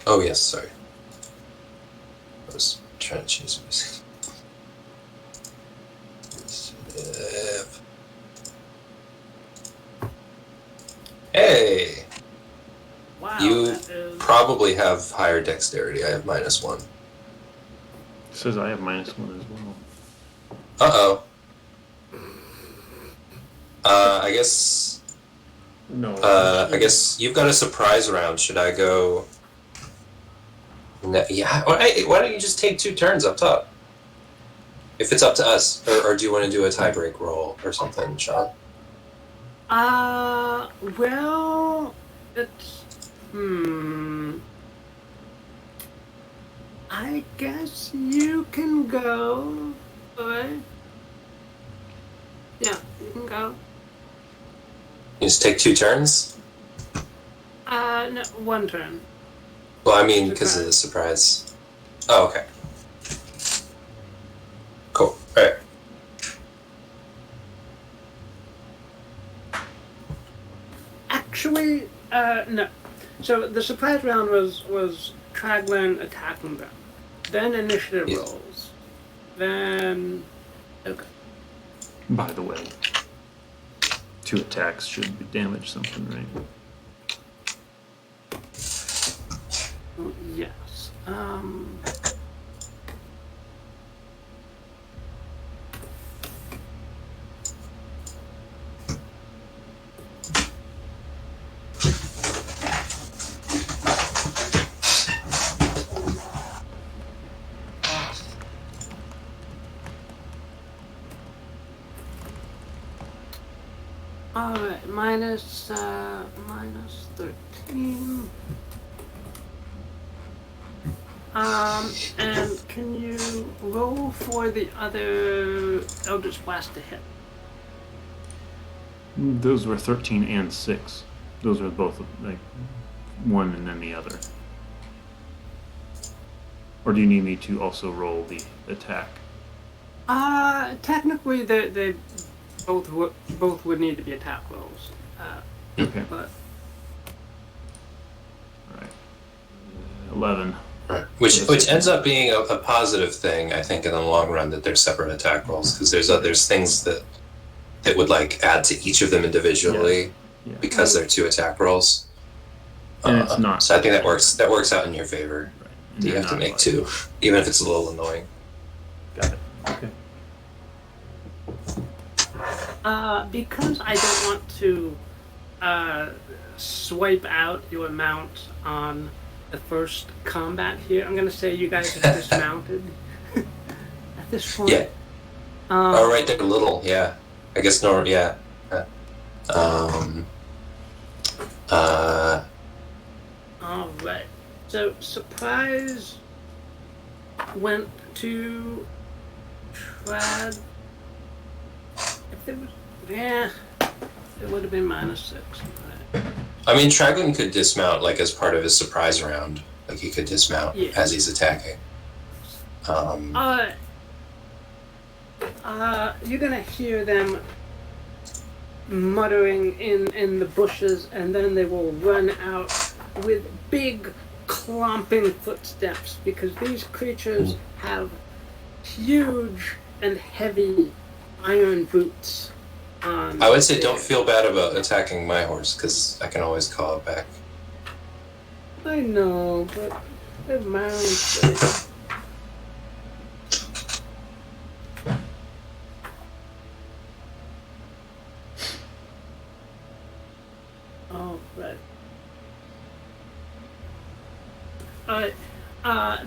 Oh yes, sorry. I was trying to change music. Hey! Wow, You probably have higher dexterity. I have -1. It says I have -1 as well. Uh-oh. I guess... No. I guess you've got a surprise round. Should I go... Yeah, why don't you just take 2 turns up top? If it's up to us. Or do you want to do a tiebreak roll or something, Sean? Well, it's... I guess you can go. Alright. Yeah, you can go. You just take 2 turns? No, 1 turn. Well, I mean, because of the surprise. Oh, okay. Cool. Alright. Actually, no. So the surprise round was Traglin attacking them. Then initiative rolls. Then... Okay. By the way, 2 attacks should be damage something, right? Yes. Alright, minus 13. And can you roll for the other Eldritch Blast to hit? Those were 13 and 6. Those are both like one and then the other. Or do you need me to also roll the attack? Technically, they both would need to be attack rolls. Okay. But All right. 11. Right. Which ends up being a positive thing, I think, in the long run, that they're separate attack rolls, because there's things that would like add to each of them individually Yeah. because they're 2 attack rolls. And it's not. So I think that works out in your favor. Right. And You they're have to not make like- 2, even if it's a little annoying. Got it. Okay. because I don't want to swipe out your mount on the first combat here, I'm gonna say you guys have dismounted at this point. Yeah. Oh, right there, little, yeah. I guess no, yeah. All right. So surprise went to Trad. If there was, yeah, it would have been -6. Right. I mean, Traglin could dismount, like, as part of his surprise round. Like, he could dismount Yeah. as he's attacking. You're gonna hear them muttering in the bushes, and then they will run out with big clomping footsteps, because these creatures have huge and heavy iron boots on. I would say don't feel bad about attacking my horse, because I can always call it back. I know, but they're mounted. Oh, right.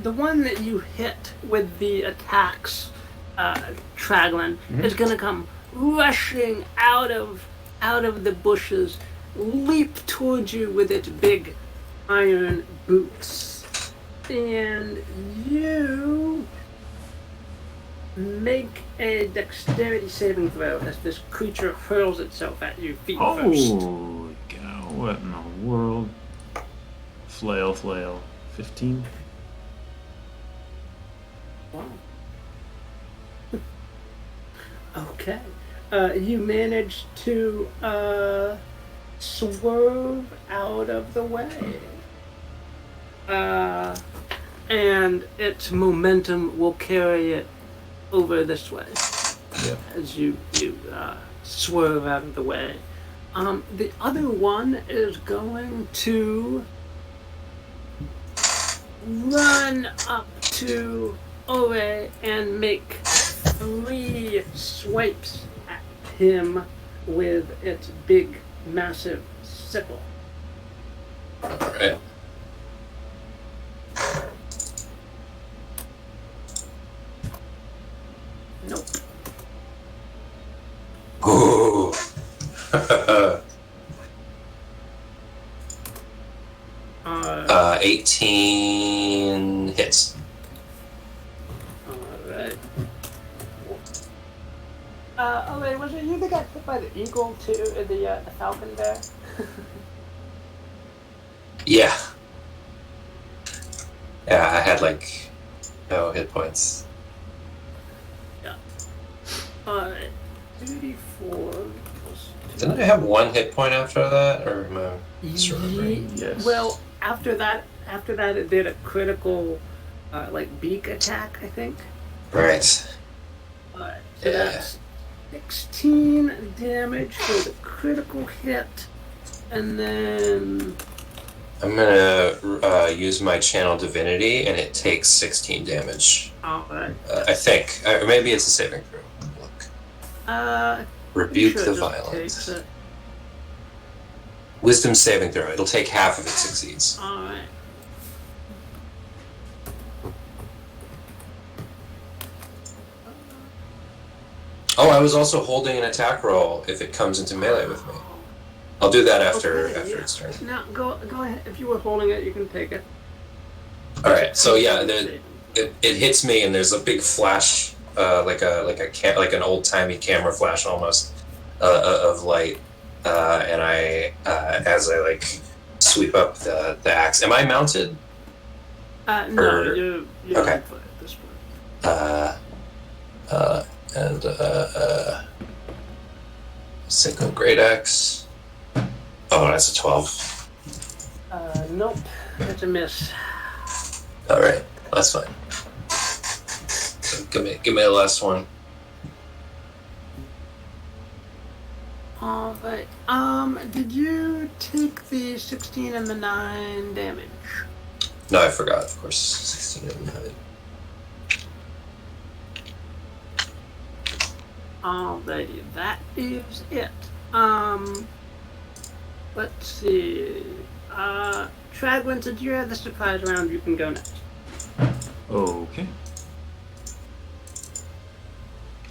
The one that you hit with the attacks, Traglin, is gonna come rushing out of the bushes, leap towards you with its big iron boots, and you make a dexterity saving throw as this creature hurls itself at you feet first. Holy cow, what in the world? Flail. 15? Wow. Okay. You managed to swerve out of the way. And its momentum will carry it over this way Yep. as you swerve out of the way. The other one is going to run up to Ore and make 3 swipes at him with its big, massive sickle. Alright. Nope. Ooh. 18 hits. Alright. Wait, was it you that got hit by the eagle too, the falcon there? Yeah. Yeah, I had like no hit points. Yeah. 34 plus 2. Didn't I have 1 hit point after that, or am I misremembering? Yes. Well, after that, it did a critical, like beak attack, I think. Right. Alright, so Yeah. that's 16 damage for the critical hit, and then I'm gonna use my channel divinity, and it takes 16 damage. alright. I think, or maybe it's a saving throw. Look. Rebuke Sure, the it just violence. takes it. Wisdom saving throw. It'll take half if it succeeds. All right. Oh, I was also holding an attack roll if it comes into melee with me. I'll do that after Okay, yeah. its turn. Now go ahead. If you were holding it, you can take it. All right. So yeah, it hits me, and there's a big flash, like an old timey camera flash almost, of light, and I as I like sweep up the axe. Am I mounted? No, Or- you're okay. on foot at this point. And single great axe. Oh, that's a 12. Nope, it's a miss. All right, that's fine. So give me the last one. All right. Did you take the 16 and the 9 damage? No, I forgot. Of course, 16 and 9. Alrighty, that is it. Let's see. Traglin, since you had the surprise round, you can go next. Okay.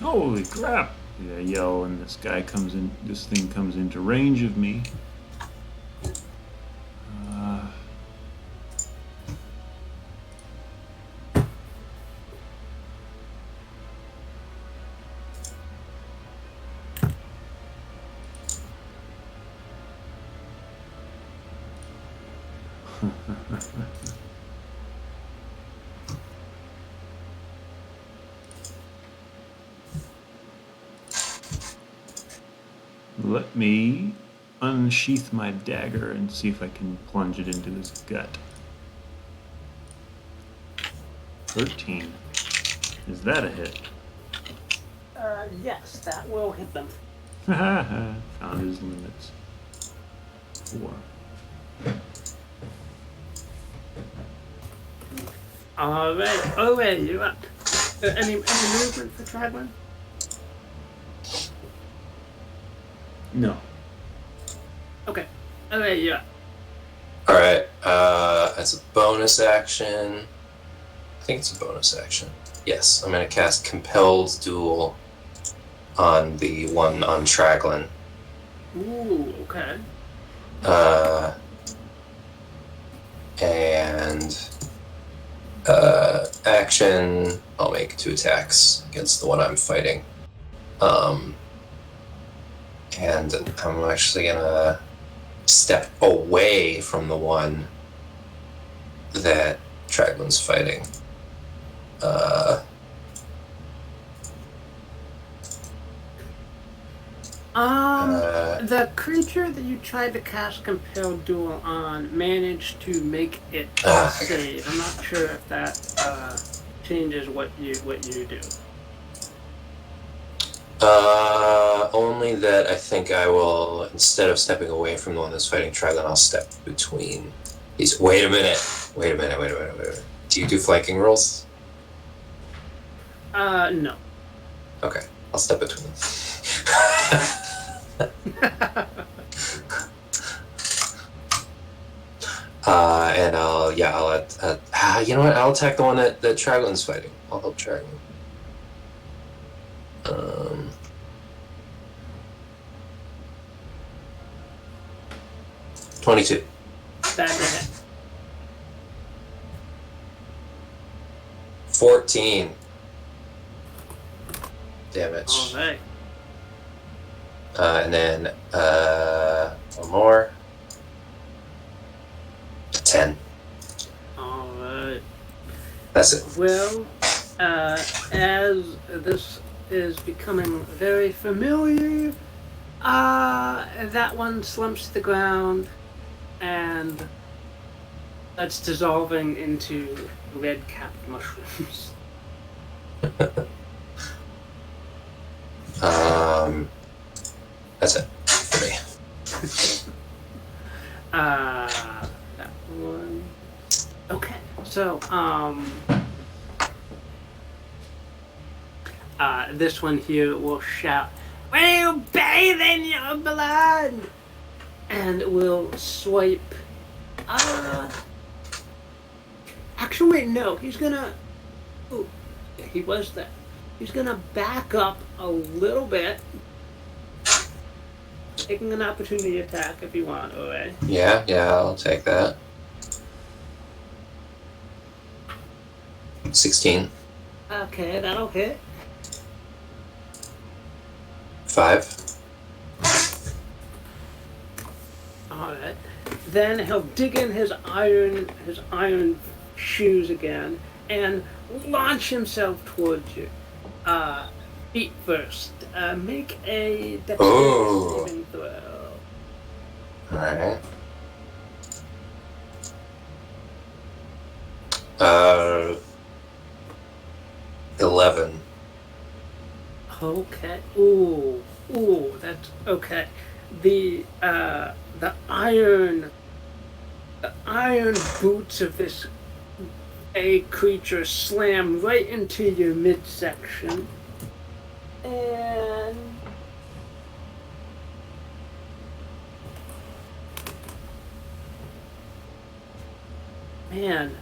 Holy crap! Yeah, I yell, and this thing comes into range of me. Let me unsheath my dagger and see if I can plunge it into his gut. 13. Is that a hit? Yes, that will hit them. Found his limits. 4. Alright, Owe, you're up. Any movement for Traglin? No. Okay. Owe, you're up. All right. As a bonus action, I think it's a bonus action. Yes, I'm gonna cast Compelled Duel on the one on Traglin. Ooh, okay. And action, I'll make 2 attacks against the one I'm fighting. And I'm actually gonna step away from the one that Traglin's fighting. The creature that you tried to cast Compelled Duel on managed to make it Okay. save. I'm not sure if that changes what you do. Only that I think I will, instead of stepping away from the one that's fighting Traglin, I'll step between these. Wait a minute. Do you do flanking rolls? No. Okay, I'll step between them. And I'll you know what? I'll attack the one that Traglin's fighting. I'll help Traglin. 22. That's a hit. 14 damage. Alright. And then one more. 10. Alright. That's it. Well, as this is becoming very familiar, that one slumps to the ground and that's dissolving into red-capped mushrooms. That's it for me. That one. Okay, so, this one here will shout, "Will you bathe in your blood?" and will swipe. Actually, wait, no. He's gonna. Ooh, yeah, he was there. He's gonna back up a little bit, taking an opportunity attack if you want. Alright. Yeah, I'll take that. 16. Okay, that'll hit. 5. Alright. Then he'll dig in his iron shoes again and launch himself towards you. Feet first. Make a dexterity saving throw. Alright. 11. Okay. Ooh, that's okay. The iron boots of this creature slam right into your midsection, and man,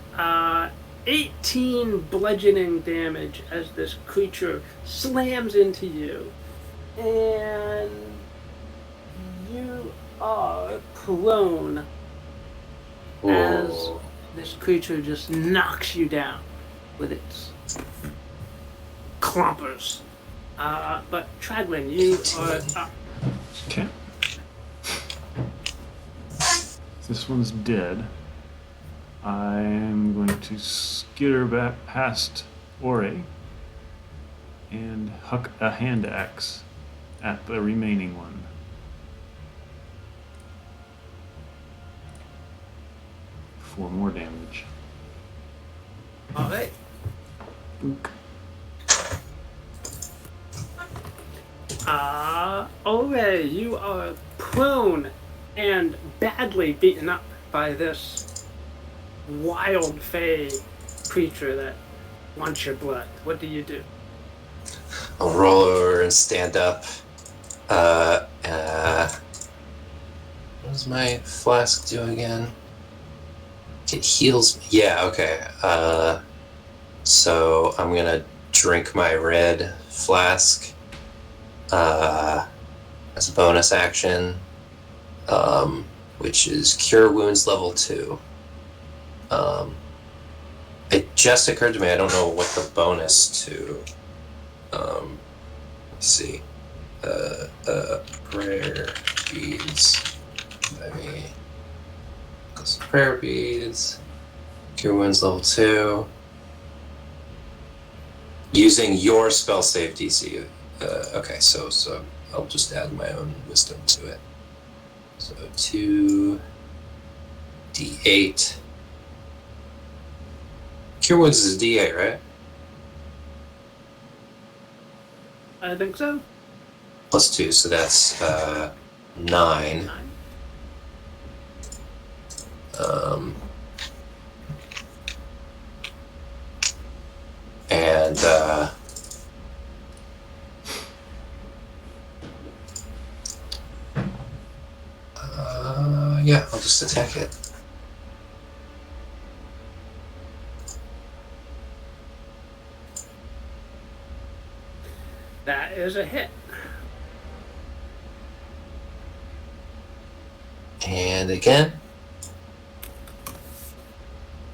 18 bludgeoning damage as this creature slams into you, and you are prone as Ooh. this creature just knocks you down with its clompers. But Traglin, you are up. Okay. This one's dead. I'm going to skitter back past Ore and huck a hand axe at the remaining one. For more damage. Alright. Book. Ore, you are prone and badly beaten up by this wild fey creature that wants your blood. What do you do? I'll roll over and stand up. What does my flask do again? It heals me. Yeah, okay. So I'm gonna drink my red flask as a bonus action, which is Cure Wounds level 2. It just occurred to me I don't know what the bonus to. Let's see. Prayer beads. Prayer beads. Cure Wounds level 2. Using your spell save DC. Okay, so I'll just add my own wisdom to it. So 2d8. Cure Wounds is a d8, right? I think so. Plus 2, so that's 9. And yeah, I'll just attack it. That is a hit. And again.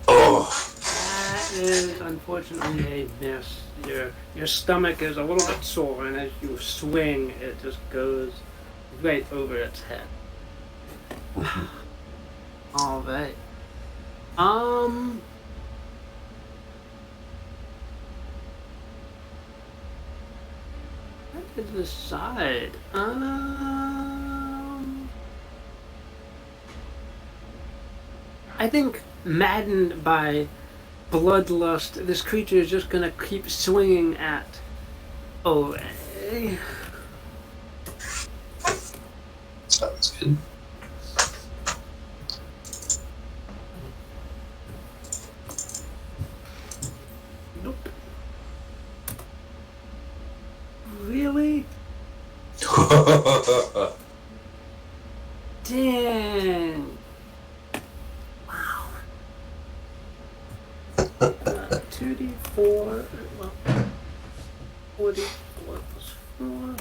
Oh. That is unfortunately a miss. Your stomach is a little bit sore, and as you swing, it just goes right over its head. All right. What is the side? I think maddened by bloodlust, this creature is just gonna keep swinging at Ore. Sounds good. Nope. Really? Damn. 2d4. Well, 4d4 plus 4.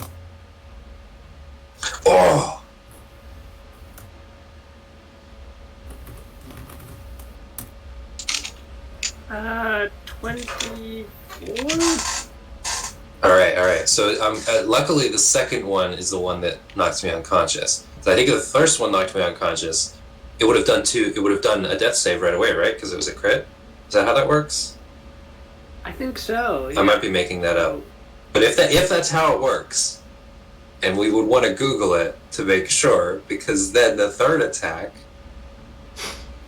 Oh! 24. Alright. So luckily the second one is the one that knocks me unconscious. So I think if the first one knocked me unconscious, it would have done a death save right away, right? Because it was a crit? Is that how that works? I think so. Yeah. I might be making that up. But if that's how it works, and we would want to Google it to make sure, because then the third attack,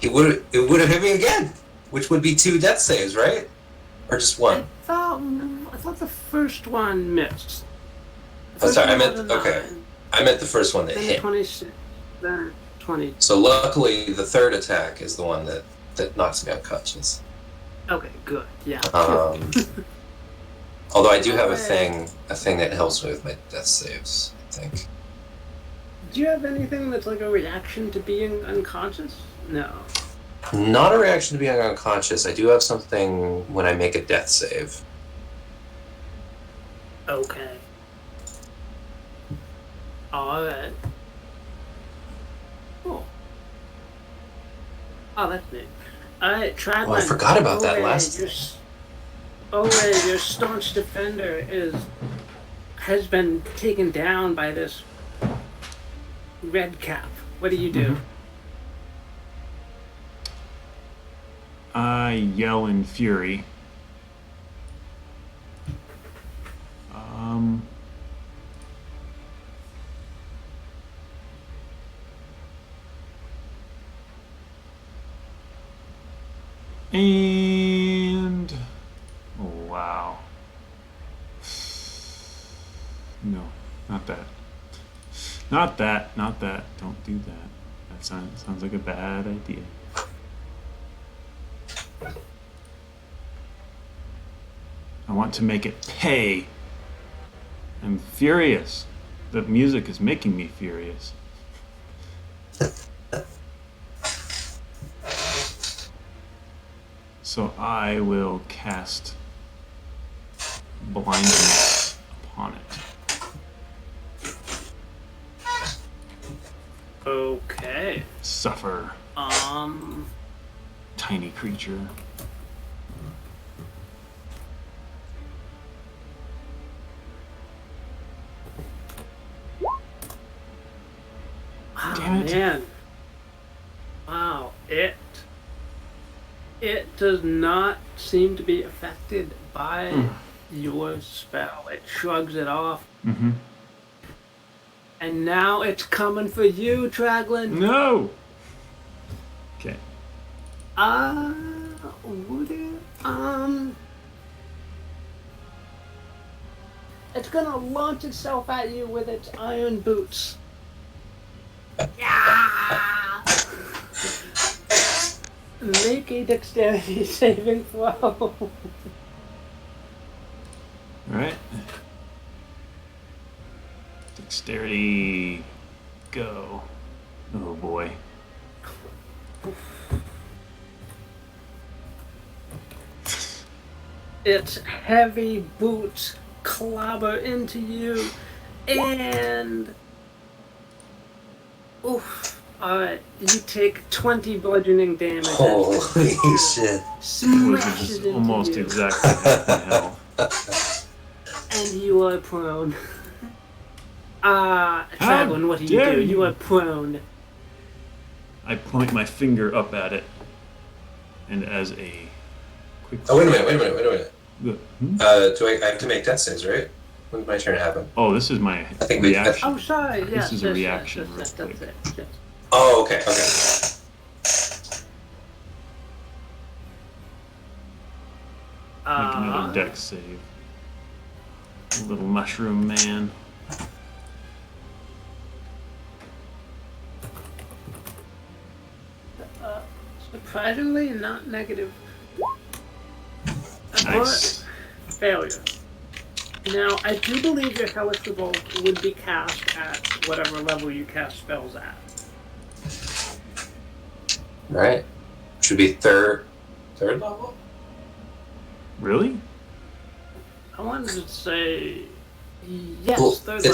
it would have hit me again, which would be 2 death saves, right? Or just 1? I thought the first one missed. Oh, sorry, I meant First one was a 9, I meant the first one that then hit. 26, then 20. So luckily, the third attack is the one that knocks me unconscious. Okay, good. Yeah. Although I do have a thing that helps me with my death saves, I think. Do you have anything that's like a reaction to being unconscious? No. Not a reaction to being unconscious. I do have something when I make a death save. Okay. Alright. Cool. Oh, that's neat. Alright, Traglin. Oh, I forgot about that last thing. Your staunch defender has been taken down by this red cap. What do you do? Mm-hmm. I yell in fury. And oh wow. No, not that. Not that. Don't do that. That sounds like a bad idea. I want to make it pay. I'm furious. The music is making me furious. So I will cast blindness upon it. Okay. Suffer, tiny creature. Damn it. Man. Wow. It does not seem to be affected by your spell. It shrugs it off. Mm-hmm. And now it's coming for you, Traglin. No! Okay. Would it? It's gonna launch itself at you with its iron boots. Yeah! Make a dexterity saving throw. Alright. Dexterity. Go. Oh boy. Its heavy boots clobber into you, and oof. Alright, you take 20 bludgeoning damage. Holy shit. Smashes Is into almost you, exactly half my health. and you are prone. Traglin, what do you dare do? you. You are prone. I point my finger up at it, and as a quick. Oh, wait a minute. Good. Do I have to make death saves, right? When's my turn to happen? Oh, this is my think reaction. Oh, sorry, yes. is a reaction real That's quick. it. Yes. Oh, okay. Make another dex save. Little mushroom man. Surprisingly, not negative. Nice. But failure. Now, I do believe your hellish revolt would be cast at whatever level you cast spells at. Right. Should be third level? Really? I wanted to say yes. Well, Third level.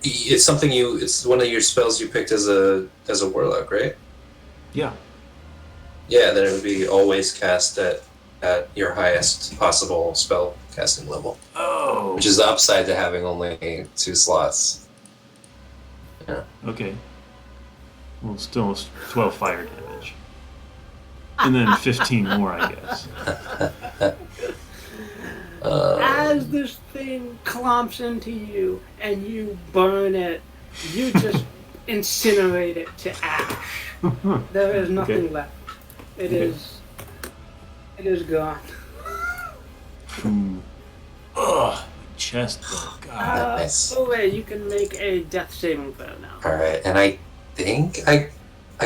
it's something it's one of your spells you picked as a warlock, right? Yeah. Yeah, then it would be always cast at your highest possible spell casting level, Oh. which is the upside to having only 2 slots. Yeah. Okay. Well, still 12 fire damage. And then 15 more, I guess. As this thing clomps into you and you burn it, you just incinerate it to ash. There is nothing Okay. left. It Okay. is gone. Ugh. Chest. Oh, God. Nice. Oh wait, you can make a death saving throw now. Alright, and I think I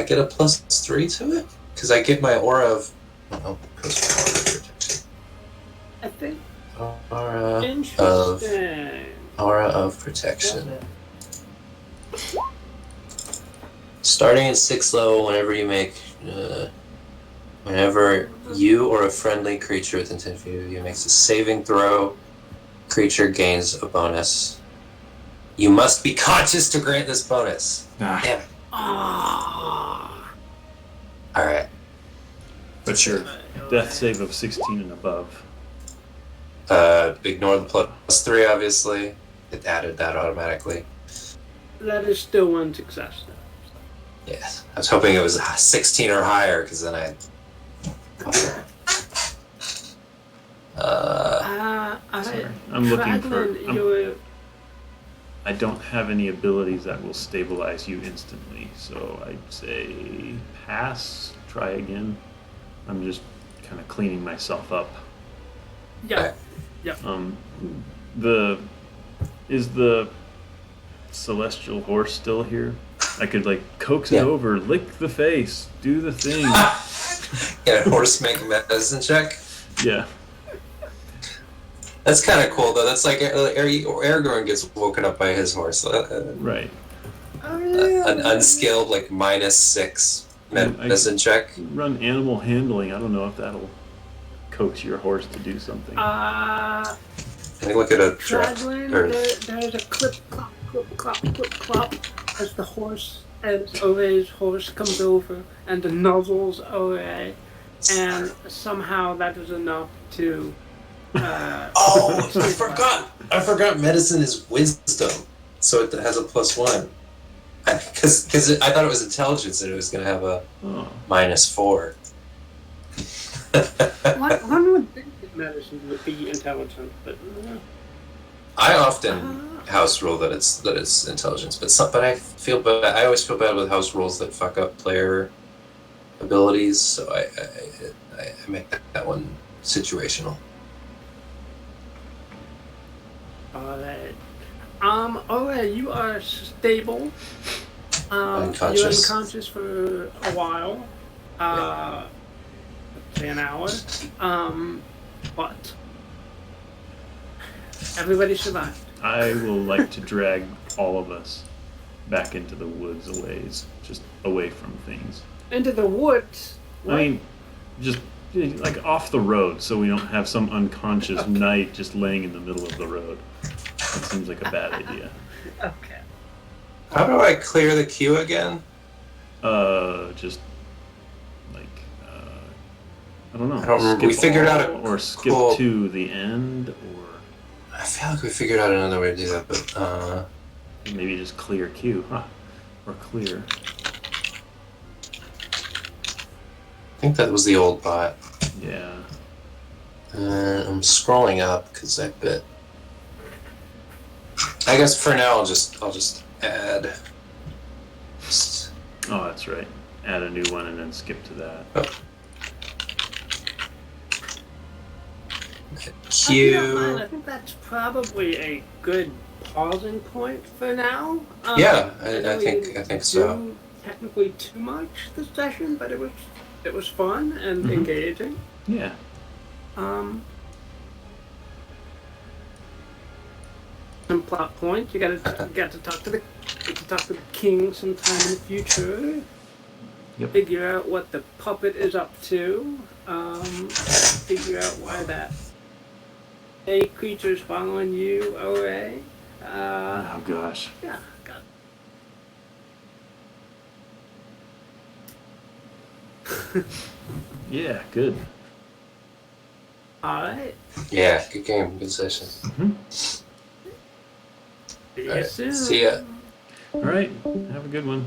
get a +3 to it? Because I get my aura of... Oh, protection. I think. Aura Interesting. of protection. Starting at 6th level, whenever you or a friendly creature within 10 feet of you makes a saving throw, creature gains a bonus. You must be conscious to grant this bonus. Ah, Damn it. Ah. Alright. but sure. Death save of 16 and above. Ignore the +3, obviously. It added that automatically. That is still one success though. Yes. I was hoping it was 16 or higher, because then I... Sorry. I'm looking for... Traglin, you're I don't have any abilities that will stabilize you instantly, so I'd say pass, try again. I'm just kind of cleaning myself up. yeah. Is the celestial horse still here? I could like coax it Yeah. over, lick the face, do the thing. Get a horse make a medicine check? Yeah. That's kind of cool, though. That's like Aragorn gets woken up by his horse. Right. An unskilled, like, -6 medicine check. Run animal handling. I don't know if that'll coax your horse to do something. I think look at a track. Traglin, Or, there's a clip clop as the horse, as Ore's horse comes over and nuzzles Ore, and somehow that is enough to. oh, I forgot medicine is wisdom, so it has a +1. Because I thought it was intelligence and it was going to have a Oh. -4. One would think that medicine would be intelligent, but I often house rule that it's intelligence, but I feel bad. I always feel bad with house rules that fuck up player abilities, so I make that one situational. alright. Ore, you are stable. You're Unconscious. unconscious for a while. Say an hour. But everybody survived. I will like to drag all of us back into the woods a ways, just away from things. Into the woods. I mean, just like off the road, so we don't have some unconscious knight just laying in the middle of the road. That seems like a bad idea. Okay. How do I clear the queue again? Just like I don't know. I don't remember. We skip figured out all, a or skip cool- to the end, or I feel like we figured out another way to do that, but maybe just clear queue, huh? Or clear. I think that was the old bot. Yeah. I'm scrolling up because I bet. I guess for now I'll just add. Oh, that's right. Add a new one and then skip to that. Q. I think that's probably a good pausing point for now. Yeah, know I we think didn't so. do technically too much this session, but it was fun and Mhm. engaging. Yeah. Some plot points. You got to talk to the king sometime in the future. Yep. Figure out what the puppet is up to. Figure out why that Any creatures following you away? Oh gosh. Yeah. Got Yeah, good. All right. Yeah, good game, good session. See you All right, soon. see ya. All right. Have a good one.